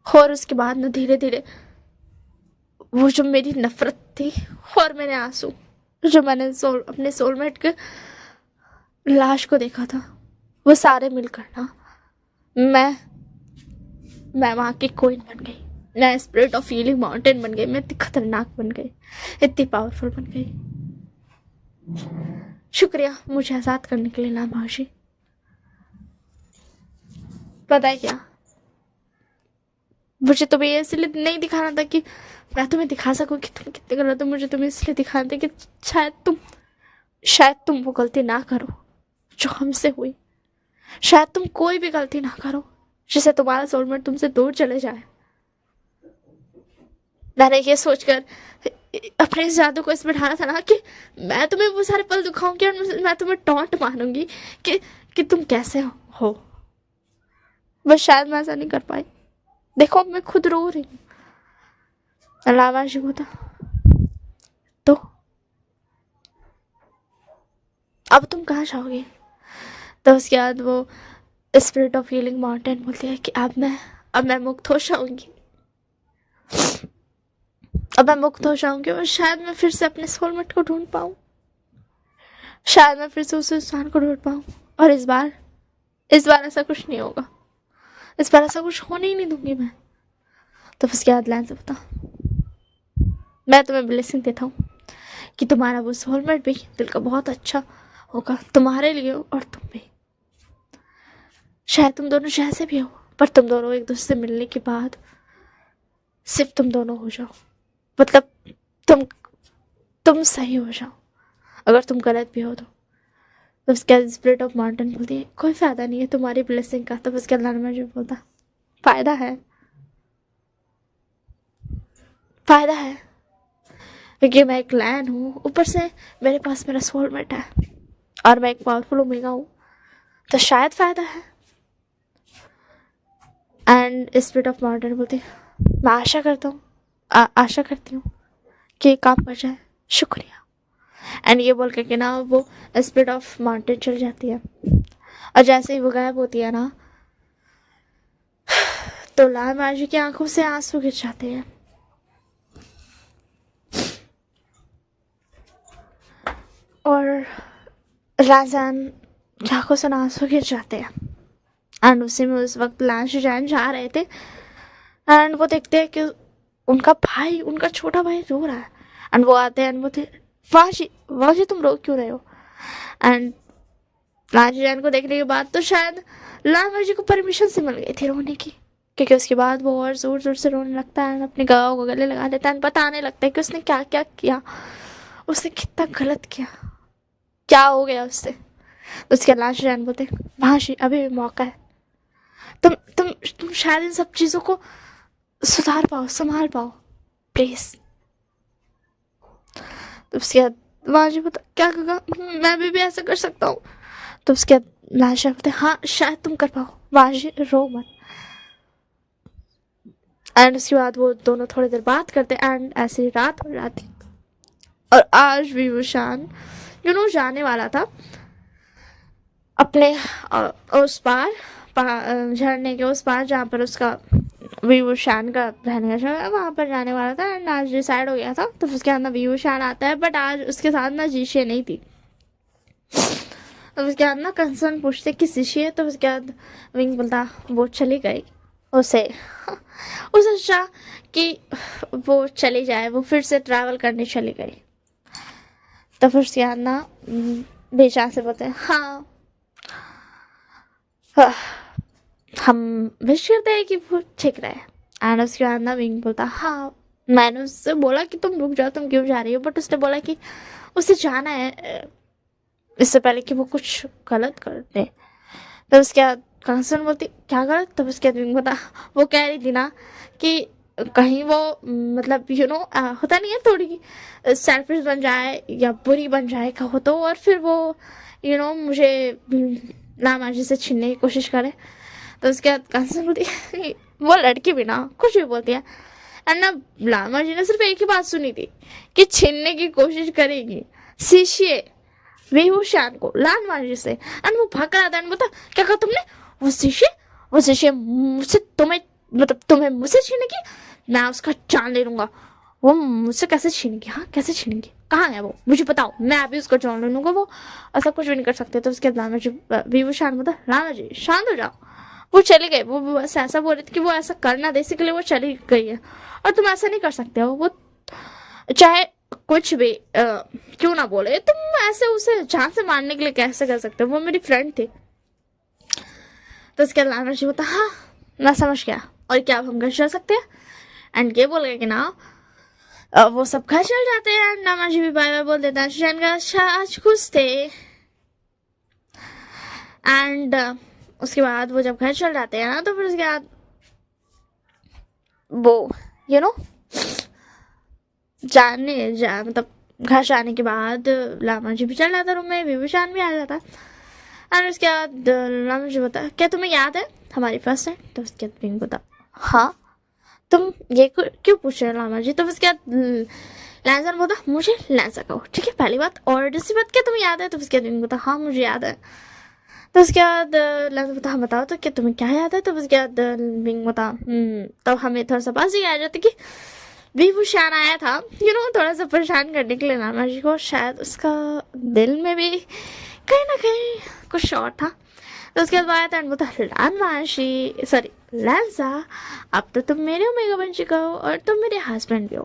और उसके बाद ना धीरे धीरे वो जो मेरी नफरत थी और मेरे आंसू, जो मैंने अपने सोलमेट के लाश को देखा था, वो सारे मिलकर ना मैं वहां की क्वीन बन गई। मैं स्पिरिट ऑफ हीलिंग माउंटेन बन गई। मैं इतनी खतरनाक बन गई, इतनी पावरफुल बन गई। शुक्रिया मुझे आजाद करने के लिए लामाशी। पता है क्या, मुझे तुम्हें इसलिए नहीं दिखाना था कि मैं तुम्हें दिखा सकूं कि तुम कितने गलत हो। मुझे तुम्हें इसलिए दिखाना था कि शायद तुम वो गलती ना करो जो हमसे हुई। शायद तुम कोई भी गलती ना करो जिससे तुम्हारा सोलमेट तुमसे दूर चले जाए। मैंने ये सोचकर अपने इस जादू को इसमें ढाला था ना कि मैं तुम्हें वो सारे पल दिखाऊंगी और मैं तुम्हें टॉन्ट मारूंगी कि तुम कैसे हो। बस शायद मैं ऐसा नहीं कर पाई। देखो मैं खुद रो रही हूँ। लामा जी बोला तो अब तुम कहाँ जाओगे? तो उसके बाद वो स्पिरिट ऑफ हीलिंग माउंटेन बोलती है कि अब मैं मुक्त हो जाऊंगी। अब मैं मुक्त हो जाऊंगी और शायद मैं फिर से अपने सोलमेट को ढूंढ पाऊँ, शायद मैं फिर से उस इंसान को ढूंढ पाऊँ। और इस बार ऐसा कुछ नहीं होगा, इस बार ऐसा कुछ होने ही नहीं दूंगी मैं। तो उसके बाद लैन से बता, मैं तुम्हें ब्लेसिंग देता हूँ कि तुम्हारा वो सोलमेट भी दिल का बहुत अच्छा होगा तुम्हारे लिए और तुम भी। शायद तुम दोनों जैसे भी हो, पर तुम दोनों एक दूसरे से मिलने के बाद सिर्फ तुम दोनों हो जाओ। मतलब तुम सही हो जाओ, अगर तुम गलत भी हो तो उसके स्पिरिट ऑफ माउंटेन बोलती है कोई फायदा नहीं है तुम्हारी ब्लेसिंग का। तो उसके अल्लाह में जो बोलता फायदा है क्योंकि मैं एक लैन हूँ, ऊपर से मेरे पास मेरा सोलमेट है और मैं एक पावरफुल ओमेगा हूँ, तो शायद फायदा है। एंड स्पिरिट ऑफ माउंटेन बोलती मैं आशा करती हूँ कि काम कर जाए, शुक्रिया। एंड ये बोल के ना वो स्पिरिट ऑफ माउंटेन चल जाती है और जैसे ही वो गायब होती है ना तो लामा जी की आंखों से आंसू गिर जाते हैं और राजान की आंखों से आंसू गिर जाते हैं। एंड उसी में उस वक्त लांशजान जा रहे थे एंड वो देखते हैं कि उनका छोटा भाई रो रहा है। एंड वो आते हैं एंड वो थे वाजी तुम रो क्यों रहे हो? एंड लांशजान को देखने के बाद तो शायद लामा जी को परमिशन से मिल गई थी रोने की, क्योंकि उसके बाद वो और जोर जोर से रोने लगता है, अपने गवाह को गले लगा देता है, बताने लगता है कि उसने क्या क्या किया, उसने कितना गलत किया, क्या हो गया उससे। तो उसके लांशजान बोलते भाषी अभी भी मौका है, तुम शायद इन सब चीज़ों को सुधार पाओ, संभाल पाओ, प्लीज। तो उसके बाद वाजी बता क्या कहा, मैं भी ऐसा कर सकता हूँ। तो उसके बाद लाशा बोलते हाँ शायद तुम कर पाओ, वाजी रो मत। एंड उसके बाद वो दोनों थोड़ी देर बात करते एंड ऐसी रात हो जाती। और आज भी वो शान जाने वाला था अपने उस पार झरने के उस पार जहाँ पर उसका विभूषण का रहने का जगह है, वहाँ पर जाने वाला था। एंड आज डिसाइड हो गया था। तो उसके अंदर विभूषण आता है, बट आज उसके साथ ना जीशे नहीं थी। तो उसके बाद ना कंसर्न पूछते कि जीशे, तो उसके बाद विंग बोलता वो चली गई, उसे सोचा कि वो चली जाए, वो फिर से ट्रैवल करने चली गई। तो फिर उसके बाद ना बेचान से बोलते हैं हाँ हम विश करते हैं कि वो ठीक रहे। एंड उसके बाद ना विंग बोलता हाँ मैंने उससे बोला कि तुम रुक जाओ, तुम क्यों जा रही हो, बट उसने बोला कि उसे जाना है इससे पहले कि वो कुछ गलत कर दे। तो उसके बाद कंसर्न बोलती क्या गलत। तो उसके बाद विंग बोलता वो कह रही थी ना कि कहीं वो मतलब होता नहीं है थोड़ी सेल्फिश बन जाए या बुरी बन जाए कहो तो, और फिर वो मुझे लामा जी से छीनने की कोशिश करे। तो उसके बाद कंसर्न बोलती वो लड़की भी ना कुछ भी बोलती है। एंड ना लामा जी ने सिर्फ एक ही बात सुनी थी कि छीनने की कोशिश करेगी शिष्य विभूषण को लामा जी से। एंड वो भाग कर आता है, बोलता क्या कहा तुमने, वो शिष्य मुझसे तुम्हें मुझसे छीनेगी, मैं उसका जान ले लूंगा। वो मुझसे कैसे छीनेगी, हाँ कैसे छीनेगी, कहाँ है वो मुझे बताओ, मैं अभी उसको जान ले लूंगा, वो ऐसा कुछ भी नहीं कर सकते। तो उसके बाद लामा जी विभूषण बोलता लामा जी शांत हो जाओ। वो चले गए, वो बस ऐसा बोल रहे थे कि वो ऐसा करना दे, इसके लिए वो चली गई है और तुम ऐसा नहीं कर सकते हो। वो चाहे कुछ भी क्यों ना बोले, तुम ऐसे उसे जान से मारने के लिए कैसे कर सकते हो, वो मेरी फ्रेंड थी। तो उसके बाद लामा जी बोलता हाँ मैं समझ गया, और क्या अब हम घर चल सकते हैं। एंड ये बोल गए कि ना वो सब घर चल जाते हैं। लामा जी भी बाय बाय बोल देता है। शैन का अच्छा आज खुश थे। एंड उसके बाद वो जब घर चल जाते हैं ना, तो फिर उसके बाद वो मतलब घर जाने के बाद लामा जी भी चल जाता रूम में, विभूषण भी आ जाता। एंड उसके बाद लामा मुझे बता, क्या तुम्हें याद है हमारी फर्स्ट टाइम? तो उसके बाद विंग बता, हाँ तुम ये क्यों पूछ रहे हो लामा जी? तो उसके बाद लैंसर बोला, मुझे लैंसर कहो, ठीक है पहली बात। और दूसरी बात, क्या तुम्हें याद है? तो उसके बाद विंग बता, हाँ मुझे याद है। तो उसके बाद लैंसर बता, हाँ बताओ तो क्या तुम्हें क्या याद है? तो उसके बाद विंग बता, तब हमें थोड़ा सा बात ही आ जाती कि भी वो शान आया था थोड़ा सा परेशान करने के लिए लामा जी को। शायद उसका दिल में भी कहीं ना कहीं कुछ और था। तो उसके बाद आया था एंड बता, लानमाशी सॉरी लैंसा, अब तो तुम मेरे ओमेगा बन चुका हो और तुम मेरे हस्बैंड भी हो,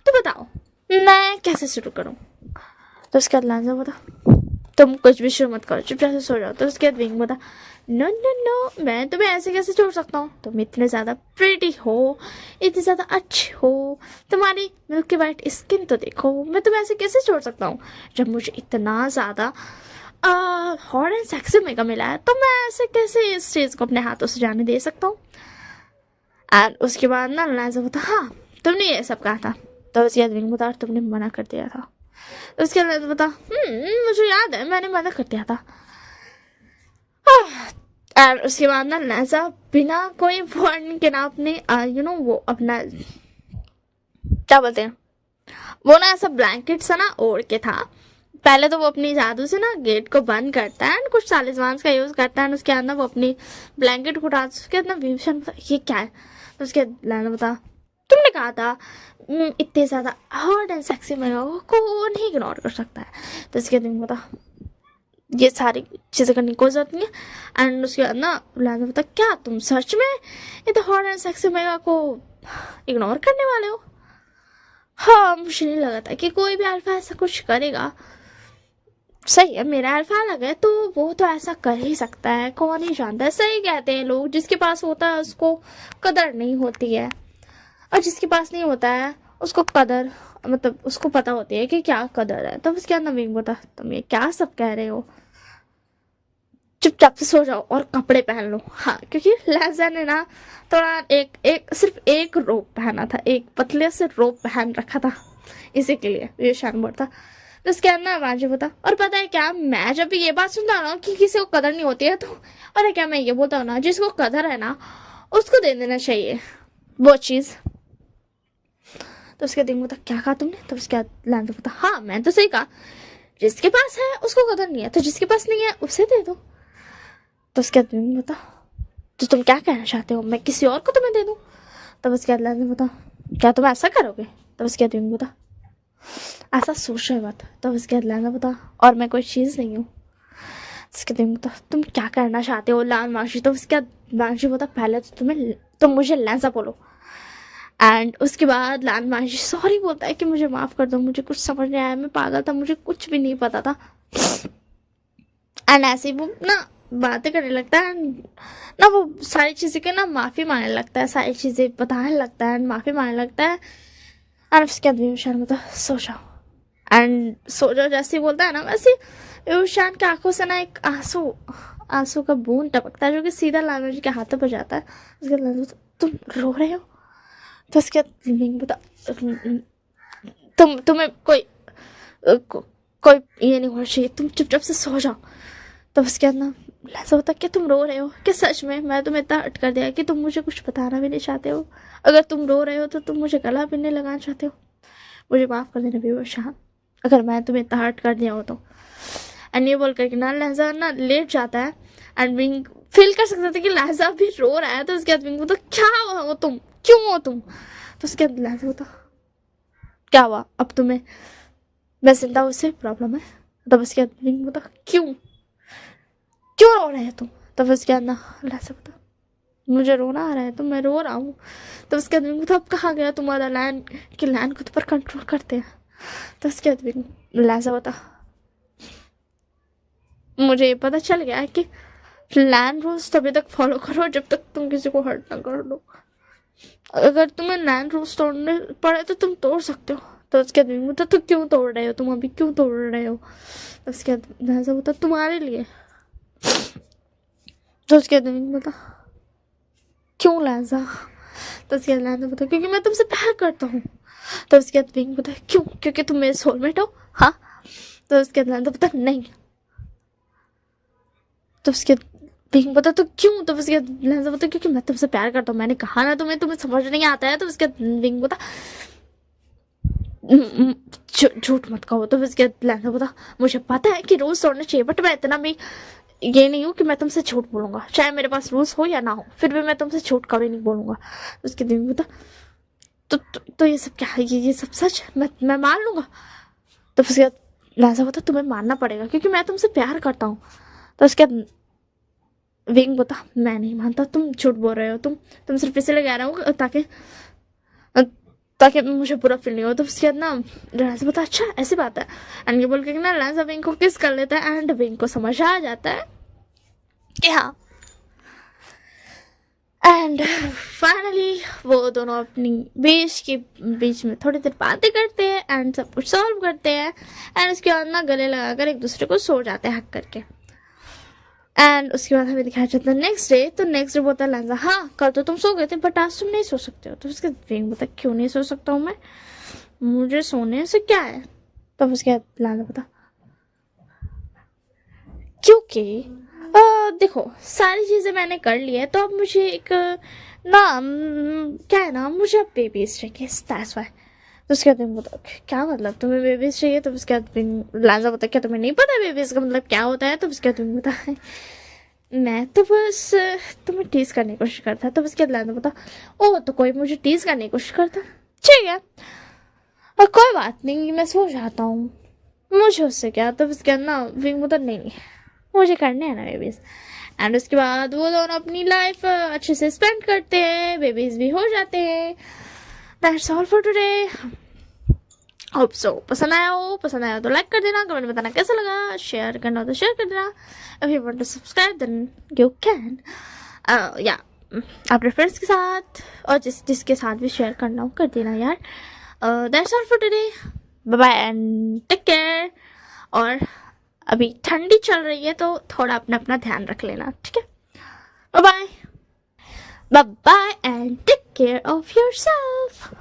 तो बताओ मैं कैसे शुरू करूं? तो उसके बाद लैंसा बता, तुम कुछ भी शुरू मत करो, चुपचाप से सो जाओ। तो उसके बाद विंग बता, नो नो नो, मैं तुम्हें ऐसे कैसे छोड़ सकता हूँ? तुम इतने ज़्यादा प्रिटी हो, इतनी ज़्यादा अच्छी हो, तुम्हारी मिल्की वाइट स्किन तो देखो, मैं तुम्हें ऐसे कैसे छोड़ सकता हूँ? जब मुझे इतना ज़्यादा हॉट एंड सेक्सी मेगा मिला है, तो मैं ऐसे कैसे इस चीज़ को अपने हाथों से जाने दे सकता हूँ? एंड उसके बाद ना लैंसा बता, हाँ तुमने ये सब कहा था। तो उसके बाद विंग बता, तुमने मना कर दिया था। उसके बाद बता, मुझे याद है मैंने मना कर दिया था। और उसके बाद ना लैंसा बिना कोई वर्ड के ना अपने वो अपना क्या बोलते हैं, वो ना ऐसा ब्लैंकेट सा ना ओढ़ के था। पहले तो वो अपनी जादू से ना गेट को बंद करता है एंड कुछ तालिस्मान का यूज करता है। उसके अंदर वो अपनी ब्लैंकेट को उठा, उसके अंदर विभीषण बता, ये क्या है? तो उसके लैंसा बता, तुमने कहा था इतने ज़्यादा हॉट एंड सेक्सी मेगा को कौन ही इग्नोर कर सकता है? तो उसके दिन बता, ये सारी चीज़ें करने की कोई जरूरत नहीं है। एंड उसके बाद ना लैंसा बता, क्या तुम सच में इतने हॉट एंड सेक्सी मेगा को इग्नोर करने वाले हो? हाँ मुझे नहीं लगा था कि कोई भी अल्फा ऐसा कुछ करेगा। सही है, मेरा अल्फा अलग है तो वो तो ऐसा कर ही सकता है, कौन ही जानता है। सही कहते हैं लोग, जिसके पास होता है उसको कदर नहीं होती है, और जिसके पास नहीं होता है उसको कदर मतलब उसको पता होती है कि क्या कदर है। तब उसके अंदर विंग बता, तुम ये क्या सब कह रहे हो? चुपचाप से सो जाओ और कपड़े पहन लो। हाँ क्योंकि लैंसा ने ना थोड़ा सिर्फ एक रोप पहना था, एक पतले से रोप पहन रखा था इसी के लिए, ये शानदार था। तो उसके अंदर वाजी बता, और पता है क्या, मैं जब भी ये बात सुनता हूँ ना कि किसी को कदर नहीं होती है, तो अरे क्या मैं ये बोलता हूँ ना, जिसको कदर है ना उसको दे देना चाहिए वो चीज़। तो उसके दिन बता, क्या कहा तुमने? तो उसके बाद लैंसा बता, हाँ मैं तो सही कहा, जिसके पास है उसको कदर नहीं है, तो जिसके पास नहीं है उसे दे दो। तो उसके बाद बता, तो तुम क्या कहना चाहते हो, मैं किसी और को तुम्हें दे दूँ? तब उसके बाद लैंसा बता, क्या तुम ऐसा करोगे? तब उसके बाद बता, ऐसा सोच रहे मत। तब उसके बाद लैंसा बता, और मैं कोई चीज़ नहीं हूँ। उसके दिन बता, तुम क्या करना चाहते हो लाल माशी? तो उसके बाद माशी बता, पहले तो तुम मुझे लैंसा बोलो। एंड उसके बाद लाल माशी सॉरी बोलता है कि मुझे माफ़ कर दो, मुझे कुछ समझ नहीं आया, मैं पागल था, मुझे कुछ भी नहीं पता था। एंड ऐसे वो ना बातें करने लगता है ना, वो सारी चीज़ें के ना माफ़ी मांगने लगता है, सारी चीज़ें बताने लगता है एंड माफ़ी मांगने लगता है। एंड उसके बाद विभीषण बता, सो जाओ। एंड सो जाओ जैसे ही बोलता है ना, वैसे विभीषण की आंखों से ना एक आंसू का बूंद टपकता है, जो कि सीधा लाल जी के हाथों पर जाता है। उसके बाद तुम रो रहे हो? तो उसके बाद बता, तुम्हें कोई ये नहीं होना चाहिए, तुम चुपचाप से सो जाओ। तो उसके बाद ना ऐसा होता, क्या तुम रो रहे हो? क्या सच में मैं तुम्हें इतना हट कर दिया कि तुम मुझे कुछ बताना भी नहीं चाहते हो? अगर तुम रो रहे हो तो तुम मुझे गला भी नहीं लगाना चाहते हो? मुझे माफ़ कर देना विभीषण, अगर मैं तुम्हें इतना हर्ट कर दिया हो तो। एंड ये बोल करके ना लैंसा ना लेट जाता है एंड विंग फील कर सकता था कि लैंसा भी रो रहा है। तो उसके बाद विंग बोलता, क्या हो तुम, क्यों हो तुम? तो उसके बाद लैंसा बोलता, क्या हुआ अब तुम्हें, मैं जिंदा हूँ उससे प्रॉब्लम है? तब उसके बाद विंग बोलता, क्यों रो रहे हैं तुम? तब उसके बाद ना लैंसा बोलता, मुझे रोना आ रहा है तो मैं रो रहा हूँ। तो उसके बाद विंग बोलता, अब कहाँ गया तुम्हारा लैन कि लैन खुद पर कंट्रोल करते हैं? तो उसके बाद विंग लैंसा बोलता, मुझे ये पता चल गया है कि लैंड रूल्स तभी तक फॉलो करो जब तक तुम किसी को हर्ट ना कर लो। अगर तुम्हें लैंड रूल्स तोड़ने पड़े तो तुम तोड़ सकते हो। तो उसके बाद बता, तो क्यों तोड़ रहे हो तुम, अभी क्यों तोड़ रहे हो? तो उसके बाद ऐसा बता, तुम्हारे लिए। तो उसके बाद बता, क्यों लैंसा? तो उसके बाद लैंसा बता, क्योंकि मैं तुमसे प्यार करता हूँ। तो उसके बाद विंग बता, क्यों? क्योंकि तुम मेरे सोलमेट हो? हाँ। तो उसके बाद लैंसा बता, नहीं तो उसके विंग बता तो क्यों, तो उसके लहजा बता क्योंकि मैं तुमसे प्यार करता हूँ, मैंने कहा ना तुम्हें समझ नहीं आता है। तो उसके विंग बता झूठ मत कहो। तो उसके लहजा बता मुझे पता है कि रूल्स तोड़ना चाहिए, बट मैं इतना भी ये नहीं हूँ कि मैं तुमसे झूठ बोलूंगा, चाहे मेरे पास रूल्स हो या ना हो, फिर भी मैं तुमसे झूठ कभी नहीं बोलूंगा। उसके विंग बता तो ये सब क्या है, ये सब सच है, मैं मान लूंगा। तो उसके बाद लहजा बता तुम्हें मानना पड़ेगा क्योंकि मैं तुमसे प्यार करता हूँ। तो उसके बाद विंग बता मैं नहीं मानता, तुम झूठ बोल रहे हो, तुम सिर्फ इसलिए कह रहे हो ताकि मुझे बुरा फील नहीं हो। तो उसके बाद ना लहजा बता अच्छा ऐसी बात है, एंड ये बोल के ना लहजा विंग को किस कर लेता है, एंड विंग को समझ आ जाता है कि हाँ। एंड फाइनली वो दोनों अपनी बेश के बीच में थोड़ी देर बातें करते हैं एंड सब कुछ सॉल्व करते हैं, एंड उसके बाद ना गले लगाकर एक दूसरे को सो जाते हैं हक करके। एंड उसके बाद हमें दिखाया जाता है नेक्स्ट डे। तो नेक्स्ट डे बोलता है लहजा हाँ कल तो तुम सो गए थे बट आज तुम नहीं सो सकते हो। तो उसके विंग बोलता क्यों नहीं सो सकता हूँ मैं, मुझे सोने से क्या है। तो उसके बाद लहजा बोलता क्योंकि देखो सारी चीज़ें मैंने कर ली है, तो अब मुझे एक ना क्या है ना, मुझे अब बेबीज चाहिए, दैट्स व्हाई। तो उसके बाद बोलता क्या मतलब तुम्हें बेबीज चाहिए। तो उसके बाद लाजा बोलता क्या तुम्हें नहीं पता बेबीज का मतलब क्या होता है। तो उसके बाद बोलता है मैं तो बस तुम्हें टीज करने की कोशिश करता। तो उसके बाद लाजा बोलता ओह तो कोई मुझे टीज करने की कोशिश करता, ठीक है और कोई बात नहीं मैं सो जाता हूँ, मुझे उससे क्या। तो उसके बाद ना विंग बोलता नहीं मुझे करने हैं ना बेबीज। एंड उसके बाद वो दोनों अपनी लाइफ अच्छे से स्पेंड करते हैं, बेबीज भी हो जाते हैं। That's all for today. Hope so पसंद आया तो लाइक कर देना, कमेंट में बताना कैसा लगा, शेयर करना हो तो शेयर कर देना, if you want to subscribe then you can या अपने फ्रेंड्स के साथ और जिसके साथ भी शेयर करना हो कर देना यार। That's all for today, bye bye and take care. और अभी ठंडी चल रही है तो थोड़ा अपना ध्यान रख लेना, ठीक है। Bye bye and take care of yourself.